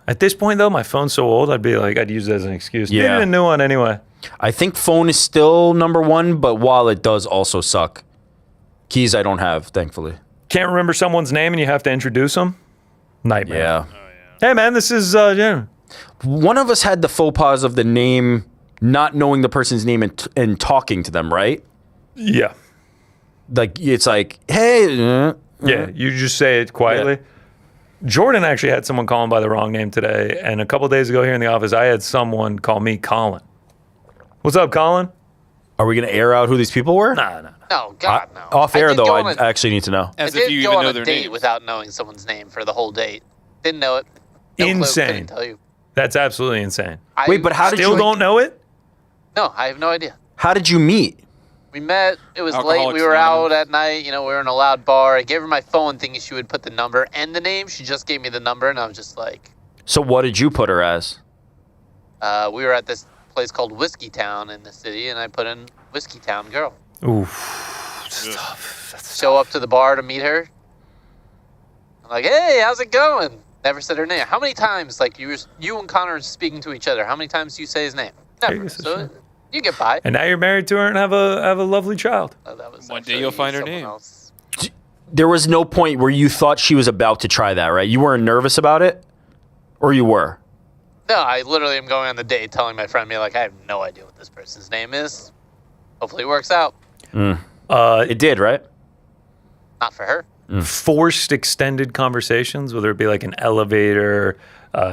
At this point though, my phone's so old, I'd use it as an excuse. Yeah. Need a new one anyway. I think phone is still number one, but wallet does also suck. Keys I don't have, thankfully. Can't remember someone's name and you have to introduce them. Nightmare. Yeah. Hey man, this is yeah. One of us had the faux pas of the name, not knowing the person's name and talking to them, right? Yeah. Like, it's like, hey. Yeah, you just say it quietly. Yeah. Jordan actually had someone call him by the wrong name today, and a couple days ago here in the office, I had someone call me Colin. What's up, Colin? Are we going to air out who these people were? Nah. No, God, no. Off air, did though, go I on a- actually need to know. As I if did you go even on know a their date names. without knowing someone's name for the whole date. Didn't know it. No clue, Insane. couldn't tell you. That's absolutely insane. Wait, but how did Still you... don't know it? No, I have no idea. How did you meet? We met. It was late. Alcoholics We were Anonymous. out at night. We were in a loud bar. I gave her my phone thinking she would put the number and the name. She just gave me the number, and I was just like, So what did you put her as? we were at this place called Whiskey Town in the city, and I put in Whiskey Town Girl. Oof. Stuff. That's Show up to the bar to meet her. I'm like, hey, how's it going? Never said her name. How many times, like, you and Connor are speaking to each other, how many times do you say his name? Never. guess that's So you get by. And now you're married to her and have a lovely child. That was One day actually you'll find her someone name. else. There was no point where you thought she was about to try that, right? You weren't nervous about it? Or you were? No, I literally am going on the date telling my friend, I have no idea what this person's name is. Hopefully it works out. It did, right? Not for her. Forced extended conversations, whether it be like an elevator,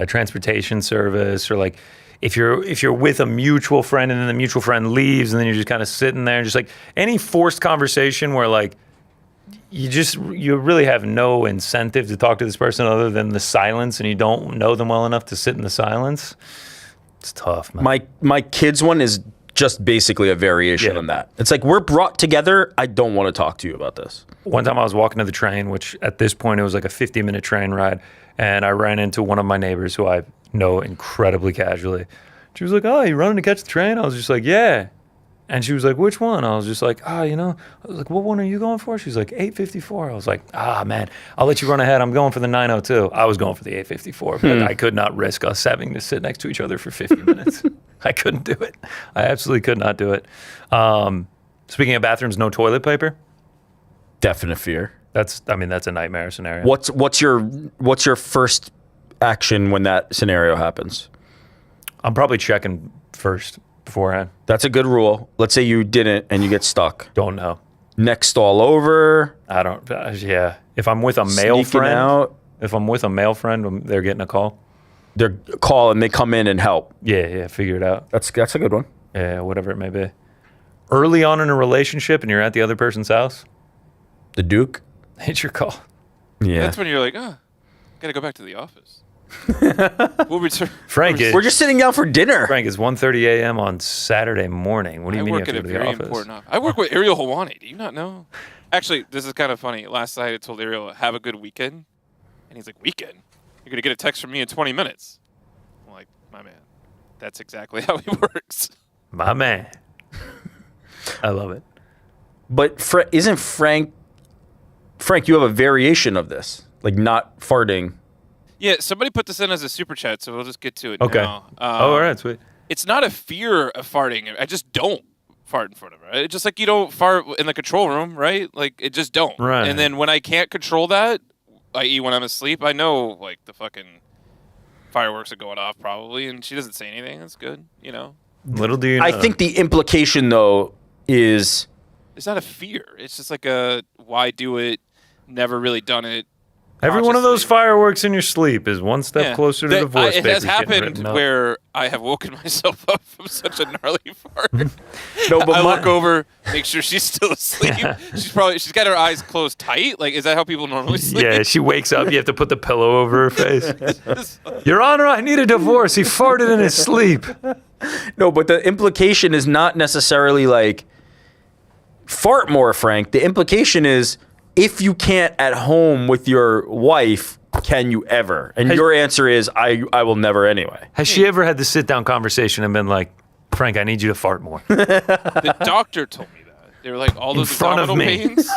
transportation service, or like if you're with a mutual friend and then the mutual friend leaves and then you're just kind of sitting there and just like any forced conversation where like you really have no incentive to talk to this person other than the silence, and you don't know them well enough to sit in the silence. It's tough, man. My kids one is just basically a variation on that. It's like, we're brought together. I don't want to talk to you about this. One time I was walking to the train, which at this point it was like a 50-minute train ride, and I ran into one of my neighbors who I know incredibly casually. She was like, "Oh, you running to catch the train?" I was just like, "Yeah." And she was like, "Which one?" I was just like, "Oh, you know." I was like, "What one are you going for?" She's like, 854. I was like, "Ah, man, I'll let you run ahead. I'm going for the 902. I was going for the 854, but I could not risk us having to sit next to each other for 50 minutes. I couldn't do it. I absolutely could not do it. Speaking of bathrooms, no toilet paper. Definite fear. That's a nightmare scenario. What's your first action when that scenario happens? I'm probably checking first beforehand. That's a good rule. Let's say you didn't and you get stuck. Don't know. Next stall over. I don't. Yeah. If I'm with a male friend, out. They're getting a call. They're call and they come in and help. Yeah. Figure it out. That's a good one. Yeah, whatever it may be. Early on in a relationship and you're at the other person's house. The Duke. It's your call. Yeah. That's when you're like, gotta go back to the office. We'll return. Frank, We're just sitting down for dinner. Frank, it's 1:30 a.m. on Saturday morning. What do you mean you have to go to the office? I work with Ariel Helwani. Do you not know? Actually, this is kind of funny. Last night I told Ariel, have a good weekend. And he's like, weekend? You're going to get a text from me in 20 minutes. I'm like, my man, that's exactly how he works. My man. I love it. But isn't Frank, you have a variation of this, like not farting. Yeah, somebody put this in as a super chat, so we'll just get to it Okay. now. All right, sweet. It's not a fear of farting. I just don't fart in front of her. It's just like you don't fart in the control room, right? Like, it just don't. Right. And then when I can't control that, i.e. when I'm asleep, I know, like, the fucking fireworks are going off probably, and she doesn't say anything. That's good, you know? Little do you know. I think the implication, though, is... It's not a fear. It's just like why do it, never really done it. Every one of those fireworks in your sleep is one step Yeah. closer to divorce. It has papers getting happened written up. where I have woken myself up from such a gnarly fart. No, but I look over, make sure she's still asleep. She's got her eyes closed tight. Like, is that how people normally sleep? Yeah, she wakes up. You have to put the pillow over her face. Your Honor, I need a divorce. He farted in his sleep. No, but the implication is not necessarily like fart more, Frank. The implication is if you can't at home with your wife, can you ever? And your answer is I will never anyway. Has she ever had the sit-down conversation and been like, Frank, I need you to fart more? The doctor told me that. They were like, all those front of abdominal me. pains.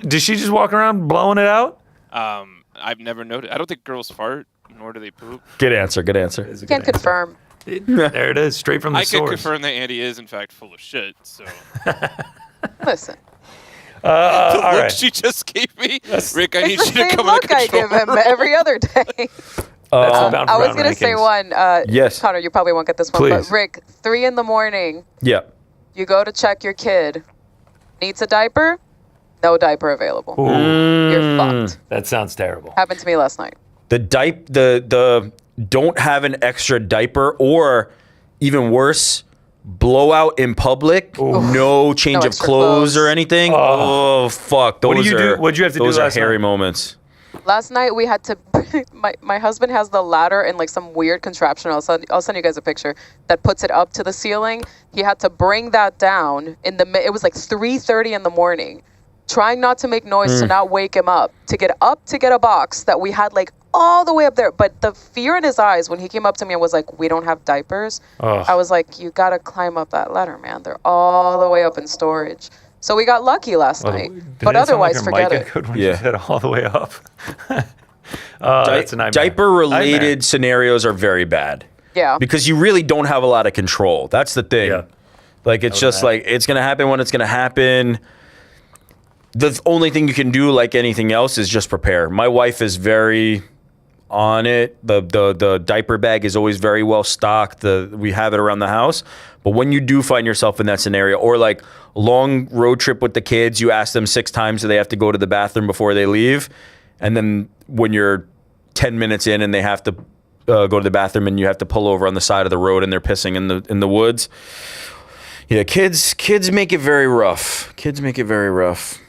Does she just walk around blowing it out? I've never noticed. I don't think girls fart, nor do they poop. Good answer. Can't confirm. There it is, straight from the I source. can confirm that Andy is, in fact, full of shit. So. Listen. The all look right. she just gave me, Rick, I need It's the you to same come look in I give him every other day. That's the Bound for I was Brown going to say rankings. one. Yes. Connor, you probably won't get this one. Please. But Rick, 3 a.m, Yeah. you go to check your kid. Needs a diaper? No diaper available. Ooh, You're fucked. that sounds terrible. Happened to me last night. The don't have an extra diaper, or even worse, blowout in public. No change No of extra clothes clothes. or anything. Oh fuck! Those What do you are do? What'd you have to do those are last hairy night? moments. Last night we had to. My husband has the ladder and like some weird contraption. I'll send you guys a picture that puts it up to the ceiling. He had to bring that down in the. It was like 3:30 in the morning, trying not to make noise to not wake him up. To get a box that we had like all the way up there. But the fear in his eyes when he came up to me and was like, "We don't have diapers." Ugh. I was like, "You gotta climb up that ladder, man. They're all the way up in storage." So we got lucky last night. But otherwise, forget it. Good when Yeah. you said all the way up. That's a nightmare. Diaper-related scenarios are very bad. Yeah. Because you really don't have a lot of control. That's the thing. Yeah. Like, it's just like, it's going to happen when it's going to happen. The only thing you can do, like anything else, is just prepare. My wife is very on it. The diaper bag is always very well stocked. We have it around the house. But when you do find yourself in that scenario, or like long road trip with the kids, you ask them 6 times do they have to go to the bathroom before they leave. And then when you're 10 minutes in and they have to go to the bathroom and you have to pull over on the side of the road and they're pissing in the woods. Yeah, kids make it very rough. Kids make it very rough.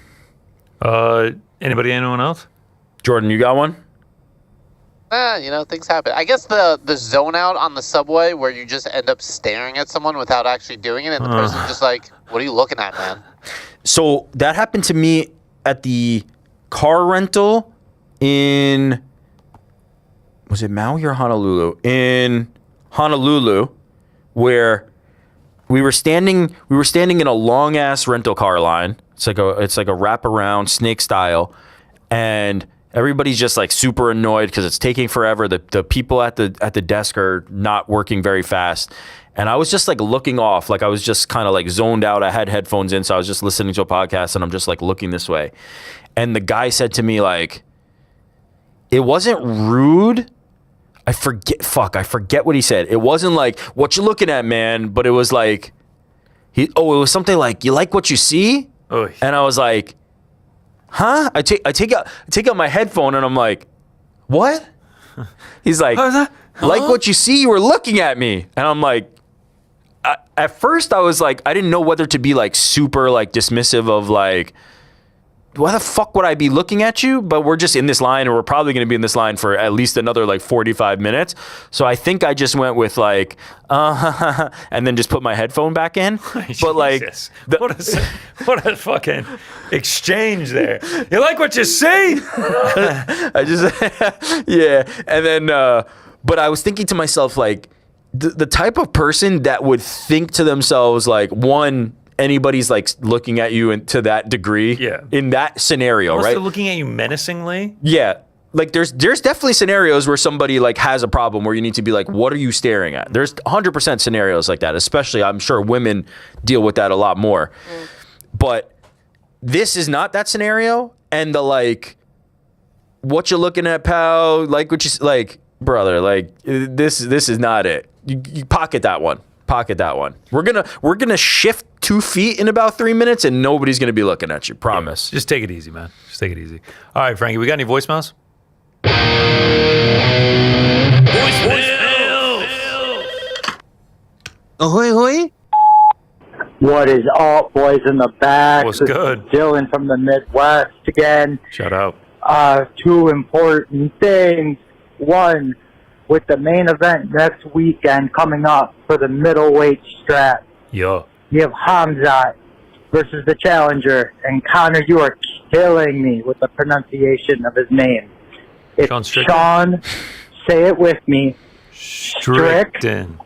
Anyone else? Jordan, you got one? Things happen. I guess the zone out on the subway where you just end up staring at someone without actually doing it, and the person's just like, "What are you looking at, man?" So that happened to me at the car rental in, was it Maui or Honolulu? In Honolulu, where we were standing in a long ass rental car line. It's like a wraparound snake style, and everybody's just like super annoyed because it's taking forever. The people at the desk are not working very fast. And I was just like looking off, like I was just kind of like zoned out. I had headphones in, so I was just listening to a podcast and I'm just like looking this way. And the guy said to me, like, it wasn't rude. I forget what he said. It wasn't like, "What you looking at, man?" But it was like, it was something like, "You like what you see?" Oy. And I was like, huh? I take out my headphone and I'm like, what? He's like, like what you see, you were looking at me. And I'm like, at first I was like, I didn't know whether to be like super like dismissive of like, why the fuck would I be looking at you? But we're just in this line, and we're probably going to be in this line for at least another like 45 minutes. So I think I just went with like, and then just put my headphone back in. But like, what a fucking exchange there. You like what you see? I just, yeah. And then, but I was thinking to myself, like, the type of person that would think to themselves, like, one, anybody's like looking at you to that degree, in that scenario, Unless right? They're looking at you menacingly. Yeah. Like there's definitely scenarios where somebody like has a problem where you need to be like, what are you staring at? There's 100% scenarios like that, especially I'm sure women deal with that a lot more. But this is not that scenario. And the like, what you looking at, pal? Like what you like, brother, like this is not it. You pocket that one. Pocket that one. We're gonna shift 2 feet in about 3 minutes, and nobody's gonna be looking at you. Promise. Yeah, just take it easy, man. Just take it easy. All right, Frankie, we got any voicemails? Ahoy, hoy. What is up, boys in the back? What's good? Dylan from the Midwest again. Shout out. 2 important things. One, with the main event next weekend coming up for the middleweight strap. Yeah. You have Hamzat versus the challenger. And Connor, you are killing me with the pronunciation of his name. It's Sean, say it with me. Strickton.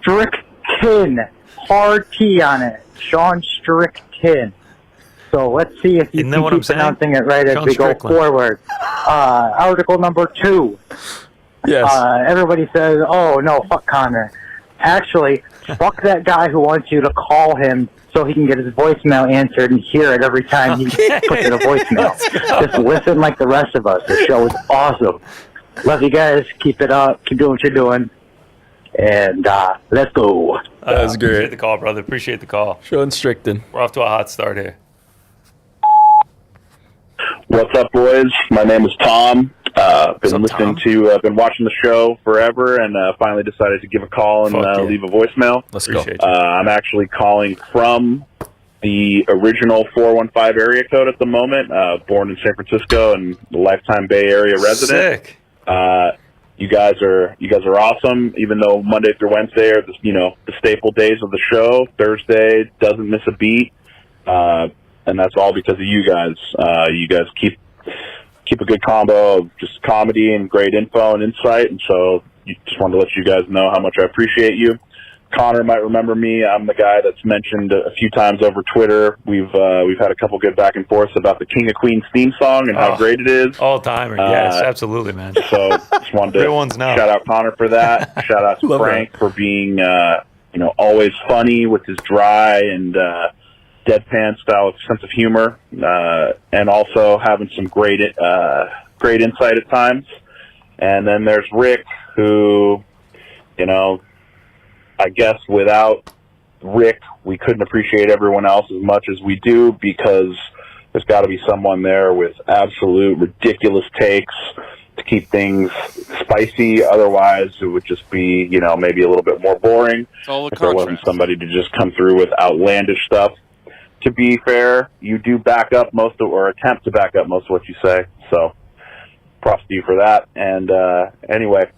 Strickton. Hard T on it. Sean Strickton. So let's see if you can keep pronouncing it right as we go forward. Article number 2. Yes. Everybody says, oh, no, fuck Connor. Actually, fuck that guy who wants you to call him so he can get his voicemail answered and hear it every time he puts in a voicemail. Just listen like the rest of us. The show is awesome. Love you guys. Keep it up. Keep doing what you're doing. And let's go. That was great. Appreciate the call, brother. Appreciate the call. Sean Strickton. We're off to a hot start here. What's up, boys? My name is Tom. Been watching the show forever, and finally decided to give a call and leave a voicemail. Let's go. I'm actually calling from the original 415 area code at the moment. Born in San Francisco and a lifetime Bay Area resident. Sick. You guys are awesome. Even though Monday through Wednesday are the staple days of the show, Thursday doesn't miss a beat. And that's all because of you guys. You guys keep a good combo of just comedy and great info and insight. And so just wanted to let you guys know how much I appreciate you. Connor might remember me. I'm the guy that's mentioned a few times over Twitter. We've had a couple good back and forths about the King of Queens theme song and how great it is. All timer. Yes, absolutely, man. So just wanted to shout out Connor for that. Shout out to Frank for being always funny with his dry and deadpan style of sense of humor, and also having some great insight at times. And then there's Rick, who, I guess without Rick, we couldn't appreciate everyone else as much as we do, because there's got to be someone there with absolute ridiculous takes to keep things spicy. Otherwise, it would just be, maybe a little bit more boring It's all the if there wasn't somebody to just come through with outlandish stuff. to be fair, you do back up most of, or attempt to back up most of what you say. So, props to you for that. And anyway,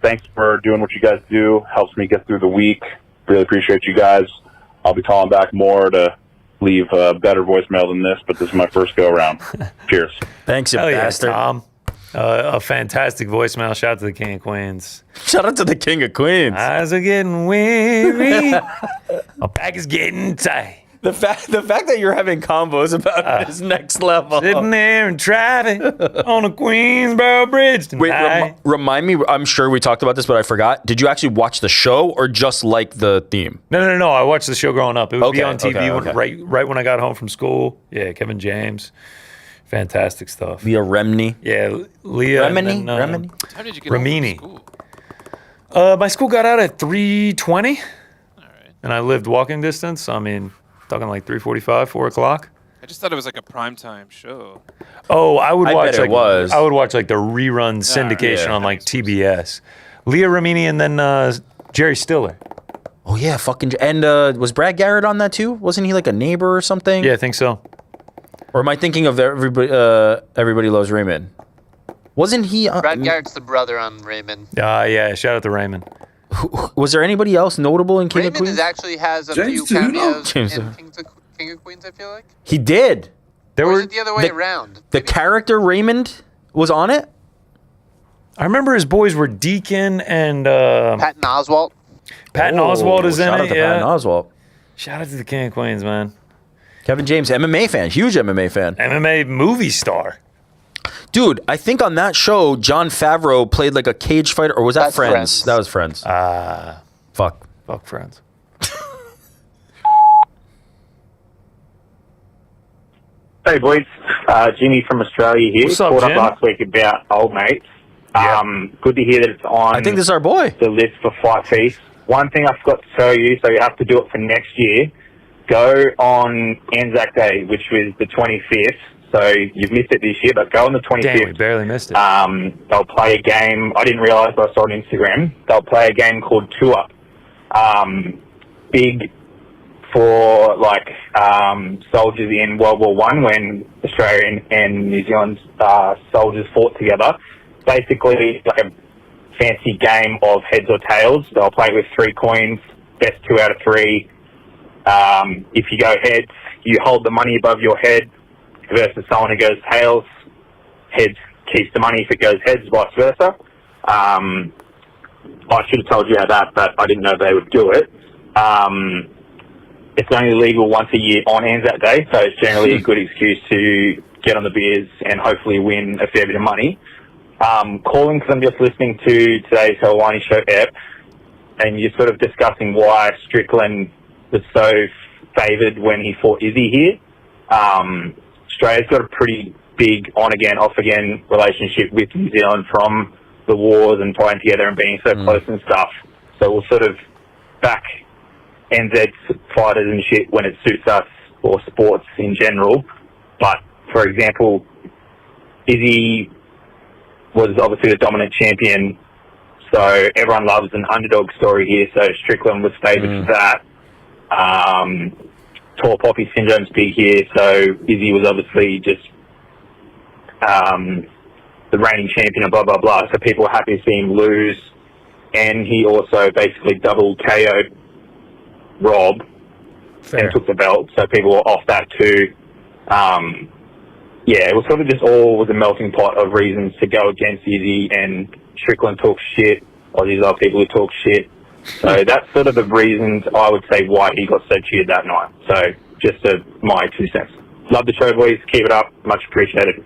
thanks for doing what you guys do. Helps me get through the week. Really appreciate you guys. I'll be calling back more to leave a better voicemail than this, but this is my first go around. Cheers. Thanks, you Hell yeah, bastard. Tom. A fantastic voicemail. Shout out to the King of Queens. Shout out to the King of Queens. Eyes are getting weary. My back is getting tight. The fact that you're having combos about it is next level. Sitting there in traffic on the Queensboro Bridge tonight. Wait, remind me. I'm sure we talked about this, but I forgot. Did you actually watch the show or just like the theme? No. I watched the show growing up. It would be on TV okay. right when I got home from school. Yeah, Kevin James. Fantastic stuff. Leah Remini. Yeah, Leah. Remini? Remini. What time did you get home from school? My school got out at 3:20. All right. And I lived walking distance. I mean, talking like 3:45, 4 o'clock. I just thought it was like a primetime show. Oh, I would watch bet it was. I would watch like the rerun syndication on like TBS. Leah Remini and then Jerry Stiller. Oh yeah, fucking. And was Brad Garrett on that too? Wasn't he like a neighbor or something? Yeah, I think so. Or am I thinking of Everybody Loves Raymond? Wasn't he? Brad Garrett's the brother on Raymond. Yeah. Shout out to Raymond. Was there anybody else notable in King Raymond of Queens? actually has a James few Tuno? cameos in King of Queens, I feel like. He did. There Or were is it the other way around? The character Raymond was on it. I remember his boys were Deacon and Patton Oswalt. Patton Oswalt is in Shout it. out to Yeah. Patton Oswalt. Shout out to the King of Queens, man. Kevin James, MMA fan, huge MMA fan. MMA movie star. Dude, I think on that show, Jon Favreau played like a cage fighter, or was that That's Friends? Friends. That was Friends. Fuck. Fuck Friends. Hey boys, Jimmy from Australia here. What's up, Caught Jim? up last week about old mates. Yeah. Good to hear that it's on I think this is our boy. the list for Fight Feast. One thing I forgot to tell you, so you have to do it for next year. Go on Anzac Day, which was the 25th. So you've missed it this year, but go on the 25th. Damn, we barely missed it. They'll play a game. I didn't realise, but I saw it on Instagram. They'll play a game called Tour. Big for like soldiers in World War One when Australia and New Zealand soldiers fought together. Basically, like a fancy game of heads or tails. They'll play with 3 coins, best 2 out of 3. If you go heads, you hold the money above your head versus someone who goes tails. Heads keeps the money if it goes heads, vice versa. I should have told you that, but I didn't know they would do it. It's only legal once a year on Anzac Day, so it's generally a good excuse to get on the beers and hopefully win a fair bit of money. Calling because I'm just listening to today's Helwani show ep, and you're sort of discussing why Strickland was so favoured when he fought Izzy here. Australia's got a pretty big on-again, off-again relationship with New Zealand from the wars and playing together and being so close and stuff. So we'll sort of back NZ's fighters and shit when it suits us, or sports in general. But, for example, Izzy was obviously the dominant champion, so everyone loves an underdog story here, so Strickland was favoured for that. Tall Poppy Syndrome's big here, so Izzy was obviously just the reigning champion and blah, blah, blah, so people were happy to see him lose, and he also basically double KO'd Rob and took the belt, so people were off that too. Yeah, it was sort of just all was a melting pot of reasons to go against Izzy, and Strickland talks shit, or these other people who talk shit. So that's sort of the reasons I would say why he got so cheered that night. So just my 2 cents. Love the show, boys. Keep it up. Much appreciated.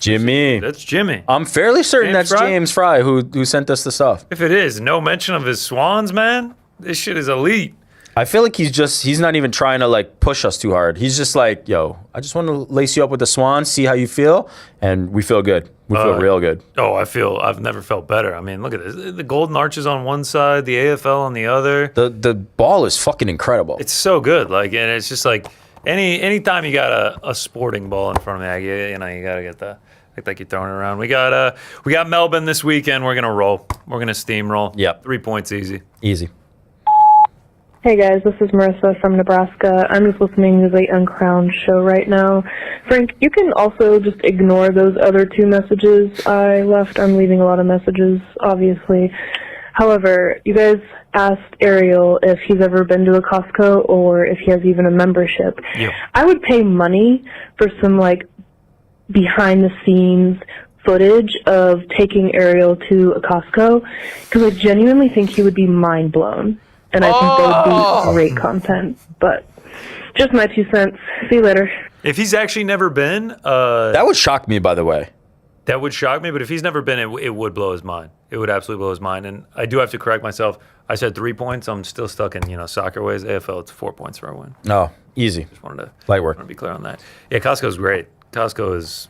Jimmy. That's Jimmy. I'm fairly certain James that's Fry? James Fry who sent us the stuff. If it is, no mention of his swans, man. This shit is elite. I feel like he's not even trying to like push us too hard. He's just like, yo, I just want to lace you up with the swan, see how you feel, and we feel good. We feel real good. Oh, I've never felt better. I mean, look at this. The golden arches on one side, the AFL on the other. The ball is fucking incredible. It's so good. Like, and it's just like anytime you got a sporting ball in front of me, you gotta get the act like you're throwing it around. We got Melbourne this weekend. We're gonna roll. We're gonna steamroll. Yep. 3 points easy. Easy. Hey guys, this is Marissa from Nebraska. I'm just listening to the Uncrowned show right now. Frank, you can also just ignore those other 2 messages I left. I'm leaving a lot of messages, obviously. However, you guys asked Ariel if he's ever been to a Costco or if he has even a membership. Yeah. I would pay money for some, like, behind-the-scenes footage of taking Ariel to a Costco, because I genuinely think he would be mind-blown. And I think that would be great content. But just my 2 cents. See you later. If he's actually never been, that would shock me, by the way. That would shock me, but if he's never been, it would blow his mind. It would absolutely blow his mind. And I do have to correct myself. I said 3 points. I'm still stuck in, soccer ways. AFL, it's 4 points for a win. Oh, easy. Just wanted to light work. Want to be clear on that. Yeah, Costco's great. Costco is.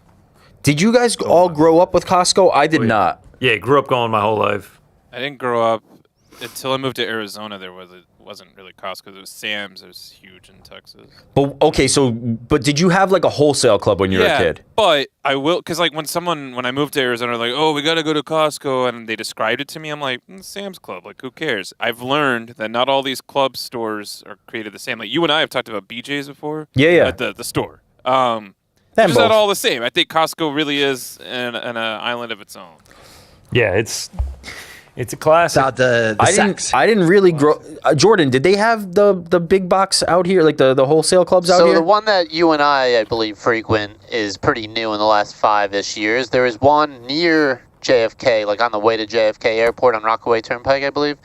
Did you guys all grow up with Costco? I did not. Yeah, grew up going my whole life. I didn't grow up until I moved to Arizona. There wasn't really Costco. There was Sam's. It was huge in Texas. But okay, but did you have like a wholesale club when you were a kid? But I will, because like when I moved to Arizona, like, oh, we gotta go to Costco, and they described it to me. I'm like, Sam's Club. Like, who cares? I've learned that not all these club stores are created the same. Like you and I have talked about BJ's before. Yeah. At the store. It's not all the same. I think Costco really is an island of its own. Yeah, it's a classic. I didn't really grow. Jordan, did they have the big box out here, like the wholesale clubs out here? So the one that you and I believe, frequent is pretty new in the last 5-ish years. There is one near JFK, like on the way to JFK Airport on Rockaway Turnpike, I believe.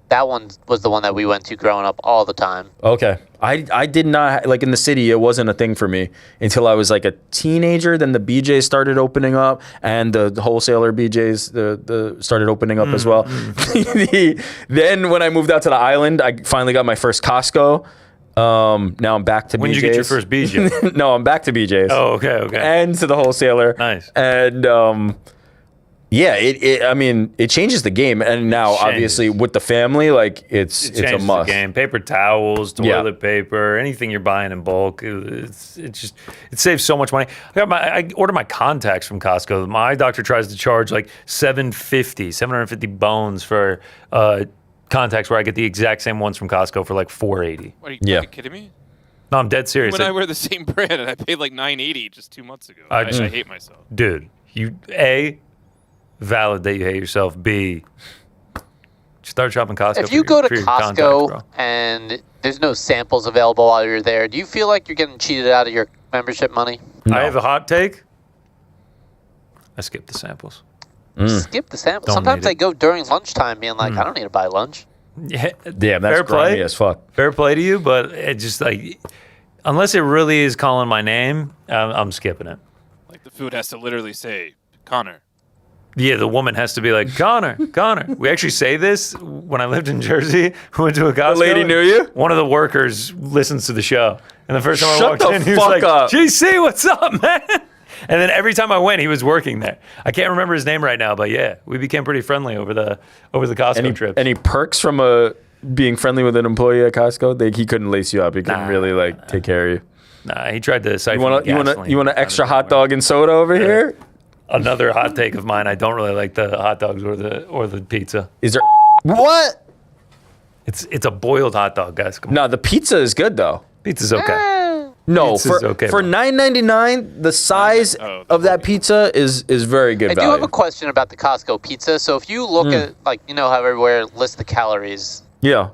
That one was the one that we went to growing up all the time. Okay. I did not, like in the city, it wasn't a thing for me until I was like a teenager. Then the BJs started opening up and the wholesaler BJs started opening up as well. Then when I moved out to the island, I finally got my first Costco. Now I'm back to BJs. When did you get your first BJ? No, I'm back to BJs. Oh, okay. And to the wholesaler. Nice. And yeah, it changes the game, and now obviously with the family, like it's a must. The game. Paper towels, toilet paper, anything you're buying in bulk, it saves so much money. I order my contacts from Costco. My eye doctor tries to charge like $750 bones for contacts, where I get the exact same ones from Costco for like $480. Are you kidding me? No, I'm dead serious. When I wear the same brand, and I paid like $980 just 2 months ago. I hate myself, dude. You valid that you hate yourself. B, start shopping Costco. If you go to Costco and there's no samples available while you're there, do you feel like you're getting cheated out of your membership money? No. I have a hot take. I skip the samples. Skip the samples. Sometimes they go during lunchtime being like, I don't need to buy lunch. Yeah, that's fair play as fuck. Fair play to you, but it just like, unless it really is calling my name, I'm skipping it. Like the food has to literally say, Connor. Yeah, the woman has to be like, Connor. We actually say this when I lived in Jersey. We went to a Costco. The lady knew you? One of the workers listens to the show. And the first time I walked in, he was like, up. GC, what's up, man? And then every time I went, he was working there. I can't remember his name right now, but yeah, we became pretty friendly over the Costco trip. Any perks from being friendly with an employee at Costco? He couldn't lace you up. He couldn't really take care of you. Nah, he tried to siphon you want an extra hot dog and soda over here? Another hot take of mine. I don't really like the hot dogs or the pizza. Is there what? It's a boiled hot dog, guys. No, the pizza is good though. Pizza's okay. No, Pizza's for okay, $9.99, the size of that pizza is very good I value. do have a question about the Costco pizza. So if you look at, like, how everywhere lists the calories. Yeah.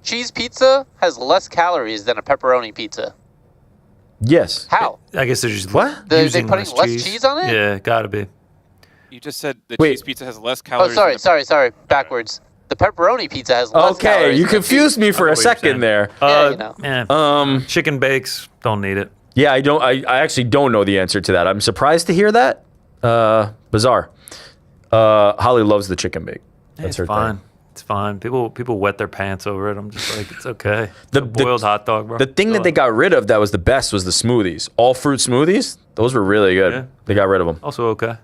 Cheese pizza has less calories than a pepperoni pizza. Yes. How? I guess they're just They putting less cheese on it? Yeah, gotta be. You just said the cheese pizza has less calories. Oh, sorry. Backwards. The pepperoni pizza has less calories. Okay, you confused me for a second there. Chicken bakes, don't need it. Yeah, I actually don't know the answer to that. I'm surprised to hear that. Bizarre. Holly loves the chicken bake. That's her thing. It's fine. People wet their pants over it. I'm just like, it's okay. The boiled hot dog, bro. The thing that they got rid of that was the best was the smoothies. All fruit smoothies. Those were really good. Yeah. They got rid of them. Also okay.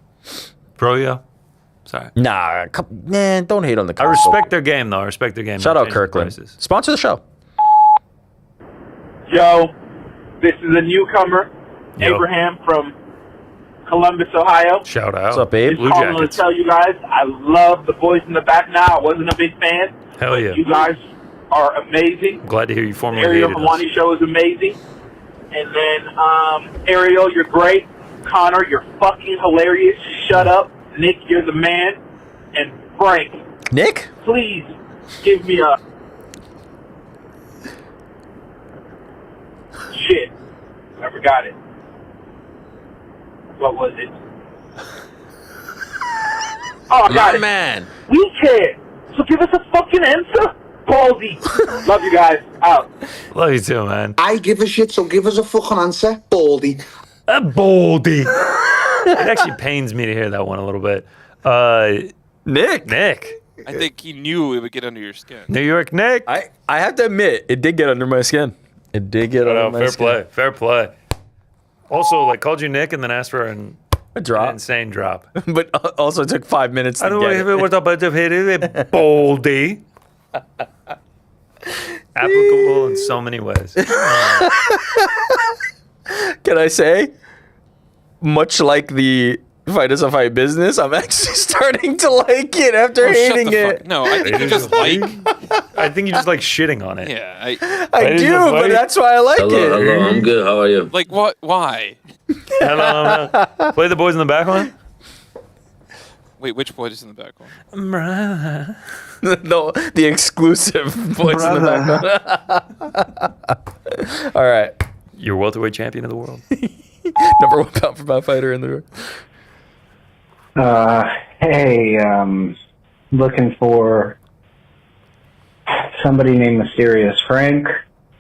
Froyo. Sorry. Nah, man, don't hate on the Costco. I respect their game, though. I respect their game. Shout out Kirkland. Sponsor the show. Yo, this is a newcomer, Abraham from Columbus, Ohio. Shout out. What's up, Abe? Just calling to tell you guys, I love the Boys in the Back now. I wasn't a big fan. Hell yeah. You guys are amazing. Glad to hear you formally Ariel hated us. Helwani show is amazing. And then Ariel, you're great. Connor, you're fucking hilarious. Shut up. Nick, you're the man. And Frank, Nick? please give me a shit. I forgot it. What was it? Oh, I got it. Man. We care. So give us a fucking answer. Baldy. Love you guys. Out. Love you too, man. I give a shit, so give us a fucking answer. Baldy. A baldy. It actually pains me to hear that one a little bit. Nick. I think he knew it would get under your skin. New York Nick. I have to admit, it did get under my skin. It did get under my skin. Fair play. Also, like, called you Nick and then asked for A drop. an insane drop. But also took 5 minutes to I don't get know it. what about the hit baldy. Applicable in so many ways. Can I say, much like the fight is a fight business, I'm actually starting to like it after hating it. No, I think you just like. I think you just like shitting on it. Yeah, I do, but that's why I like it. Hello, I'm good. How are you? like what? Why? Hello. Play the boys in the back one. Wait, which boy is in the back one? No, the exclusive voice in the background. All right. You're welterweight champion of the world. Number one pound for pound fighter in the world. Hey, looking for somebody named Mysterious Frank.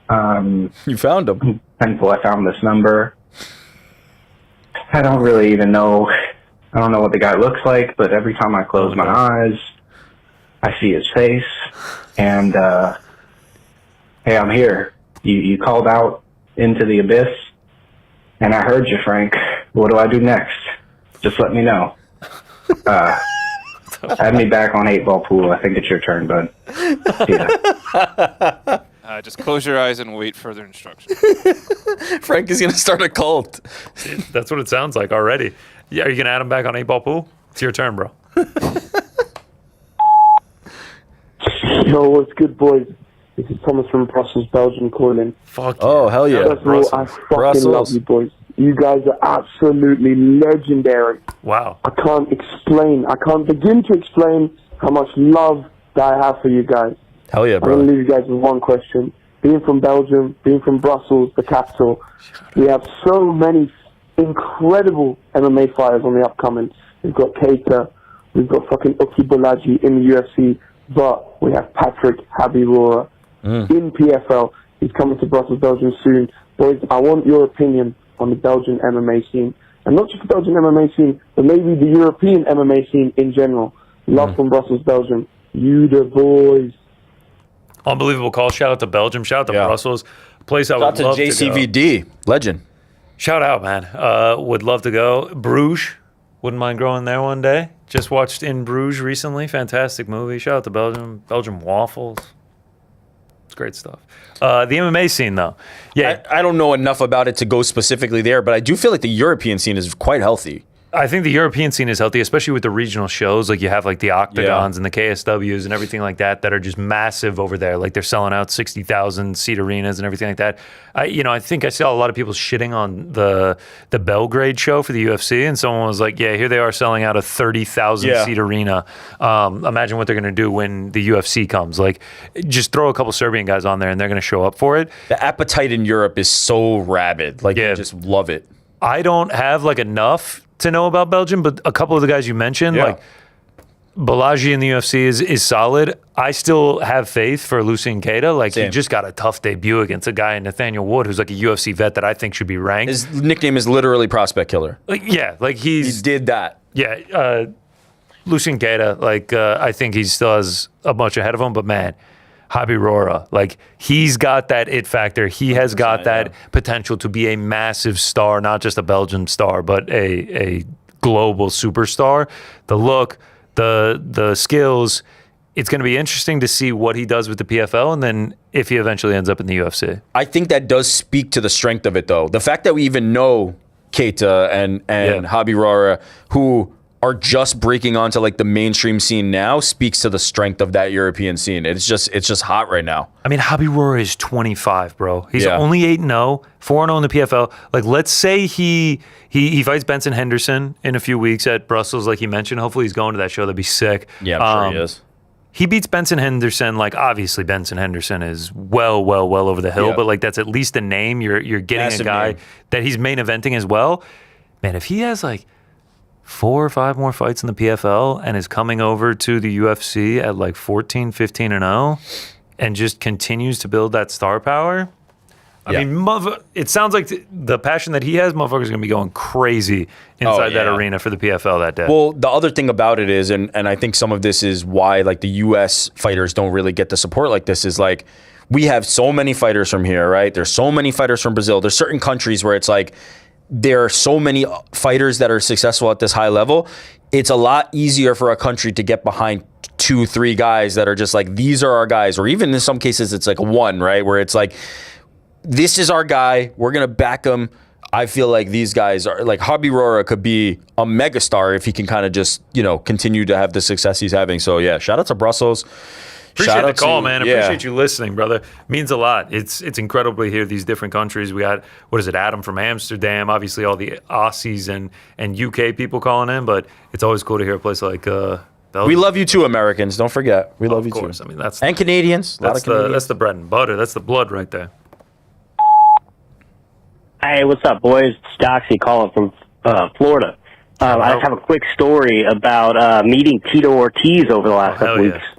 You found him. Thankful I found this number. I don't really even know. I don't know what the guy looks like, but every time I close my eyes, I see his face. And hey, I'm here. You called out into the abyss, and I heard you, Frank. What do I do next? Just let me know. Add me back on 8 Ball Pool. I think it's your turn, bud. See ya. Just close your eyes and wait further instructions. Frank is going to start a cult. That's what it sounds like already. Yeah, are you going to add him back on 8 Ball Pool? It's your turn, bro. Yo, what's good, boys? This is Thomas from Brussels, Belgium, calling. Fuck Oh, hell yeah. First of all, I fucking love you, boys. You guys are absolutely legendary. Wow. I can't begin to explain how much love that I have for you guys. Hell yeah, I'm going bro. to leave you guys with one question. Being from Belgium, being from Brussels, the capital, we have so many incredible MMA fighters on the upcoming. We've got Keita, we've got fucking Uki Bolaji in the UFC, but we have Patrick Habirora in PFL. He's coming to Brussels, Belgium soon. Boys, I want your opinion on the Belgian MMA scene. And not just the Belgian MMA scene, but maybe the European MMA scene in general. Love from Brussels, Belgium. You the boys. Unbelievable call. Shout out to Belgium. Shout out to Brussels. Place I Shout would out to love JCVD. to go. Legend. Shout out, man. Would love to go. Bruges. Wouldn't mind growing there one day. Just watched In Bruges recently. Fantastic movie. Shout out to Belgium. Belgium waffles. It's great stuff. The MMA scene, though. Yeah. I don't know enough about it to go specifically there, but I do feel like the European scene is quite healthy. I think the European scene is healthy, especially with the regional shows. Like you have like the Octagons and the KSWs and everything like that are just massive over there. Like they're selling out 60,000 seat arenas and everything like that. I think I saw a lot of people shitting on the Belgrade show for the UFC, and someone was like, "Yeah, here they are selling out a 30,000 seat arena. Imagine what they're going to do when the UFC comes. Like, just throw a couple Serbian guys on there, and they're going to show up for it." The appetite in Europe is so rabid. Like, you just love it. I don't have like enough to know about Belgium, but a couple of the guys you mentioned, like Balaji in the UFC is solid. I still have faith for Lucien Keita. Like he just got a tough debut against a guy in Nathaniel Wood, who's like a UFC vet that I think should be ranked. His nickname is literally Prospect Killer. He did that. Yeah, Lucien Keita. I think he still has a bunch ahead of him, but man, Habirora, like he's got that it factor. He has got that potential to be a massive star, not just a Belgian star, but a global superstar. The look, the skills. It's going to be interesting to see what he does with the PFL, and then if he eventually ends up in the UFC. I think that does speak to the strength of it, though. The fact that we even know Keita and Habirora, who are just breaking onto like the mainstream scene now speaks to the strength of that European scene. It's just hot right now. I mean, Hobby Roar is 25, bro. He's Yeah. only 8-0, 4-0 in the PFL. Like, let's say he fights Benson Henderson in a few weeks at Brussels, like he mentioned. Hopefully he's going to that show. That'd be sick. Yeah, I'm sure he is. He beats Benson Henderson. Like, obviously Benson Henderson is well over the hill, Yeah. but like that's at least a name. You're getting Massive a guy name. that he's main eventing as well. Man, if he has like 4 or 5 more fights in the PFL and is coming over to the UFC at like 14, 15-0 and just continues to build that star power. I mean, it sounds like the passion that he has, motherfuckers going to be going crazy inside that arena for the PFL that day. Well, the other thing about it is, and I think some of this is why like the U.S. fighters don't really get the support like this, is like we have so many fighters from here, right? There's so many fighters from Brazil. There's certain countries where it's like there are so many fighters that are successful at this high level. It's a lot easier for a country to get behind 2-3 guys that are just like, these are our guys. Or even in some cases, it's like a one, right? Where it's like, this is our guy. We're going to back him. I feel like these guys are like Hobby Rora could be a megastar if he can kind of just, continue to have the success he's having. So yeah, shout out to Brussels. Appreciate Shout the out call, to- man. yeah. Appreciate you listening, brother. Means a lot. It's incredible to hear these different countries. We got, Adam from Amsterdam, obviously all the Aussies and UK people calling in, but it's always cool to hear a place like Belgium. We love you too, Americans. Don't forget. We love you course. too. I mean, that's and Canadians. A lot that's of Canadians. that's the bread and butter. That's the blood right there. Hey, what's up, boys? It's Doxy calling from Florida. I just have a quick story about meeting Tito Ortiz over the last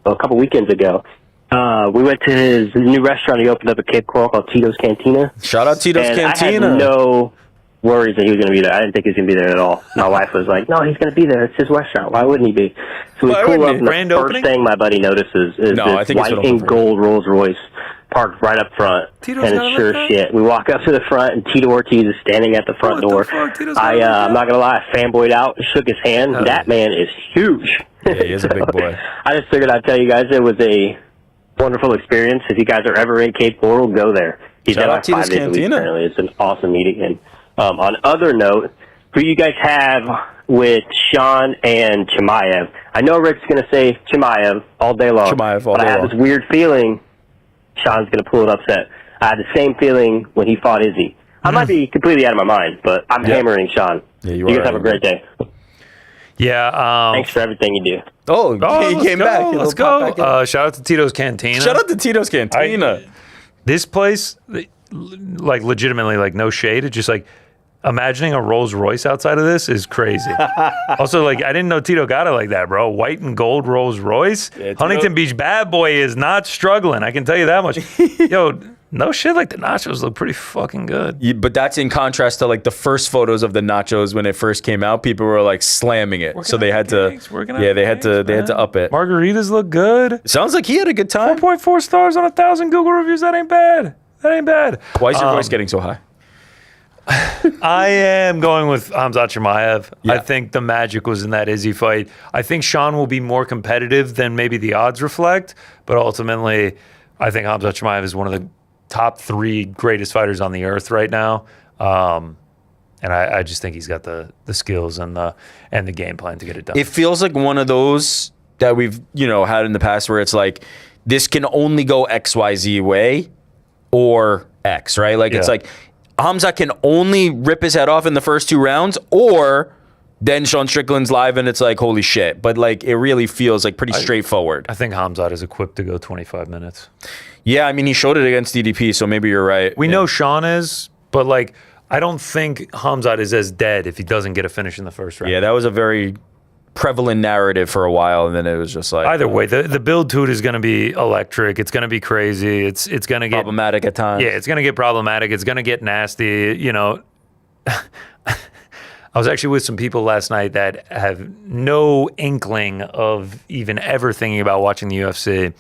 a couple weekends ago. We went to his new restaurant he opened up at Cape Coral called Tito's Cantina. Shout out Tito's and Cantina. I had no worries that he was going to be there. I didn't think he was going to be there at all. My wife was like, no, he's going to be there. It's his restaurant. Why wouldn't he be? So we Why pull wouldn't up, he? and the Grand first opening? thing my buddy notices is No, I this think it's white been and open for gold Rolls Royce parked right up front. Tito's And got it's it sure like as that? shit. We walk up to the front, and Tito Ortiz is standing at the front door. I'm not going to lie, I fanboyed out and shook his hand. That man is huge. Yeah, he is a big boy. I just figured I'd tell you guys it was a wonderful experience. If you guys are ever in Cape Coral, go there. He's Shout there out like Tito's 5 days a week, Cantina. apparently. It's an awesome meeting. And on other note, who you guys have with Sean and Chimaev? I know Rick's going to say Chimaev all day long. Chimaev all but day I have long. this weird feeling Sean's going to pull it upset. I had the same feeling when he fought Izzy. I might be completely out of my mind, but I'm hammering Sean. Yeah, you guys have a great day. Yeah. Thanks for everything you do. Oh, he let's came go, back. He Let's little pop go. back in. Shout out to Tito's Cantina. Shout out to Tito's Cantina. This place, like legitimately, like no shade. It's just like imagining a Rolls Royce outside of this is crazy. Also, like I didn't know Tito got it like that, bro. White and gold Rolls Royce. Huntington Beach bad boy is not struggling. I can tell you that much. Yo, no shit. Like the nachos look pretty fucking good. Yeah, but that's in contrast to like the first photos of the nachos when it first came out. People were like slamming it, so they had to. Yeah, they had to up it. Margaritas look good. Sounds like he had a good time. 4.4 stars on 1,000 Google reviews. That ain't bad. That ain't bad. Why is your voice getting so high? I am going with Hamzat Chimaev. I think the magic was in that Izzy fight. I think Sean will be more competitive than maybe the odds reflect, but ultimately, I think Hamzat Chimaev is one of the top 3 greatest fighters on the earth right now. And I just think he's got the skills and the game plan to get it done. It feels like one of those that we've had in the past where it's like this can only go XYZ way or X, right? Like it's like Hamzat can only rip his head off in the first 2 rounds, or then Sean Strickland's live and it's like holy shit. But like it really feels like pretty straightforward. I think Hamzat is equipped to go 25 minutes. Yeah, I mean he showed it against DDP, so maybe you're right. We know Sean is, but like I don't think Hamzat is as dead if he doesn't get a finish in the first round. Yeah, that was a very prevalent narrative for a while, and then it was just like either way, the build to it is going to be electric. It's going to be crazy. It's going to get problematic at times. Yeah, it's going to get problematic. It's going to get nasty. I was actually with some people last night that have no inkling of even ever thinking about watching the UFC.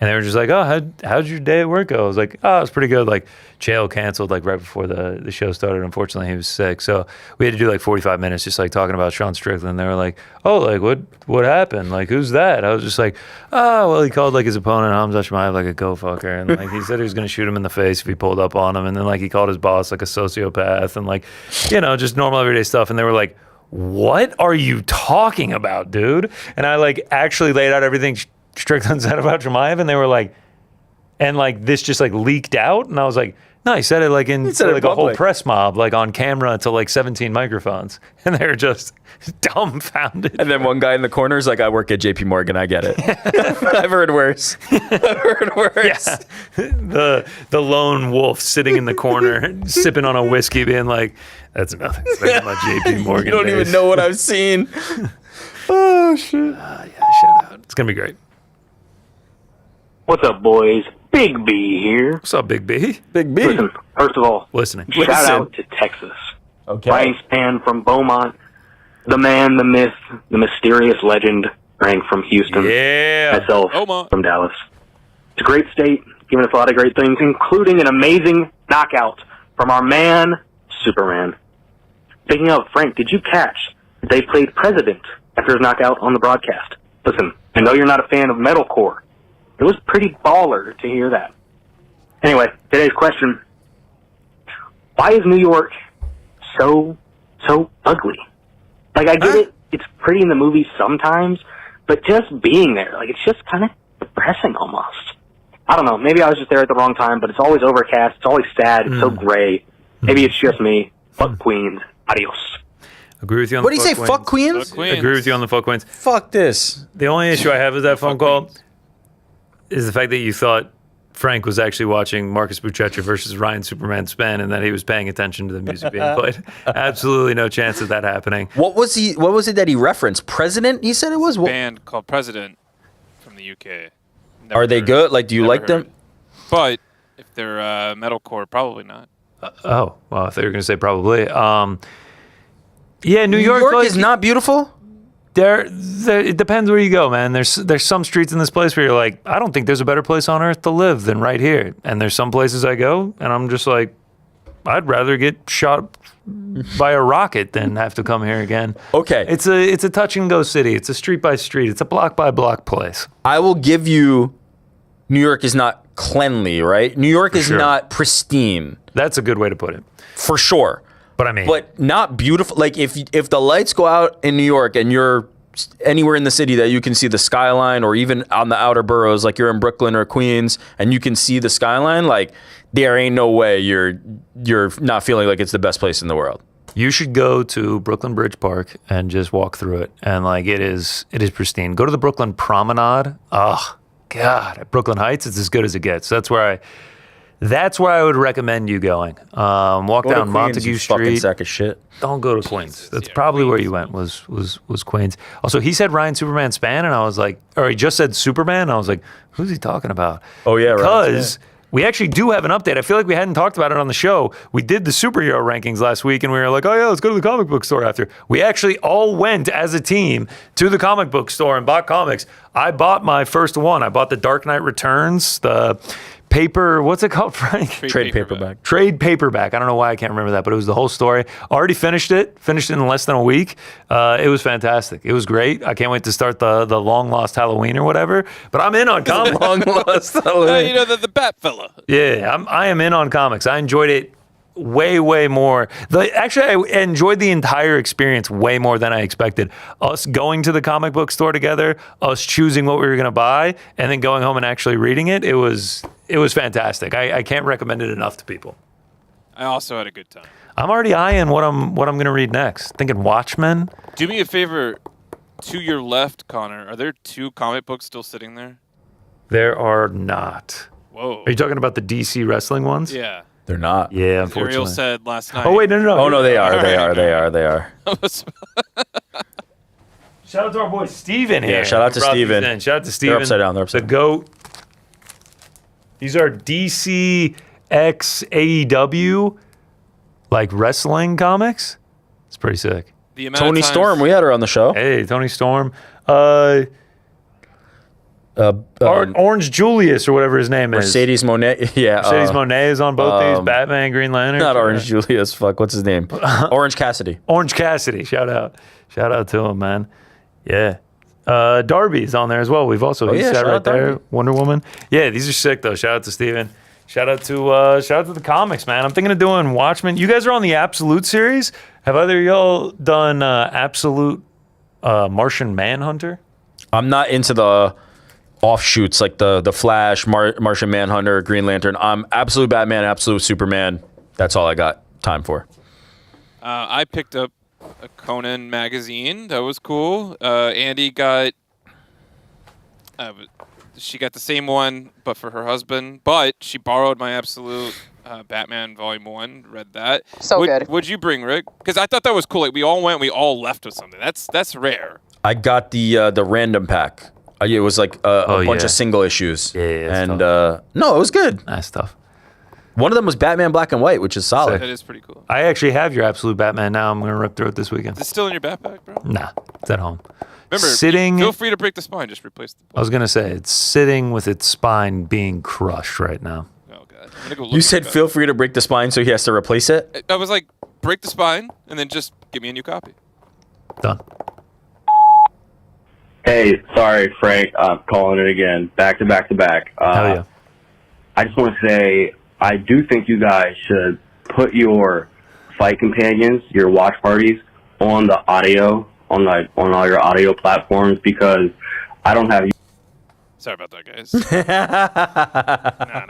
And they were just like, oh, how'd your day at work go? I was like, oh, it was pretty good. Like, Chael canceled like right before the show started. Unfortunately, he was sick. So we had to do like 45 minutes just like talking about Sean Strickland. They were like, oh, like what happened? Like, who's that? I was just like, oh, well, he called like his opponent, Hamzat Chimaev, like a go-fucker. And like he said he was going to shoot him in the face if he pulled up on him. And then like he called his boss like a sociopath and like, just normal everyday stuff. And they were like, what are you talking about, dude? And I like actually laid out everything Strickland said about Chimaev, and they were like, and like this just like leaked out, and I was like, no, he said it like in like a whole press mob, like on camera to like 17 microphones, and they were just dumbfounded. And then one guy in the corner is like, I work at JP Morgan, I get it. I've heard worse. I've heard worse. Yeah. The lone wolf sitting in the corner sipping on a whiskey being like, that's nothing. It's like my JP Morgan You don't days. even know what I've seen. Oh, shit. Yeah, shout out. It's going to be great. What's up, boys? Big B here. What's up, Big B? Big B. Listen, first of all, listening. Shout out to Texas. Okay. Ryan Span from Beaumont, the man, the myth, the mysterious legend, Frank from Houston. Yeah. Myself from Dallas. It's a great state, giving us a lot of great things, including an amazing knockout from our man, Superman. Speaking of, Frank, did you catch that they played President after his knockout on the broadcast? Listen, I know you're not a fan of metalcore. It was pretty baller to hear that. Anyway, today's question. Why is New York so ugly? Like, I get it. It's pretty in the movies sometimes, but just being there, like, it's just kind of depressing almost. I don't know. Maybe I was just there at the wrong time, but it's always overcast. It's always sad. It's so gray. Maybe it's just me. Fuck Queens. Adios. Agree with you on What the do you say, fuck Queens? Agree with you on the fuck Queens. Fuck this. The only issue I have with that phone call is the fact that you thought Frank was actually watching Marcus Buchecha versus Ryan Superman Span and that he was paying attention to the music being played. Absolutely no chance of that happening. What was it that he referenced? President, he said it was? What? Band called President from the UK. Are they good? Like, do you like them? But if they're metalcore, probably not. Oh, well, I thought you were going to say probably. Yeah, New York York like, is not beautiful? There, it depends where you go, man. There's some streets in this place where you're like, I don't think there's a better place on earth to live than right here. And there's some places I go, and I'm just like, I'd rather get shot by a rocket than have to come here again. Okay. It's a touch and go city. It's a street by street. It's a block by block place. I will give you, New York is not cleanly, right? New York is not pristine. That's a good way to put it. For sure. But I mean, but not beautiful. Like if the lights go out in New York and you're anywhere in the city that you can see the skyline, or even on the outer boroughs, like you're in Brooklyn or Queens and you can see the skyline, like there ain't no way you're not feeling like it's the best place in the world. You should go to Brooklyn Bridge Park and just walk through it, and like it is pristine. Go to the Brooklyn Promenade. Oh God, at Brooklyn Heights, it's as good as it gets. That's where I would recommend you going. Walk Go to down Queens, Montague you Street. fucking sack of shit. Don't go to Queens. That's probably where you went. Was Queens. Also, he said Ryan Superman Span, and I was like, or he just said Superman. And I was like, who's he talking about? Oh yeah, because we actually do have an update. I feel like we hadn't talked about it on the show. We did the superhero rankings last week, and we were like, oh yeah, let's go to the comic book store after. We actually all went as a team to the comic book store and bought comics. I bought my first one. I bought the Dark Knight Returns, the paper, what's it called, Frank? Trade paperback. Trade paperback. I don't know why I can't remember that, but it was the whole story. Already finished it in less than a week. It was fantastic. It was great. I can't wait to start the long lost Halloween or whatever. But I'm in on comics. Long lost Halloween. You know, the Bat fella. Yeah, I am in on comics. I enjoyed it way more. Actually, I enjoyed the entire experience way more than I expected. Us going to the comic book store together, us choosing what we were going to buy, and then going home and actually reading it. It was fantastic. I can't recommend it enough to people. I also had a good time. I'm already eyeing what I'm going to read next. Thinking Watchmen. Do me a favor. To your left, Connor, are there 2 comic books still sitting there? There are not. Whoa. Are you talking about the DC wrestling ones? Yeah. They're not. Yeah, unfortunately. Ariel said last night. Oh wait, no. Oh no, they are. They are. Shout out to our boy Steven here. Yeah, shout out to Steven. Shout out to Steven. They're upside down. They're upside the GOAT. These are DC X AEW, like wrestling comics. It's pretty sick. Tony Storm, we had her on the show. Hey, Tony Storm. Orange Julius or whatever his name is. Mercedes Monet. Yeah. Mercedes Monet is on both these. Batman, Green Lantern. Not Orange Julius. Fuck. What's his name? Orange Cassidy. Orange Cassidy. Shout out to him, man. Yeah. Darby's on there as well. We've also he sat right there. Darby. Wonder Woman. Yeah, these are sick though. Shout out to Steven. Shout out to the comics, man. I'm thinking of doing Watchmen. You guys are on the Absolute series. Have either of y'all done Absolute Martian Manhunter? I'm not into the offshoots like the Flash, Martian Manhunter, Green Lantern. I'm Absolute Batman, Absolute Superman. That's all I got time for. I picked up a Conan magazine. That was cool. Andy got... she got the same one, but for her husband. But she borrowed my Absolute Batman Volume 1. Read that. So good. What'd you bring, Rick? Because I thought that was cool. Like, we all went, we all left with something. That's rare. I got the random pack. It was like a bunch of single issues. Yeah, and no, it was good. That's tough. One of them was Batman Black and White, which is solid. That is pretty cool. I actually have your Absolute Batman now. I'm going to rip through it this weekend. Is it still in your backpack, bro? Nah, it's at home. Remember, sitting. Feel free to break the spine. Just replace the... I was going to say, it's sitting with its spine being crushed right now. Oh, God. I'm gonna go look You at said that. feel free to break the spine, so he has to replace it? I was like, break the spine, and then just give me a new copy. Done. Hey, sorry, Frank. I'm calling it again. Back to back to back. Hell yeah. I just want to say, I do think you guys should put your fight companions, your watch parties, on the audio, on all your audio platforms, because I don't have Sorry about that, guys.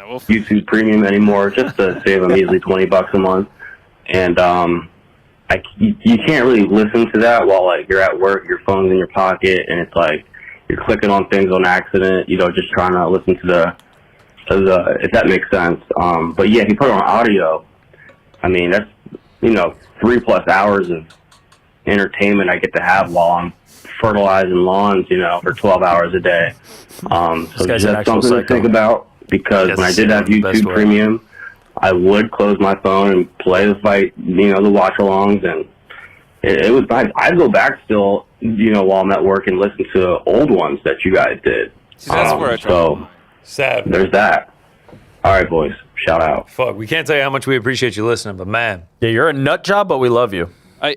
We'll YouTube Premium anymore, just to save a measly $20 a month. And you can't really listen to that while like you're at work, your phone's in your pocket, and it's like you're clicking on things on accident, just trying to listen to the if that makes sense. But yeah, if you put it on audio, I mean, that's 3+ hours of entertainment I get to have while I'm fertilizing lawns, for 12 hours a day. So that's something to think about, because when I did have YouTube Premium, I would close my phone and play the fight, the watch-alongs, and it was nice. I'd go back still, while I'm at work and listen to old ones that you guys did. See, that's where I so sad. There's that. All right, boys. Shout out. Fuck, we can't tell you how much we appreciate you listening, but man. Yeah, you're a nut job, but we love you.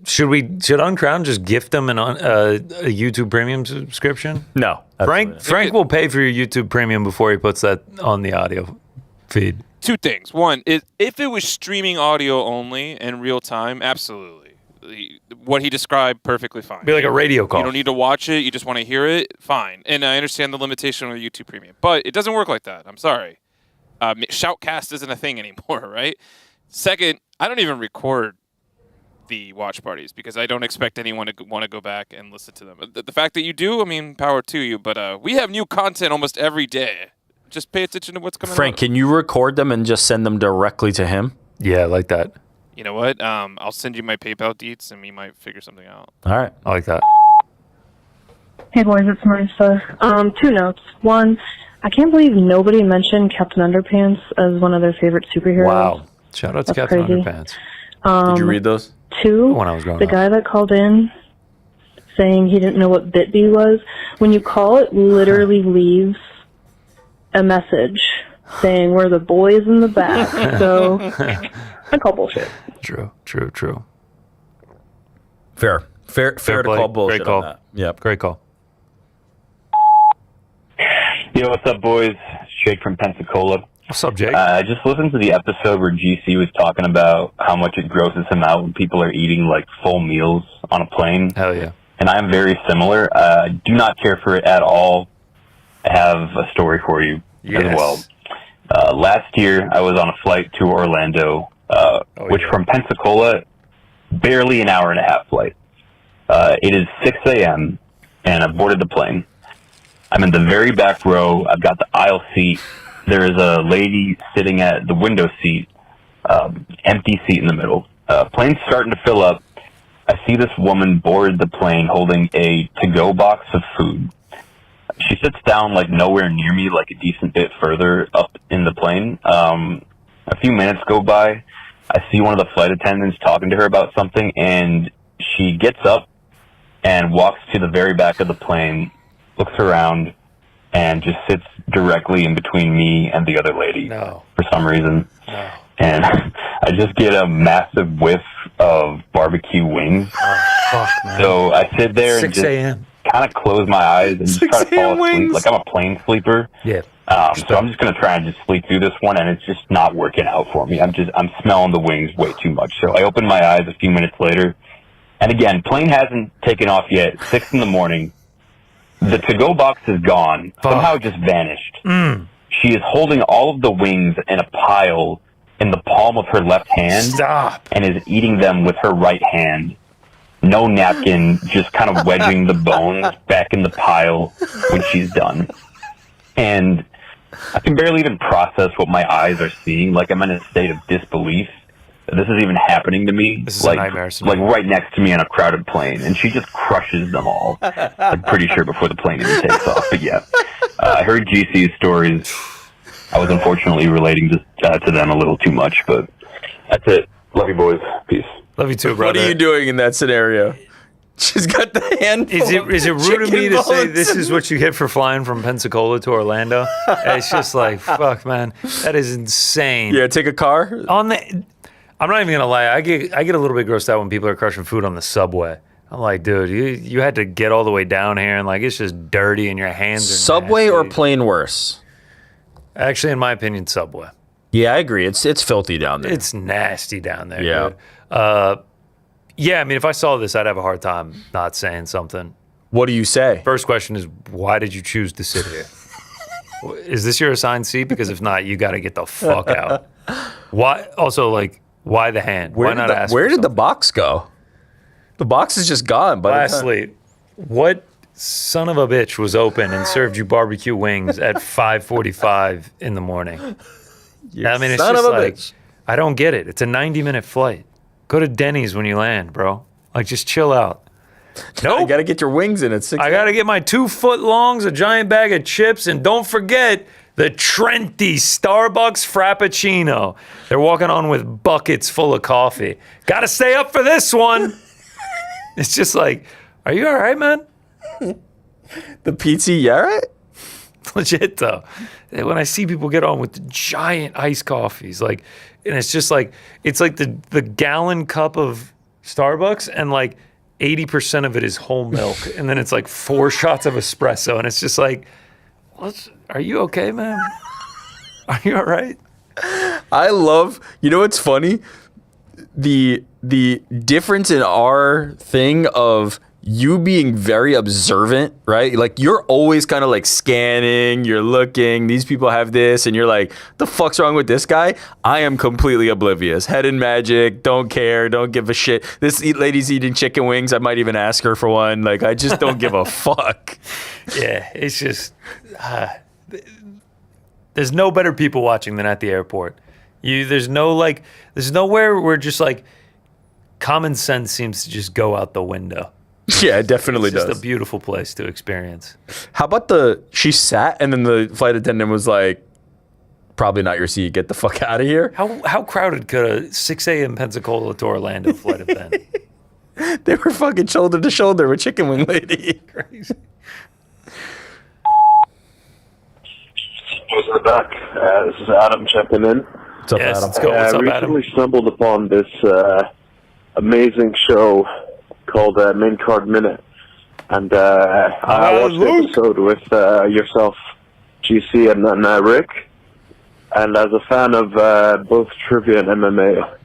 Should Uncrown just gift them a YouTube Premium subscription? No. Frank will pay for your YouTube Premium before he puts that on the audio feed. Two things. One is, if it was streaming audio only in real time, absolutely. What he described, perfectly fine. Be like a radio call. You don't need to watch it. You just want to hear it. Fine. And I understand the limitation on the YouTube Premium, but it doesn't work like that. I'm sorry. Shoutcast isn't a thing anymore, right? Second, I don't even record the watch parties because I don't expect anyone to want to go back and listen to them. The fact that you do, I mean, power to you. But we have new content almost every day. Just pay attention to what's coming out. Frank, can you record them and just send them directly to him? Yeah, I like that. You know what? I'll send you my PayPal deets, and we might figure something out. All right. I like that. Hey boys, it's Marissa. 2 notes. One, I can't believe nobody mentioned Captain Underpants as one of their favorite superheroes. Wow. Shout out to That's Captain crazy. Underpants. Did you read those? 2, When I was growing the up. guy that called in saying he didn't know what BITB was, when you call, it literally leaves a message saying we're the boys in the back. So I call bullshit. True. Fair to play. call bullshit Great call. on that. Yep. Great call. Yo, what's up, boys? Jake from Pensacola. What's up, Jake? I just listened to the episode where GC was talking about how much it grosses him out when people are eating, like, full meals on a plane. Hell yeah. And I am very similar. I do not care for it at all. I have a story for you as well. Last year, I was on a flight to Orlando, which from Pensacola, barely an hour and a half flight. It is 6 a.m., and I boarded the plane. I'm in the very back row. I've got the aisle seat. There is a lady sitting at the window seat, empty seat in the middle. Plane's starting to fill up. I see this woman board the plane holding a to-go box of food. She sits down like nowhere near me, like a decent bit further up in the plane. A few minutes go by. I see one of the flight attendants talking to her about something, and she gets up and walks to the very back of the plane, looks around, and just sits directly in between me and the other lady for some reason. No. And I just get a massive whiff of barbecue wings. Oh, fuck, man. So I sit there and 6 just a.m. kind of close my eyes and just try to fall asleep. wings. Like I'm a plane sleeper. Yeah. So I'm just going to try and just sleep through this one, and it's just not working out for me. I'm smelling the wings way too much. So I open my eyes a few minutes later, And again, plane hasn't taken off yet. 6 in the morning. The to-go box is gone. Somehow just vanished. She is holding all of the wings in a pile in the palm of her left hand. Stop. And is eating them with her right hand. No napkin, just kind of wedging the bones back in the pile when she's done. And I can barely even process what my eyes are seeing. Like, I'm in a state of disbelief that this is even happening to me. This is like, a nightmare scenario. like right next to me on a crowded plane. And she just crushes them all. I'm pretty sure before the plane even takes off. But yeah, I heard GC's stories. I was unfortunately relating to them a little too much, but that's it. Love you, boys. Peace. Love you too, brother. What are you doing in that scenario? She's got the handful. Is it rude of me to say this is what you get for flying from Pensacola to Orlando? It's just like, fuck, man, that is insane. Yeah, take a car. I'm not even gonna lie. I get a little bit grossed out when people are crushing food on the subway. I'm like, dude, you had to get all the way down here, and like it's just dirty, and your hands are Subway nasty. or plane worse? Actually, in my opinion, Subway. Yeah, I agree. It's filthy down there. It's nasty down there. Yeah. Dude. Yeah, I mean, if I saw this, I'd have a hard time not saying something. What do you say? First question is, why did you choose to sit here? Is this your assigned seat? Because if not, you got to get the fuck out. Why? Also, like, why the hand? Why not ask? Where did the box go? The box is just gone. Lastly, what son of a bitch was open and served you barbecue wings at 5:45 in the morning? I mean, it's son just of a like, bitch. I don't get it. It's a 90-minute flight. Go to Denny's when you land, bro. Like, just chill out. No, you got to get your wings in at 6. I got to get my 2-foot longs, a giant bag of chips, and don't forget the Trenti Starbucks Frappuccino. They're walking on with buckets full of coffee. Got to stay up for this one. It's just like, are you all right, man? The PT, yeah, right? Legit though. When I see people get on with the giant iced coffees, like, and it's just like, it's like the gallon cup of Starbucks, and like 80% of it is whole milk, and then it's like 4 shots of espresso, and it's just like, are you okay, man? Are you all right? I love, you know what's funny? The difference in our thing of you being very observant, right? Like, you're always kind of like scanning, you're looking, these people have this, and you're like, the fuck's wrong with this guy? I am completely oblivious. Head in magic, don't care, don't give a shit. This lady's eating chicken wings, I might even ask her for one. Like, I just don't give a fuck. Yeah, it's just, there's no better people watching than at the airport. There's nowhere where just like common sense seems to just go out the window. Yeah, it definitely It's just does. a beautiful place to experience. How about she sat and then the flight attendant was like, probably not your seat, get the fuck out of here? How crowded could a 6 a.m. Pensacola to Orlando flight have been? They were fucking shoulder to shoulder with Chicken Wing Lady. Crazy. We're back. This is Adam checking in. What's up, Yes, Adam? let's go. What's up, Adam? I recently stumbled upon this amazing show called Main Card Minute. And I watched the episode with yourself, GC, and Rick. And as a fan of both trivia and MMA,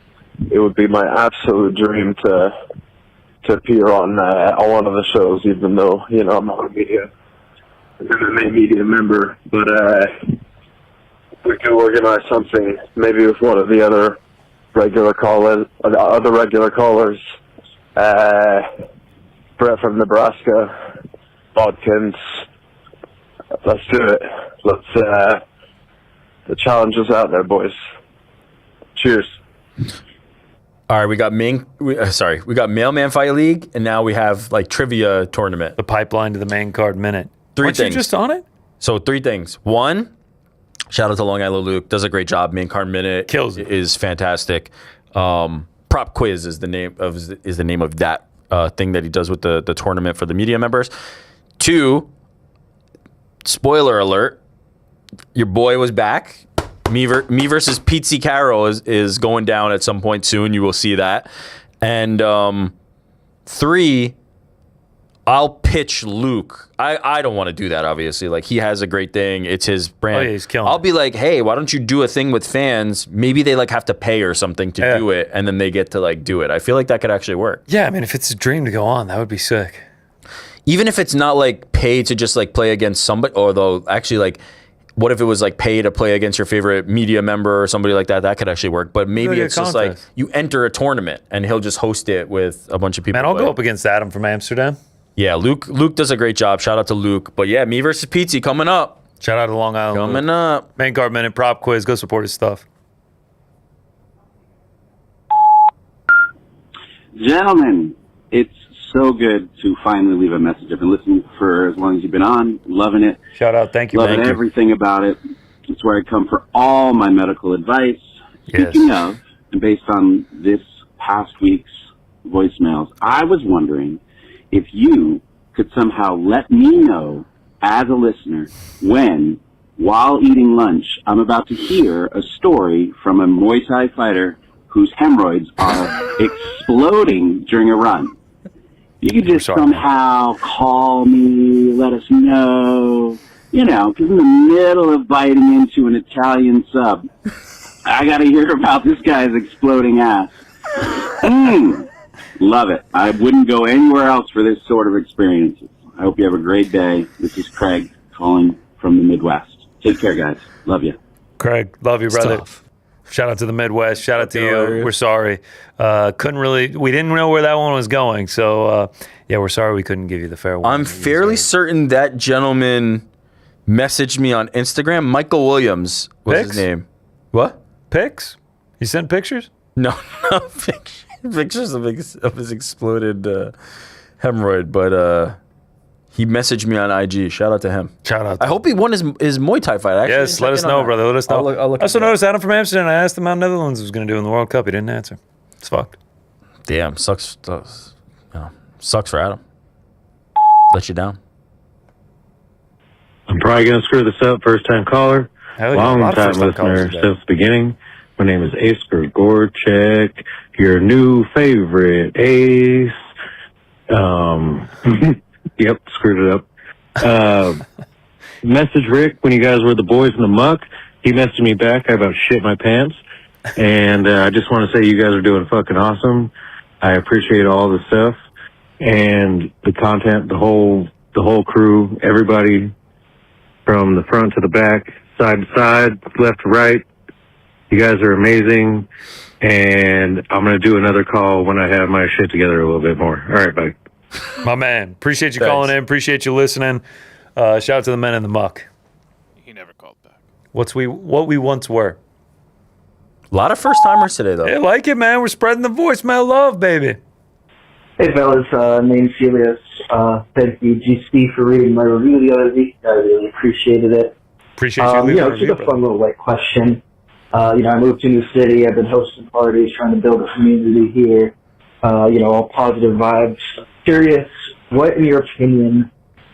it would be my absolute dream to appear on one of the shows, even though, you know, I'm not a MMA media member. But we could organize something, maybe with one of the other regular callers, Brett from Nebraska, Bodkins. Let's do it. The challenge is out there, boys. Cheers. All right, we got Mailman Fight League, and now we have like trivia tournament. The pipeline to the main card minute. Aren't you just on it? So 3 things. 1, shout out to Long Island Luke, does a great job. Main card minute kills it. Is fantastic. Prop quiz is the name of that thing that he does with the tournament for the media members. 2, spoiler alert, your boy was back. Me versus Pete Carroll is going down at some point soon. You will see that. And 3, I'll pitch Luke. I don't want to do that, obviously. Like, he has a great thing. It's his brand. Oh, yeah, he's killing I'll be like, hey, why don't you do a thing with fans? Maybe they like have to pay or something to do it, and then they get to like do it. I feel like that could actually work. Yeah, I mean, if it's a dream to go on, that would be sick. Even if it's not like pay to just like play against somebody, although actually like, what if it was like pay to play against your favorite media member or somebody like that? That could actually work. But maybe it's just like you enter a tournament and he'll just host it with a bunch of people. Man, I'll go up against Adam from Amsterdam. Yeah, Luke does a great job. Shout out to Luke. But yeah, me versus Pizzi coming up. Shout out to Long Island. Coming up. Main card minute, prop quiz. Go support his stuff. Gentlemen, it's so good to finally leave a message. I've been listening for as long as you've been on, loving it. Shout out, thank you. Loving everything about it. It's where I come for all my medical advice. Speaking of, and based on this past week's voicemails, I was wondering if you could somehow let me know, as a listener, when, while eating lunch, I'm about to hear a story from a Muay Thai fighter whose hemorrhoids are exploding during a run. You could just somehow call me, let us know, because in the middle of biting into an Italian sub, I got to hear about this guy's exploding ass. Love it. I wouldn't go anywhere else for this sort of experience. I hope you have a great day. This is Craig calling from the Midwest. Take care, guys. Love you. Craig, love you, brother. Shout out to the Midwest. Shout out to you. We're sorry. We didn't know where that one was going. So, yeah, we're sorry we couldn't give you the fair one. I'm fairly certain that gentleman messaged me on Instagram. Michael Williams was his name. What? Pics? You sent pictures? No, pictures of his exploded hemorrhoid, but he messaged me on IG. Shout out to him. Shout out. I hope he won his Muay Thai fight. Actually, yes, let us know, brother. Let us know. I'll look I also noticed Adam from Amsterdam. I asked him how Netherlands was going to do in the World Cup. He didn't answer. It's fucked. Damn, sucks. Sucks for Adam. Let you down. I'm probably going to screw this up. First time caller. Long time listener since the beginning. My name is Ace Gorchek, your new favorite Ace. Yep, screwed it up. Message Rick when you guys were the boys in the muck. He messaged me back. I about shit my pants. And I just want to say you guys are doing fucking awesome. I appreciate all the stuff and the content, the whole crew, everybody from the front to the back, side to side, left to right. You guys are amazing. And I'm going to do another call when I have my shit together a little bit more. All right, bye. My man, appreciate you calling in. Appreciate you listening. Shout out to the men in the muck. He never called back. What we once were. A lot of first timers today, though. Hey, like it, man. We're spreading the voicemail love, baby. Hey, fellas. Name's Helios. Thank you, GC, for reading my review the other week. I really appreciated it. Appreciate you leaving a review, just a fun little question. I moved to a new city. I've been hosting parties, trying to build a community here. All positive vibes. Curious, what, in your opinion,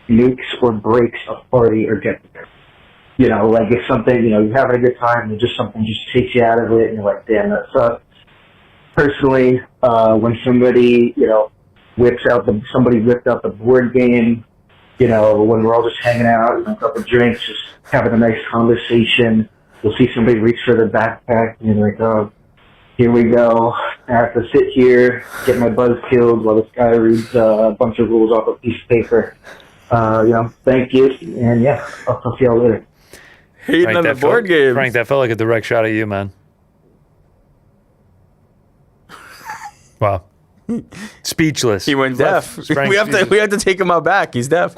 nukes or breaks a party or get there? Like if something, you're having a good time and just something just takes you out of it and you're like, damn, that sucks. Personally, when somebody, somebody whipped out the board game, when we're all just hanging out, a couple drinks, just having a nice conversation, you'll see somebody reach for their backpack and you're like, oh, here we go. I have to sit here, get my buzz killed while this guy reads a bunch of rules off a piece of paper. Thank you. And yeah, I'll talk to y'all later. Hating on the board game. Frank, that felt like a direct shot at you, man. Wow. Speechless. He went deaf. Frank, we have to take him out back. He's deaf.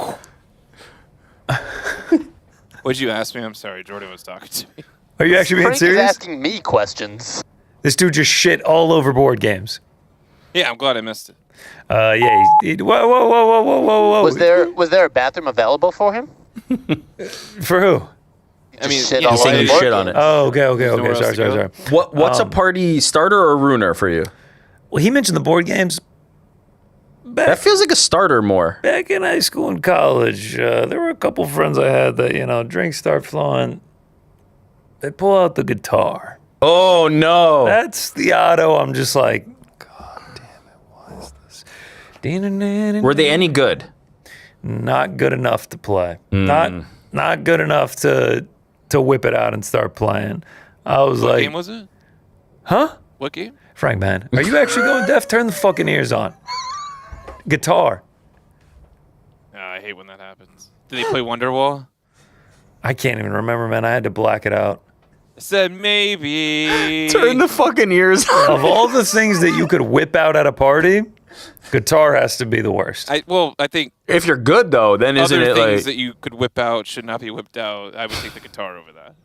What'd you ask me? I'm sorry. Jordan was talking to me. Are you actually being Frank serious? is asking me questions. This dude just shit all over board games. Yeah, I'm glad I missed it. Whoa. Was there a bathroom available for him? For who? I mean, shit on it. Oh, okay. Sorry. What's a party starter or ruiner for you? Well, he mentioned the board games. That feels like a starter more. Back in high school and college, there were a couple friends I had that, drinks start flowing. They pull out the guitar. Oh, no. That's the auto. I'm just like, God damn it, what is this? Were they any good? not good enough to play. Not good enough to whip it out and start playing. I was What like, game was it? huh? What game? Frank, man, are you actually going deaf? Turn the fucking ears on. Guitar. I hate when that happens. Did they play Wonderwall? I can't even remember, man. I had to black it out. I said maybe. Turn the fucking ears on. Of all the things that you could whip out at a party, guitar has to be the worst. I think If you're good though, then isn't other it things like that you could whip out should not be whipped out. I would take the guitar over that.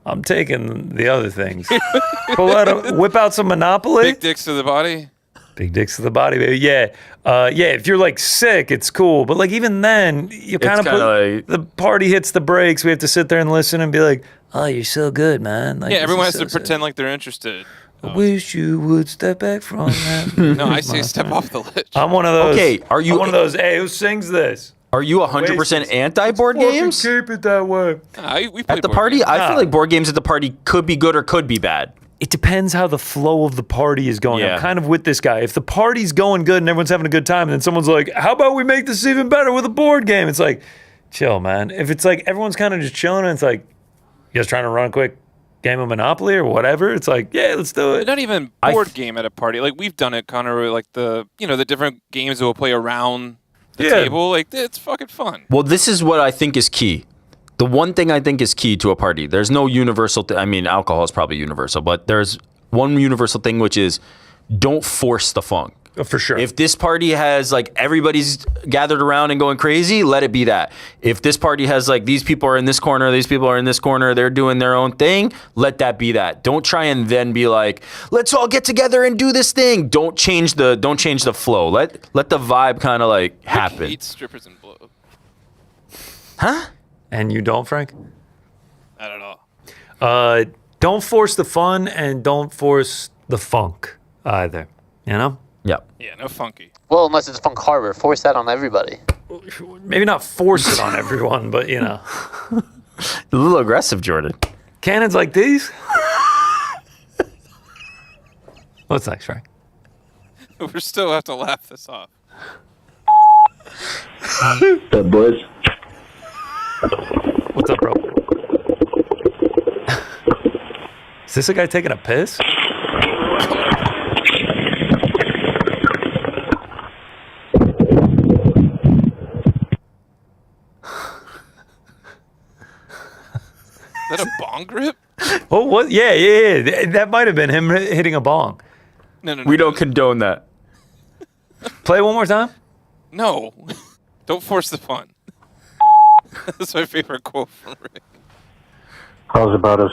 I'm taking the other things. Whip out some Monopoly. Big dicks to the body. Big dicks to the body, baby. Yeah. If you're like sick, it's cool. But like even then, you kind of put like, the party hits the brakes. We have to sit there and listen and be like, "Oh, you're so good, man." Like, Yeah, this everyone is has to so pretend like they're interested. I wish you would step back from that. No, I say step off the ledge. I'm one of those. Okay, are you I'm one of those? Hey, who sings this? Are you 100% anti-board games? Keep it that way. We play At the board party, games. I feel like board games at the party could be good or could be bad. It depends how the flow of the party is going. Yeah. I'm kind of with this guy. If the party's going good and everyone's having a good time, and then someone's like, "How about we make this even better with a board game?" It's like, chill, man. If it's like everyone's kind of just chilling and it's like, you guys trying to run a quick game of Monopoly or whatever, it's like, yeah, let's do it. Not even board game at a party. Like we've done it, Connor. Like the different games that we'll play around the table. Like it's fucking fun. Well, this is what I think is key. The one thing I think is key to a party. There's no universal. I mean, alcohol is probably universal, but there's one universal thing, which is don't force the funk. For sure. If this party has like everybody's gathered around and going crazy, let it be that. If this party has like these people are in this corner, these people are in this corner, they're doing their own thing, let that be that. Don't try and then be like, let's all get together and do this thing. Don't change the flow. Let the vibe kind of like happen. Eat strippers and blow. Huh? And you don't, Frank? Not at all. Don't force the fun and don't force the funk either. You know? Yeah. Yeah, no funky. Well, unless it's Funk Harbor, force that on everybody. Maybe not force it on everyone, but you know. A little aggressive, Jordan. Cannons like these? What's next, Frank? We still have to laugh this off. What's up, boys? What's up, bro? Is this a guy taking a piss? Is that a bong grip? Oh, what? Yeah. That might have been him hitting a bong. No. We don't condone that. Play it one more time? No. Don't force the fun. That's my favorite quote from Rick. How's about us?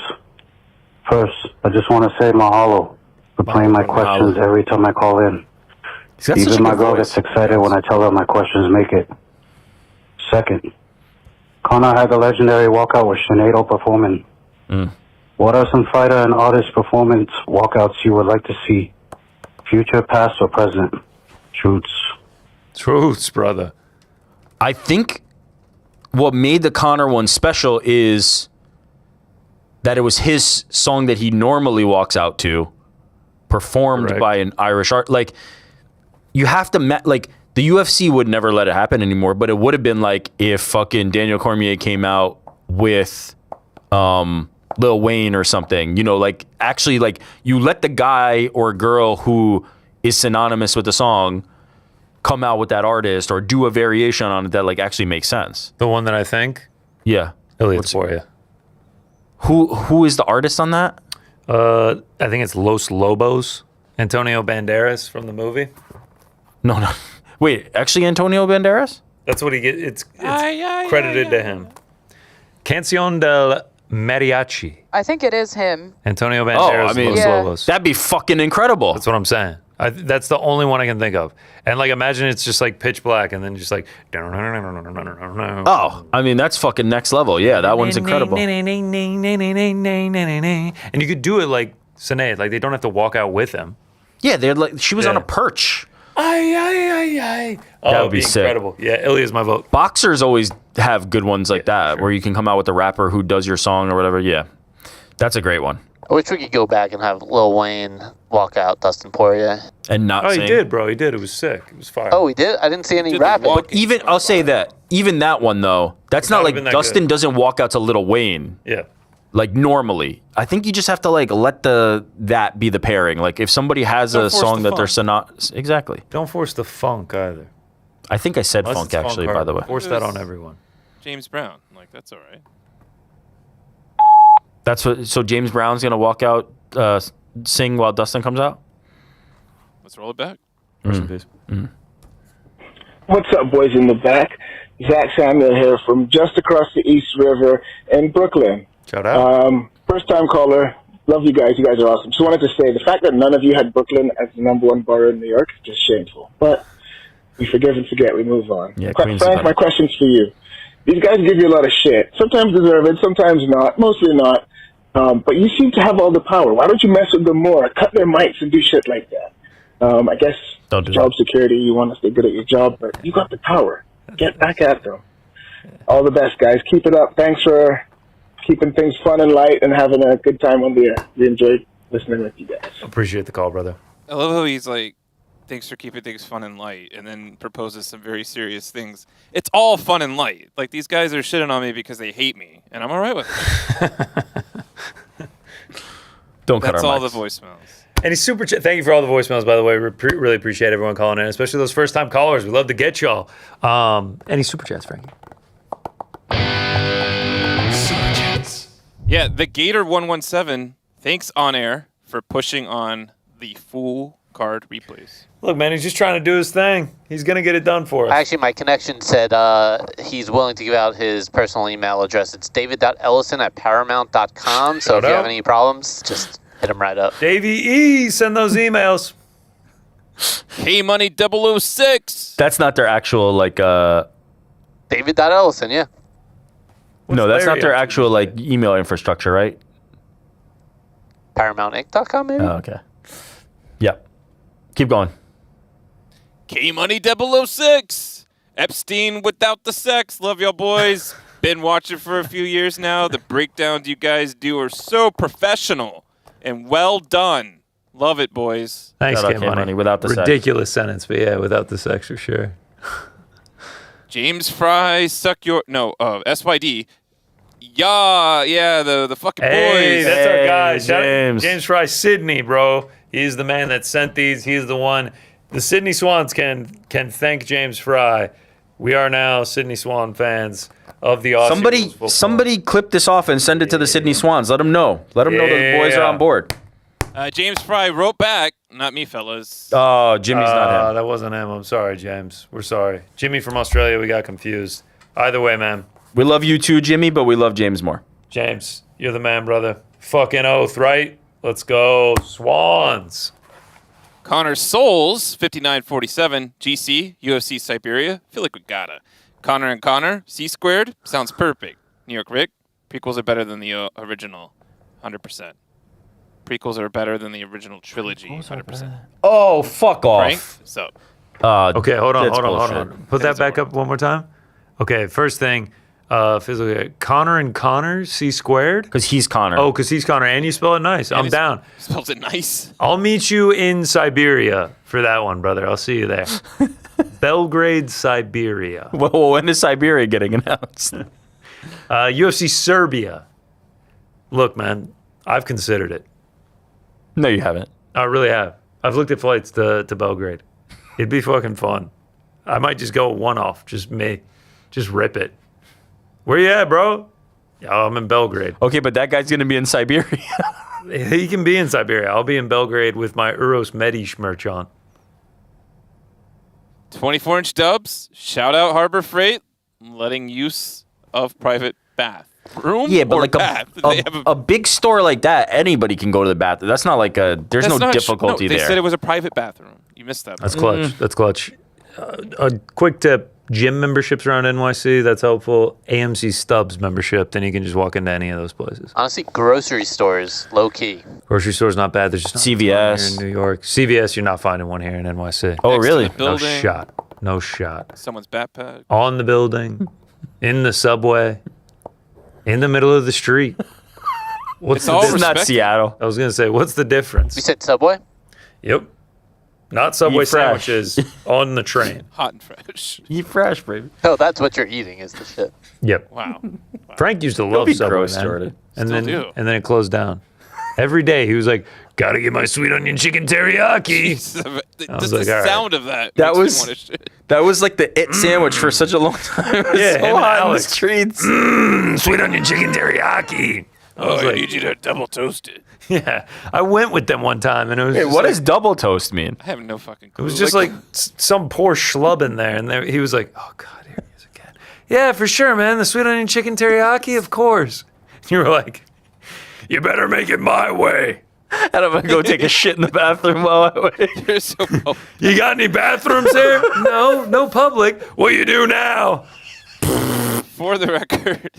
First, I just want to say mahalo for playing my questions every time I call in. Even my girl gets excited when I tell her my questions make it. Second, Connor had the legendary walkout with Sinead performing. What are some fighter and artist performance walkouts you would like to see? Future, past, or present? Truths, brother. I think what made the Connor one special is that it was his song that he normally walks out to, performed by an Irish art. Like, you have to, like, the UFC would never let it happen anymore, but it would have been like if fucking Daniel Cormier came out with Lil Wayne or something, you know, like, actually, like, you let the guy or girl who is synonymous with the song come out with that artist or do a variation on it that, like, actually makes sense. The one that I think? Yeah. Elliot's for you. Who is the artist on that? I think it's Los Lobos. Antonio Banderas from the movie. No. Wait, actually Antonio Banderas? That's what he gets. It's credited to him. Canción del Mariachi. I think it is him. Antonio Banderas. Los Lobos. That'd be fucking incredible. That's what I'm saying. That's the only one I can think of. And like, imagine it's just like pitch black and then just like. Oh, I mean, that's fucking next level. Yeah, that one's incredible. And you could do it like Sinead. Like, they don't have to walk out with him. Yeah, they're like, she was on a perch. That would be sick. incredible. Yeah, Ilya's my vote. Boxers always have good ones like that, where you can come out with a rapper who does your song or whatever. Yeah, that's a great one. I wish we could go back and have Lil Wayne walk out Dustin Poirier. And not Oh, sing. he did, bro. He did. It was sick. It was fire. Oh, he did? I didn't see any rapping. But even I'll say that even that one though, that's not like been that Dustin good. doesn't walk out to Lil Wayne. Yeah. Like normally, I think you just have to like let that be the pairing. Like if somebody has Don't a force song the that they're funk. exactly. Don't force the funk either. I think I said Unless funk it's actually, by hard. the way. Force that on everyone. James Brown. Like, that's all right. That's what. So James Brown's gonna walk out, sing while Dustin comes out. Let's roll it back. Rest in peace. What's up, boys in the back? Zach Samuel here from just across the East River in Brooklyn. Shout out. First time caller. Love you guys. You guys are awesome. Just wanted to say the fact that none of you had Brooklyn as the #1 borough in New York is just shameful. But we forgive and forget. We move on. Yeah, Queens is Frank, better. my question's for you. These guys give you a lot of shit. Sometimes deserved, sometimes not. Mostly not. But you seem to have all the power. Why don't you mess with them more? Cut their mics and do shit like that. I guess Don't do job that. security, you want to stay good at your job, but you got the power. Get back at them. All the best, guys. Keep it up. Thanks for keeping things fun and light and having a good time on the air. We enjoyed listening with you guys. Appreciate the call, brother. I love how he's like, thanks for keeping things fun and light, and then proposes some very serious things. It's all fun and light. Like, these guys are shitting on me because they hate me, and I'm all right with it. Don't cut That's our all mics. the voicemails. And he's super. Thank you for all the voicemails, by the way. We really appreciate everyone calling in, especially those first time callers. We love to get y'all. Any super chats, Frankie? Yeah, the Gator117, thanks on air for pushing on the full card replays. Look, man, he's just trying to do his thing. He's gonna get it done for us. Actually, my connection said he's willing to give out his personal email address. It's david.ellison@paramount.com. So Shout if you out. have any problems, just hit him right up. Davey E, send those emails. Hey, Money 006. That's not their actual like. David.ellison, yeah. No, that's not Larry their up to actual like email infrastructure, right? ParamountInc.com, maybe? Oh, okay. Yep. Keep going. K Money 006. Epstein without the sex. Love y'all boys. Been watching for a few years now. The breakdowns you guys do are so professional and well done. Love it, boys. Thanks, Shout out K-Money. K-Money, without the sex. Ridiculous sentence, but yeah, without the sex for sure. James Fry, suck your SYD. Yeah, the fucking Hey, boys. that's our guy. Shout out James. James Fry, Sydney, bro. He's the man that sent these. He's the one. The Sydney Swans can thank James Fry. We are now Sydney Swan fans of the Aussie Somebody, rules football. somebody clip this off and send it to the Sydney Swans. Let them know. Let them know that the boys are Yeah. on board. James Fry wrote back. Not me, fellas. Oh, Jimmy's not him. That wasn't him. I'm sorry, James. We're sorry. Jimmy from Australia, we got confused. Either way, man. We love you too, Jimmy, but we love James more. James, you're the man, brother. Fucking oath, right? Let's go. Swans. Connor Souls, 5947. GC, UFC Siberia. Feel like we gotta. Connor and Connor, C squared. Sounds perfect. New York Rick. Prequels are better than the original. 100%. Prequels are better than the original trilogy. 100%. Oh, fuck off. Frank, so. Okay, hold on. That's bullshit. Put that back up one more time. Okay, first thing, physically, Connor and Connor, C squared? Because he's Connor. Oh, because he's Connor, and you spell it nice. I'm down. Spells it nice. I'll meet you in Siberia for that one, brother. I'll see you there. Belgrade, Siberia. Well, when is Siberia getting announced? UFC Serbia. Look, man, I've considered it. No, you haven't. I really have. I've looked at flights to Belgrade. It'd be fucking fun. I might just go one-off, just me. Just rip it. Where you at, bro? Oh, I'm in Belgrade. Okay, but that guy's going to be in Siberia. He can be in Siberia. I'll be in Belgrade with my Uros Medish merch on. 24-inch dubs. Shout out Harbor Freight. Letting use of private bath. Room Yeah, but or like bath? They have a big store like that, anybody can go to the bathroom. That's not like there's That's no not difficulty They there. said it was a private bathroom. You missed that. That's clutch. That's clutch. A quick tip. Gym memberships around NYC, that's helpful. AMC Stubs membership, then you can just walk into any of those places. Honestly, grocery stores, low key. Grocery store's not bad. There's just not CVS. one here in New York. CVS, you're not finding one here in NYC. Oh, Next to really? the building, No shot. No shot. Someone's backpack. On the building, in the subway, in the middle of the street. What's It's all This is not respected. Seattle. I was gonna say, what's the difference? You said Subway? Yep. Not Subway Eat fresh. sandwiches on the train. Hot and fresh. Eat fresh, baby. No, that's what you're eating is the shit. Yep. Wow. Frank used to Don't love be Subway, gross, man. Jordan. And Still then do. and then it closed down. Every day he was like, "Gotta get my sweet onion chicken teriyaki." Just was the like, all right. sound of that. That makes me was- wanna shit. That was like the it sandwich for such a long time. It was Yeah, him so and hot in the Alex. streets. Sweet onion chicken teriyaki. I was I like, need you to double toast it. yeah. I went with them one time and it was Hey, just what like, does double toast mean? I have no fucking it clue. was just like some poor schlub in there, and he was like, "Oh God, here he is again." Yeah, for sure, man. The sweet onion chicken teriyaki, of course. You were like, "You better make it my way." And I'm gonna go take a shit in the bathroom while I wait. You're so You got any bathrooms there? No public. What you do now? For the record,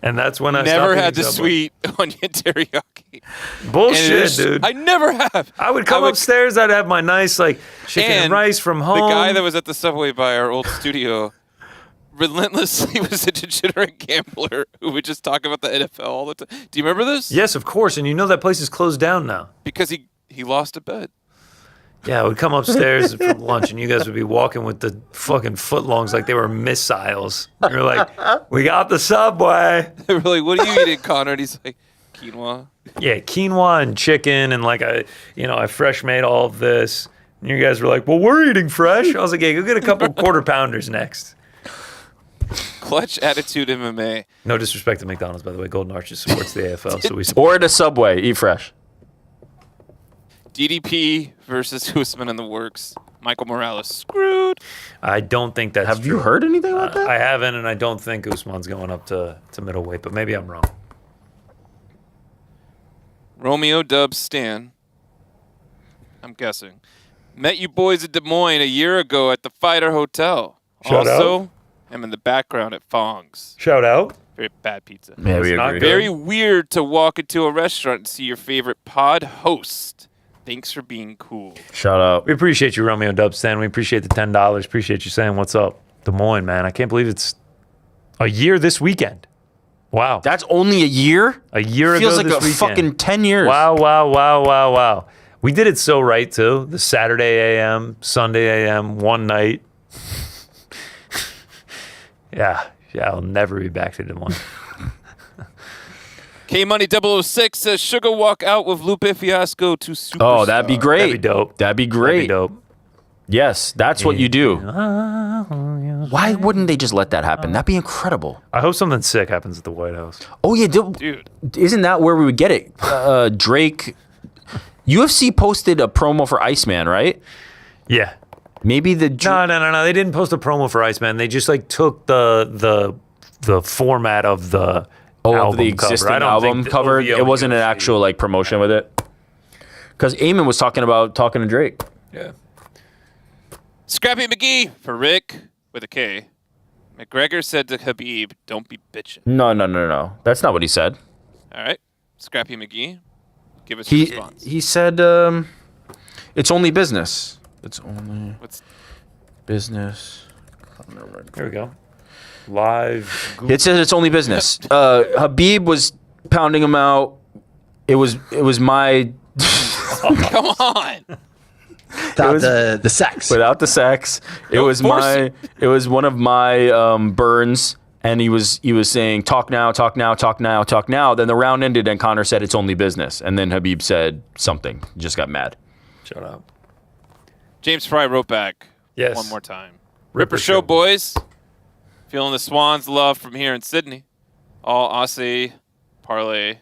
And that's when I never stopped had the eating Subway. sweet onion teriyaki. Bullshit, And it is- dude. I never have. I would come upstairs. I'd have my nice like chicken and rice from home. The guy that was at the Subway by our old studio relentlessly was a degenerate gambler who would just talk about the NFL all the time. Do you remember this? Yes, of course. And you know that place is closed down now. Because he lost a bet. Yeah, I would come upstairs for lunch, and you guys would be walking with the fucking footlongs like they were missiles. You're like, "We got the Subway." They were like, "What are you eating, Connor?" And he's like, "Quinoa." Yeah, quinoa and chicken, and like I fresh made all of this. And you guys were like, "Well, we're eating fresh." I was like, "Yeah, go get a couple quarter pounders next." Clutch Attitude MMA. No disrespect to McDonald's, by the way. Golden Arches supports the AFL, so we Or at a Subway, eat fresh. DDP versus Usman in the works. Michael Morales screwed. I don't think that's Have you true. heard anything about that? I haven't, and I don't think Usman's going up to middleweight, but maybe I'm wrong. Romeo Dubs Stan. I'm guessing. Met you boys at Des Moines a year ago at the Fighter Hotel. Shout also, I'm in the background at Fong's. Shout out. Very bad pizza. Yeah, we It's not agree. good. Very weird to walk into a restaurant and see your favorite pod host. Thanks for being cool. Shout out. We appreciate you, Romeo Dubstan. We appreciate the $10. Appreciate you saying what's up. Des Moines, man. I can't believe it's a year this weekend. Wow. That's only a year? A year Feels ago like this a weekend. fucking 10 years. Wow. We did it so right, too. The Saturday AM, Sunday AM, one night. Yeah, I'll never be back to Des Moines. K Money 006 says Sugar walk out with Lupe Fiasco to Superstar. Oh, that'd be great. That'd be dope. That'd be great. That'd be dope. Yes, that's what you do. Why wouldn't they just let that happen? That'd be incredible. I hope something sick happens at the White House. Oh, yeah. Dude. Isn't that where we would get it? Drake. UFC posted a promo for Iceman, right? Yeah. Maybe the... No. They didn't post a promo for Iceman. They just like took the format of the of the album cover. existing I don't album think the cover. OVO It wasn't an actual like promotion with it. Because Eamon was talking to Drake. Yeah. Scrappy McGee for Rick with a K. McGregor said to Khabib, "Don't be bitching." No. That's not what he said. All right. Scrappy McGee, give us your response. He said it's only business. It's only business. Here we go. Live. It says it's only business. Habib was pounding him out. It was my. Come on. Without the sex. Without the sex. It was force one of my burns, and he was saying talk now. Then the round ended, and Connor said it's only business, and then Habib said something. Just got mad. Shut up. James Fry wrote back. Yes. One more time. Ripper Show, boys. Feeling the Swans' love from here in Sydney. All Aussie parlay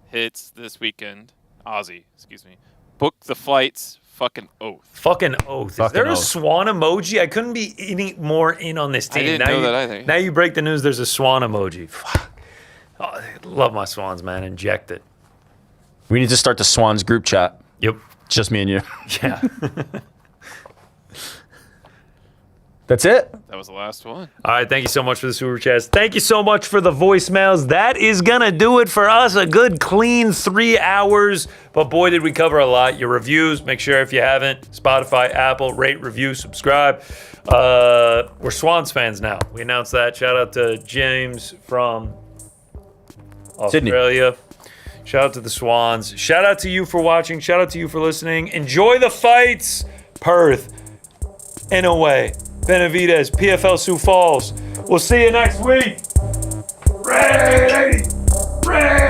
hits this weekend. Aussie, excuse me. Book the flights. Fucking oath. Fucking oath. Is there a swan emoji? I couldn't be any more in on this team. I didn't know that either. Now you break the news. There's a swan emoji. Fuck. Oh, I love my swans, man. Inject it. We need to start the Swans group chat. Yep. Just me and you. Yeah. That's it. That was the last one. All right, thank you so much for the super chats. Thank you so much for the voicemails. That is going to do it for us. A good, clean 3 hours. But boy, did we cover a lot. Your reviews, make sure if you haven't, Spotify, Apple, rate, review, subscribe. We're Swans fans now. We announced that. Shout out to James from Sydney. Australia. Shout out to the Swans. Shout out to you for watching. Shout out to you for listening. Enjoy the fights. Perth, Inouye, Benavidez, PFL Sioux Falls. We'll see you next week. Ray! Ray!